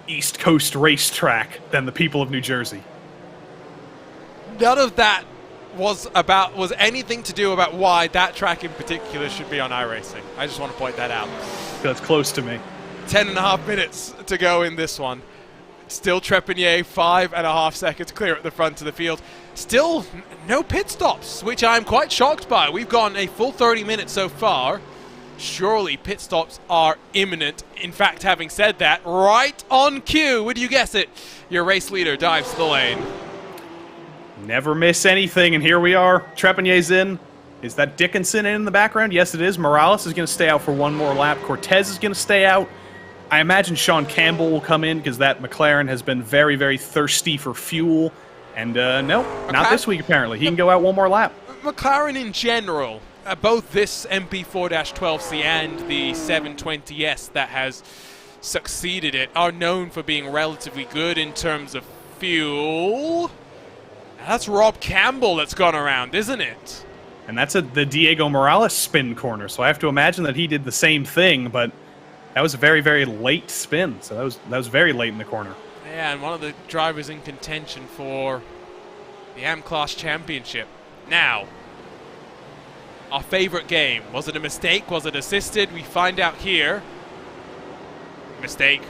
East Coast racetrack than the people of New Jersey. None of that was anything to do about why that track in particular should be on iRacing. I just want to point that out. That's close to me. 10.5 minutes to go in this one. Still Trepanier 5.5 seconds clear at the front of the field. Still no pit stops, which I'm quite shocked by. We've gone a full 30 minutes so far. Surely pit stops are imminent. In fact, having said that, right on cue, would you guess it? Your race leader dives to the lane. Never miss anything, and here we are. Trepanier's in. Is that Dickinson in the background? Yes, it is. Morales is going to stay out for one more lap. Cortez is going to stay out. I imagine Sean Campbell will come in because that McLaren has been very, very thirsty for fuel. And no, not this week apparently. He can go out one more lap. McLaren in general, both this MP4-12C and the 720S that has succeeded it are known for being relatively good in terms of fuel. That's Rob Campbell that's gone around, isn't it? And that's the Diego Morales spin corner, so I have to imagine that he did the same thing, but that was a very, very late spin, so that was very late in the corner. Yeah, and one of the drivers in contention for the M-Class Championship. Now, our favorite game. Was it a mistake? Was it assisted? We find out here. Mistake.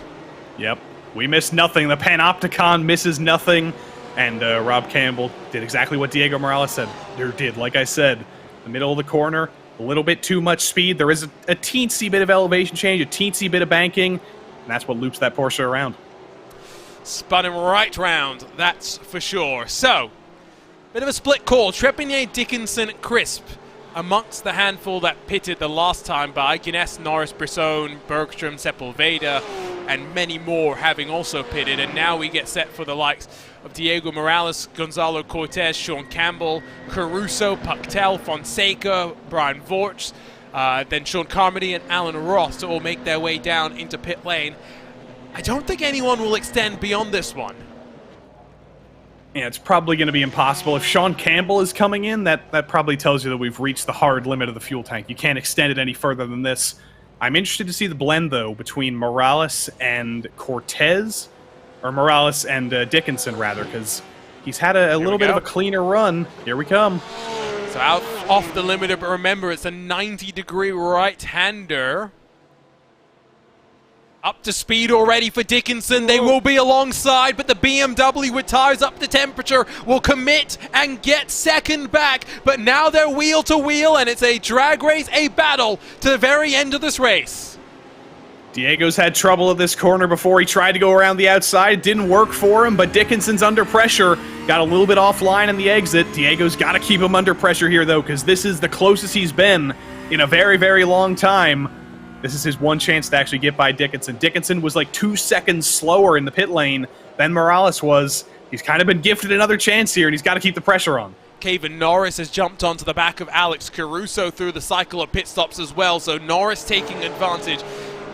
Yep. We missed nothing. The Panopticon misses nothing. And Rob Campbell did exactly what Diego Morales said. Did, like I said, the middle of the corner, a little bit too much speed. There is a teensy bit of elevation change, a teensy bit of banking, and that's what loops that Porsche around. Spun him right round, that's for sure. So, bit of a split call. Trepanier, Dickinson, Crisp amongst the handful that pitted the last time by. Guinness, Norris, Brisson, Bergstrom, Sepulveda, and many more having also pitted. And now we get set for the likes of Diego Morales, Gonzalo Cortez, Sean Campbell, Caruso, Pactel, Fonseca, Brian Vorts, then Sean Carmody and Alan Ross to all make their way down into pit lane. I don't think anyone will extend beyond this one. Yeah, it's probably going to be impossible. If Sean Campbell is coming in, that probably tells you that we've reached the hard limit of the fuel tank. You can't extend it any further than this. I'm interested to see the blend, though, between Morales and Cortez, or Morales and Dickinson, rather, because he's had a little bit of a cleaner run. Here we come. So out off the limiter, but remember, it's a 90-degree right-hander. Up to speed already for Dickinson. They will be alongside, but the BMW with tires up to temperature will commit and get second back. But now they're wheel to wheel, and it's a drag race, a battle to the very end of this race. Diego's had trouble at this corner before. He tried to go around the outside. It didn't work for him, but Dickinson's under pressure. Got a little bit offline in the exit. Diego's got to keep him under pressure here, though, because this is the closest he's been in a very, very long time. This is his one chance to actually get by Dickinson. Dickinson was like 2 seconds slower in the pit lane than Morales was. He's kind of been gifted another chance here, and he's got to keep the pressure on. Kevin Norris has jumped onto the back of Alex Caruso through the cycle of pit stops as well, so Norris taking advantage.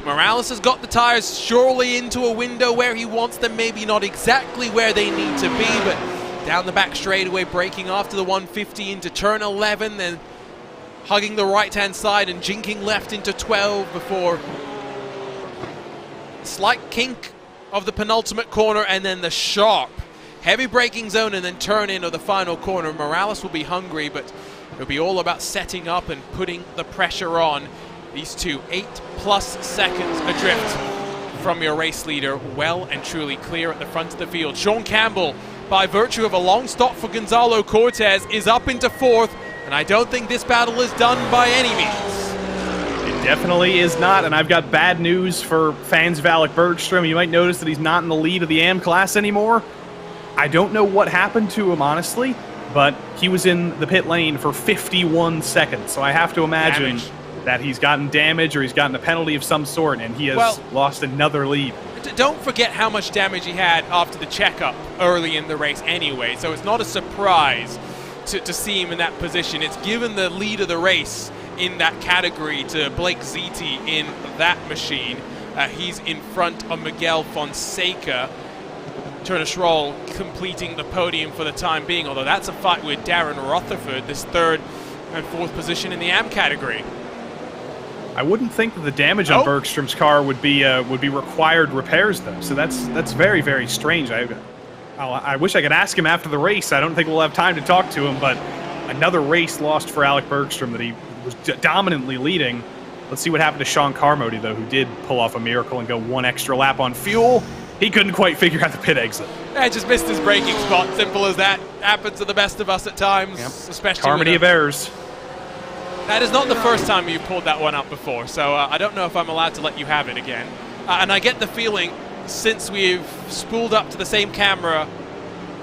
Morales has got the tires surely into a window where he wants them, maybe not exactly where they need to be, but down the back straightaway, braking after the 150 into turn 11, then hugging the right-hand side and jinking left into 12 before slight kink of the penultimate corner, and then the sharp, heavy braking zone, and then turn in of the final corner. Morales will be hungry, but it'll be all about setting up and putting the pressure on. These two, 8+ seconds adrift from your race leader, well and truly clear at the front of the field. Sean Campbell, by virtue of a long stop for Gonzalo Cortez, is up into 4th, and I don't think this battle is done by any means. It definitely is not, and I've got bad news for fans of Alec Bergstrom. You might notice that he's not in the lead of the AM class anymore. I don't know what happened to him, honestly, but he was in the pit lane for 51 seconds, so I have to imagine that he's gotten damage or he's gotten a penalty of some sort, and he has lost another lead. Don't forget how much damage he had after the checkup early in the race anyway, so it's not a surprise to see him in that position. It's given the lead of the race in that category to Blake Ziti in that machine. He's in front of Miguel Fonseca. Turner Schroll completing the podium for the time being, although that's a fight with Darren Rutherford, this 3rd and 4th position in the AM category. I wouldn't think that the damage on Bergstrom's car would be required repairs though. So that's very, very strange. I wish I could ask him after the race. I don't think we'll have time to talk to him, but another race lost for Alec Bergstrom that he was dominantly leading. Let's see what happened to Sean Carmody though, who did pull off a miracle and go 1 extra lap on fuel. He couldn't quite figure out the pit exit. Yeah, just missed his braking spot. Simple as that. Happens to the best of us at times, especially Carmody of errors. That is not the first time you've pulled that one up before, so I don't know if I'm allowed to let you have it again. And I get the feeling, since we've spooled up to the same camera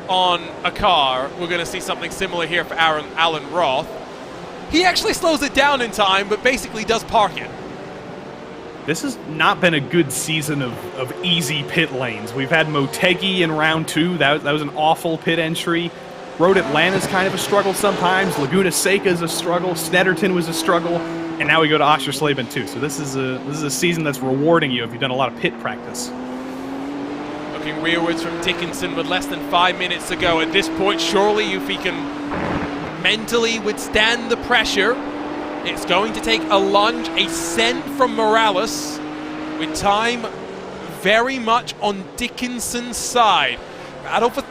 on a car, we're going to see something similar here for Alan Roth. He actually slows it down in time, but basically does park it. This has not been a good season of easy pit lanes. We've had Motegi in round 2. That was an awful pit entry. Road Atlanta's kind of a struggle sometimes. Laguna Seca is a struggle. Snetterton was a struggle. And now we go to Oschersleben too. So this is a season that's rewarding you if you've done a lot of pit practice. Looking rearwards from Dickinson with less than 5 minutes to go. At this point, surely if he can mentally withstand the pressure, it's going to take a lunge, a send from Morales, with time very much on Dickinson's side. Battle for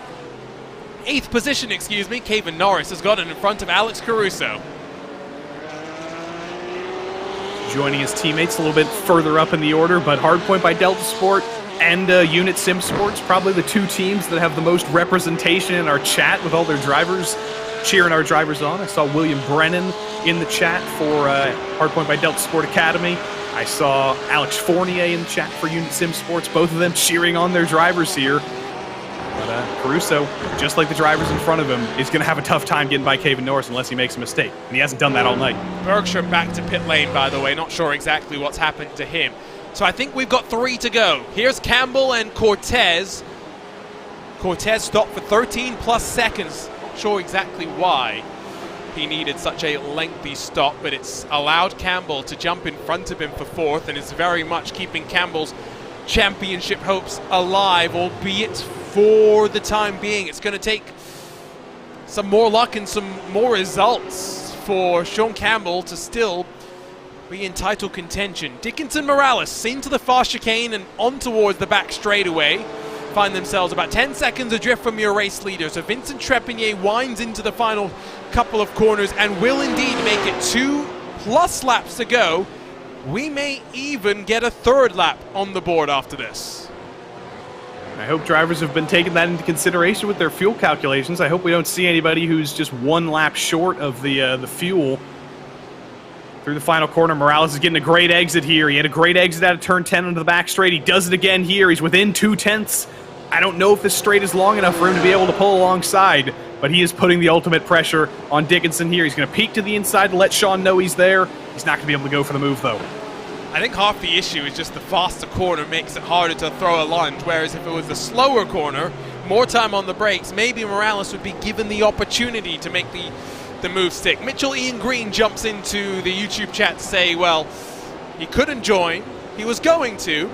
8th position, excuse me. Kevin Norris has gotten in front of Alex Caruso. Joining his teammates a little bit further up in the order, but Hardpoint by Delta Sport and Unit Sim Sports, probably the 2 teams that have the most representation in our chat with all their drivers cheering our drivers on. I saw William Brennan in the chat for Hardpoint by Delta Sport Academy. I saw Alex Fournier in the chat for Unit Sim Sports, both of them cheering on their drivers here. But Caruso, just like the drivers in front of him, is going to have a tough time getting by Kevin Norris unless he makes a mistake. And he hasn't done that all night. Bergstrom back to pit lane, by the way. Not sure exactly what's happened to him. So I think we've got 3 to go. Here's Campbell and Cortez. Cortez stopped for 13 plus seconds. Not sure exactly why he needed such a lengthy stop, but it's allowed Campbell to jump in front of him for 4th, and it's very much keeping Campbell's championship hopes alive, albeit for the time being. It's going to take some more luck and some more results for Sean Campbell to still be in title contention. Dickinson Morales into the fast chicane and on towards the back straightaway. Find themselves about 10 seconds adrift from your race leader. So Vincent Trepanier winds into the final couple of corners and will indeed make it 2+ laps to go. We may even get a 3rd lap on the board after this. I hope drivers have been taking that into consideration with their fuel calculations. I hope we don't see anybody who's just 1 lap short of the fuel. Through the final corner, Morales is getting a great exit here. He had a great exit out of turn 10 into the back straight. He does it again here. He's within 2/10. I don't know if this straight is long enough for him to be able to pull alongside, but he is putting the ultimate pressure on Dickinson here. He's going to peek to the inside to let Sean know he's there. He's not going to be able to go for the move, though. I think half the issue is just the faster corner makes it harder to throw a lunge, whereas if it was the slower corner, more time on the brakes, maybe Morales would be given the opportunity to make the move stick. Mitchell Ian Green jumps into the YouTube chat to say, well, he couldn't join, he was going to,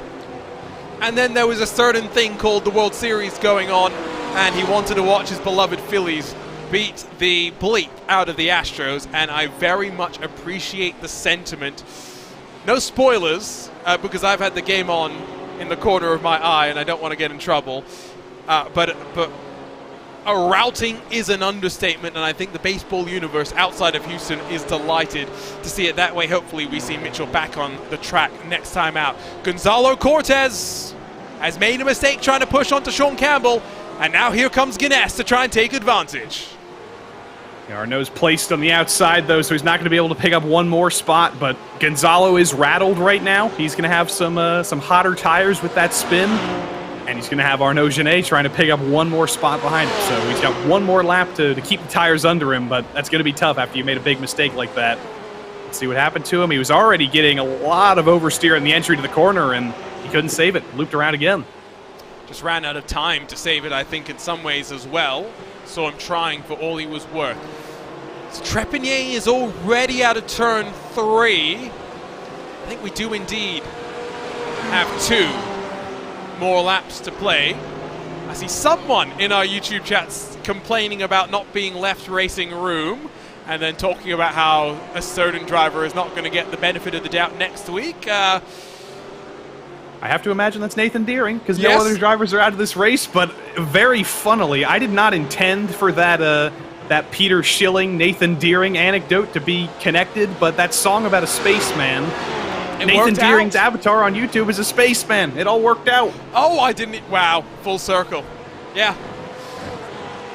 and then there was a certain thing called the World Series going on, and he wanted to watch his beloved Phillies beat the bleep out of the Astros, and I very much appreciate the sentiment. No spoilers, because I've had the game on in the corner of my eye, and I don't want to get in trouble, but a routing is an understatement, and I think the baseball universe outside of Houston is delighted to see it that way. Hopefully we see Mitchell back on the track next time out. Gonzalo Cortez has made a mistake trying to push onto Sean Campbell, and now here comes Guinness to try and take advantage. Arnaud's placed on the outside, though, so he's not going to be able to pick up 1 more spot, but Gonzalo is rattled right now. He's going to have some hotter tires with that spin. And he's going to have Arnaud Genet trying to pick up 1 more spot behind him. So he's got 1 more lap to keep the tires under him, but that's going to be tough after you made a big mistake like that. Let's see what happened to him. He was already getting a lot of oversteer in the entry to the corner, and he couldn't save it. Looped around again. Just ran out of time to save it, I think, in some ways as well. So I'm trying for all he was worth. So Trepanier is already out of turn 3. I think we do indeed have 2 more laps to play. I see someone in our YouTube chats complaining about not being left racing room and then talking about how a certain driver is not going to get the benefit of the doubt next week. I have to imagine that's Nathan Deering, because Yes. no other drivers are out of this race, but very funnily, I did not intend for that Peter Schilling, Nathan Deering anecdote to be connected, but that song about a spaceman, Nathan worked Deering's out. avatar on YouTube is a spaceman. It all worked out. Oh, I didn't. Wow, full circle. Yeah.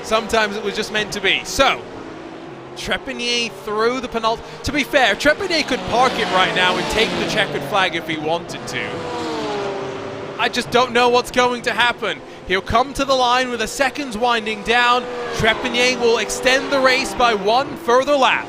Sometimes it was just meant to be. So, Trepanier through the penalty. To be fair, Trepanier could park it right now and take the checkered flag if he wanted to. I just don't know what's going to happen. He'll come to the line with the seconds winding down. Trepanier will extend the race by one further lap.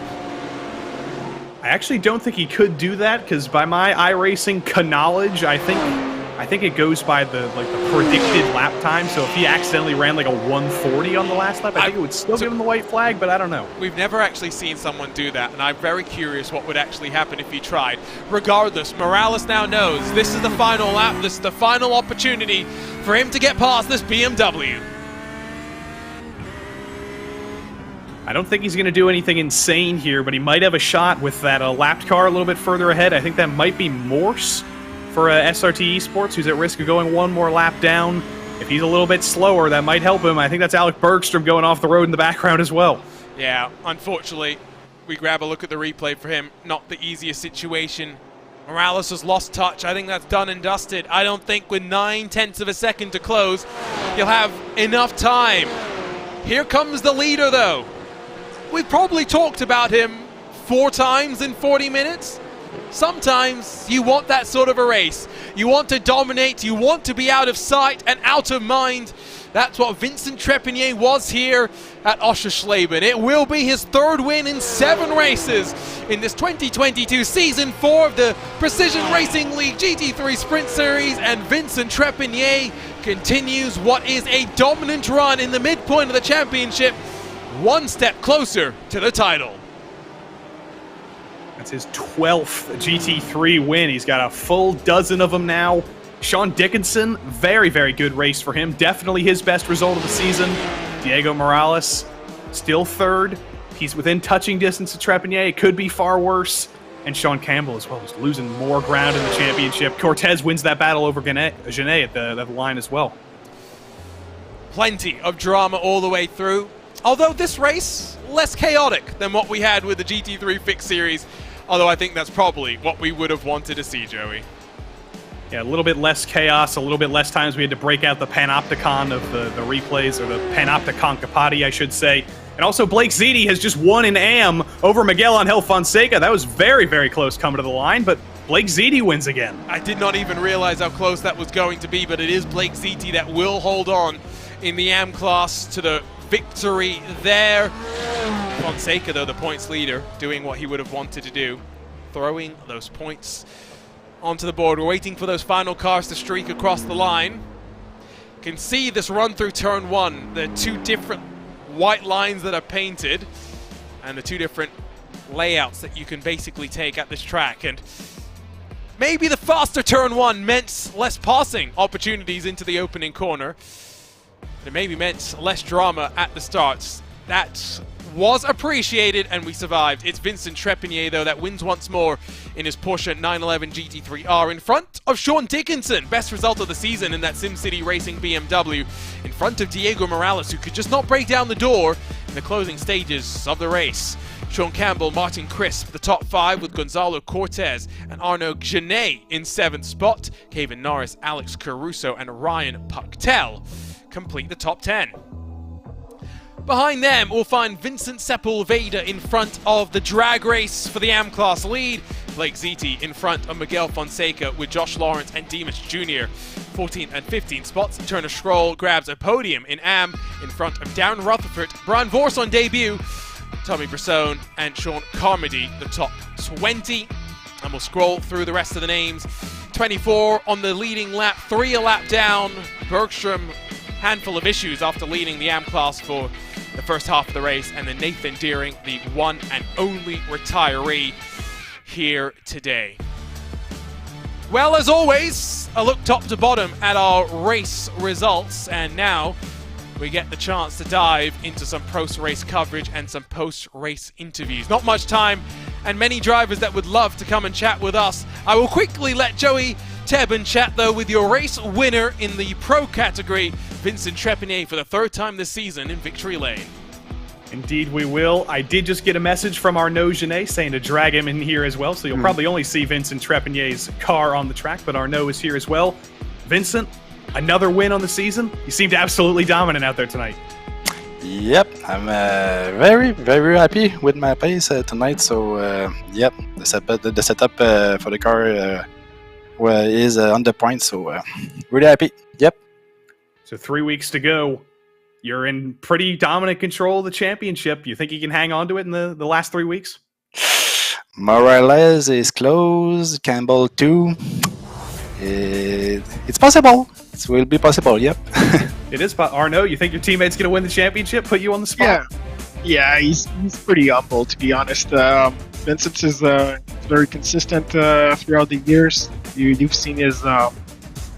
I actually don't think he could do that, because by my iRacing knowledge, I think it goes by the predicted lap time. So if he accidentally ran like a 140 on the last lap, I think it would still give him the white flag, but I don't know. We've never actually seen someone do that, and I'm very curious what would actually happen if he tried. Regardless, Morales now knows this is the final lap, this is the final opportunity for him to get past this BMW. I don't think he's going to do anything insane here, but he might have a shot with that lapped car a little bit further ahead. I think that might be Morse for SRT Esports, who's at risk of going one more lap down. If he's a little bit slower, that might help him. I think that's Alec Bergstrom going off the road in the background as well. Yeah, unfortunately, we grab a look at the replay for him. Not the easiest situation. Morales has lost touch. I think that's done and dusted. I don't think with 9/10 of a second to close, he'll have enough time. Here comes the leader, though. We've probably talked about him 4 times in 40 minutes. Sometimes you want that sort of a race. You want to dominate, you want to be out of sight and out of mind. That's what Vincent Trepanier was here at Oschersleben. It will be his 3rd win in 7 races in this 2022 Season 4 of the Precision Racing League GT3 Sprint Series, and Vincent Trepanier continues what is a dominant run in the midpoint of the championship, one step closer to the title. That's his 12th GT3 win. He's got a full dozen of them now. Sean Dickinson, very, very good race for him. Definitely his best result of the season. Diego Morales, still 3rd. He's within touching distance of Trepanier. It could be far worse. And Sean Campbell as well, who's losing more ground in the championship. Cortez wins that battle over Genet at the line as well. Plenty of drama all the way through. Although this race, less chaotic than what we had with the GT3 Fixed series. Although I think that's probably what we would have wanted to see, Joey. Yeah, a little bit less chaos, a little bit less times we had to break out the Panopticon of the replays, or the Panopticon Capati, I should say. And also, Blake Ziti has just won an AM over Miguel Angel Fonseca. That was very, very close coming to the line, but Blake Ziti wins again. I did not even realize how close that was going to be, but it is Blake Ziti that will hold on in the AM class to the victory there. Fonseca, though, the points leader, doing what he would have wanted to do, throwing those points onto the board. We're waiting for those final cars to streak across the line. Can see this run through turn 1, the 2 different white lines that are painted, and the 2 different layouts that you can basically take at this track. And maybe the faster turn 1 meant less passing opportunities into the opening corner. It maybe meant less drama at the starts. That was appreciated, and we survived. It's Vincent Trepanier, though, that wins once more in his Porsche 911 GT3R in front of Sean Dickinson. Best result of the season in that SimCity Racing BMW. In front of Diego Morales, who could just not break down the door in the closing stages of the race. Sean Campbell, Martin Crisp, the top 5 with Gonzalo Cortez and Arnaud Genet in 7th spot. Kevin Norris, Alex Caruso, and Ryan Pucktel complete the top 10. Behind them, we'll find Vincent Sepulveda in front of the drag race for the AM class lead. Blake Ziti in front of Miguel Fonseca with Josh Lawrence and Demas Jr. 14th and 15th spots. Turner Scroll grabs a podium in AM in front of Darren Rutherford, Brian Vorse on debut, Tommy Bressone, and Sean Carmody, the top 20. And we'll scroll through the rest of the names. 24 on the leading lap, 3 a lap down. Bergstrom, handful of issues after leading the AM class for the first half of the race, and then Nathan Deering, the one and only retiree here today. Well, as always, a look top to bottom at our race results, and now we get the chance to dive into some post-race coverage and some post-race interviews. Not much time, and many drivers that would love to come and chat with us. I will quickly let Joey Tebben chat, though, with your race winner in the pro category, Vincent Trepanier, for the third time this season in Victory Lane. Indeed we will. I did just get a message from Arnaud Genet saying to drag him in here as well, so you'll probably only see Vincent Trepanier's car on the track, but Arnaud is here as well. Vincent, another win on the season. You seemed absolutely dominant out there tonight. Yep, I'm very, very happy with my pace tonight. So, yep, the setup for the car is on the point. So, really happy. Yep. So 3 weeks to go. You're in pretty dominant control of the championship. You think you can hang on to it in the last 3 weeks? Morales is close. Campbell too. It's possible. It will be possible, yep. It is, but Arnaud, you think your teammate's going to win the championship, put you on the spot? Yeah, he's pretty humble, to be honest. Vincent is very consistent throughout the years. You've seen his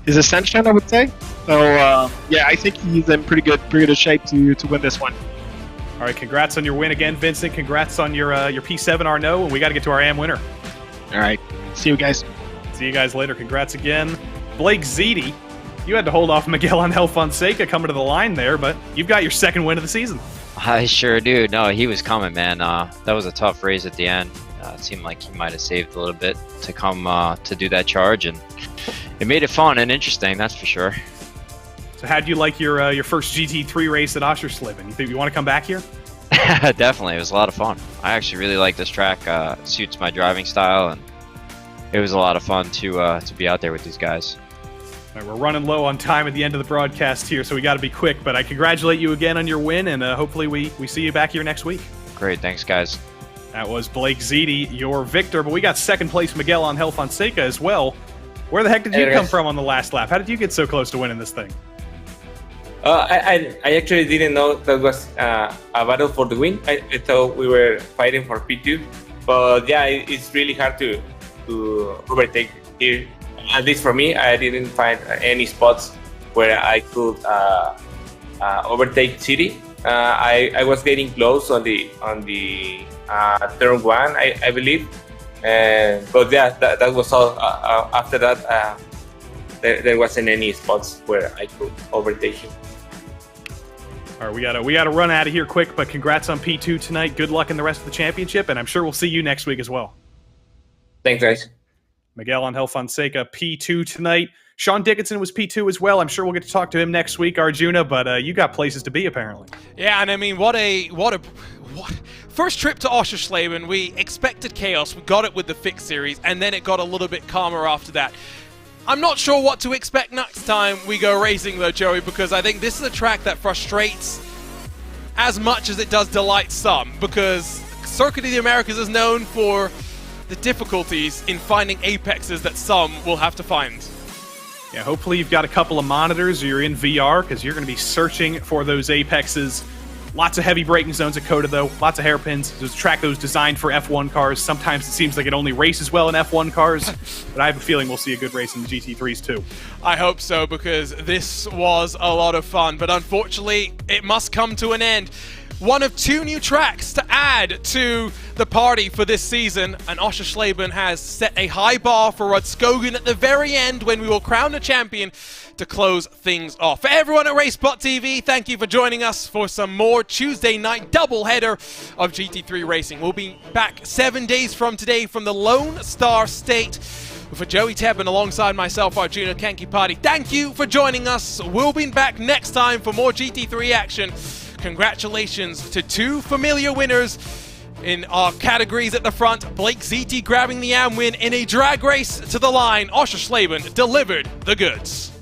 ascension, I would say. So, yeah, I think he's in pretty good shape to win this one. All right, congrats on your win again, Vincent. Congrats on your P7, Arnaud, and we got to get to our AM winner. All right, see you guys. See you guys later. Congrats again. Blake Ziti, you had to hold off Miguel Angel Fonseca coming to the line there, but you've got your second win of the season. I sure do. No, he was coming, man. That was a tough race at the end. It seemed like he might have saved a little bit to come to do that charge, and it made it fun and interesting, that's for sure. So how do you like your first GT3 race at Oschersleben? You think you want to come back here? Definitely. It was a lot of fun. I actually really like this track. Suits my driving style, and it was a lot of fun to be out there with these guys. All right, we're running low on time at the end of the broadcast here, so we got to be quick. But I congratulate you again on your win, and hopefully we see you back here next week. Great. Thanks, guys. That was Blake Ziti, your victor. But we got second place Miguel Angel Fonseca as well. Where the heck did you come from on the last lap? How did you get so close to winning this thing? I actually didn't know that was a battle for the win. I thought we were fighting for P2. But yeah, it's really hard to overtake here. At least for me, I didn't find any spots where I could overtake City. I was getting close on the turn one, I believe. But yeah, that was all. After that, there wasn't any spots where I could overtake him. All right, we gotta run out of here quick. But congrats on P2 tonight. Good luck in the rest of the championship, and I'm sure we'll see you next week as well. Thanks, guys. Miguel Angel Fonseca, P2 tonight. Sean Dickinson was P2 as well. I'm sure we'll get to talk to him next week, Arjuna, but you got places to be, apparently. Yeah, and I mean, what first trip to Oschersleben, we expected chaos. We got it with the Fixed series, and then it got a little bit calmer after that. I'm not sure what to expect next time we go racing, though, Joey, because I think this is a track that frustrates as much as it does delight some, because Circuit of the Americas is known for the difficulties in finding apexes that some will have to find. Yeah, hopefully you've got a couple of monitors or you're in VR, because you're going to be searching for those apexes. Lots of heavy braking zones at COTA, though. Lots of hairpins. There's a track that was designed for F1 cars. Sometimes it seems like it only races well in F1 cars, but I have a feeling we'll see a good race in the GT3s, too. I hope so, because this was a lot of fun, but unfortunately, it must come to an end. One of two new tracks to add to the party for this season, and Oschersleben has set a high bar for Rudskogen at the very end when we will crown a champion to close things off. For everyone at RaceSpotTV, thank you for joining us for some more Tuesday night doubleheader of GT3 racing. We'll be back 7 days from today from the Lone Star State. For Joey Tebben alongside myself, Arjuna Kankipati, thank you for joining us. We'll be back next time for more GT3 action. Congratulations to two familiar winners in our categories at the front. Blake Ziti grabbing the AM win in a drag race to the line. Oschersleben delivered the goods.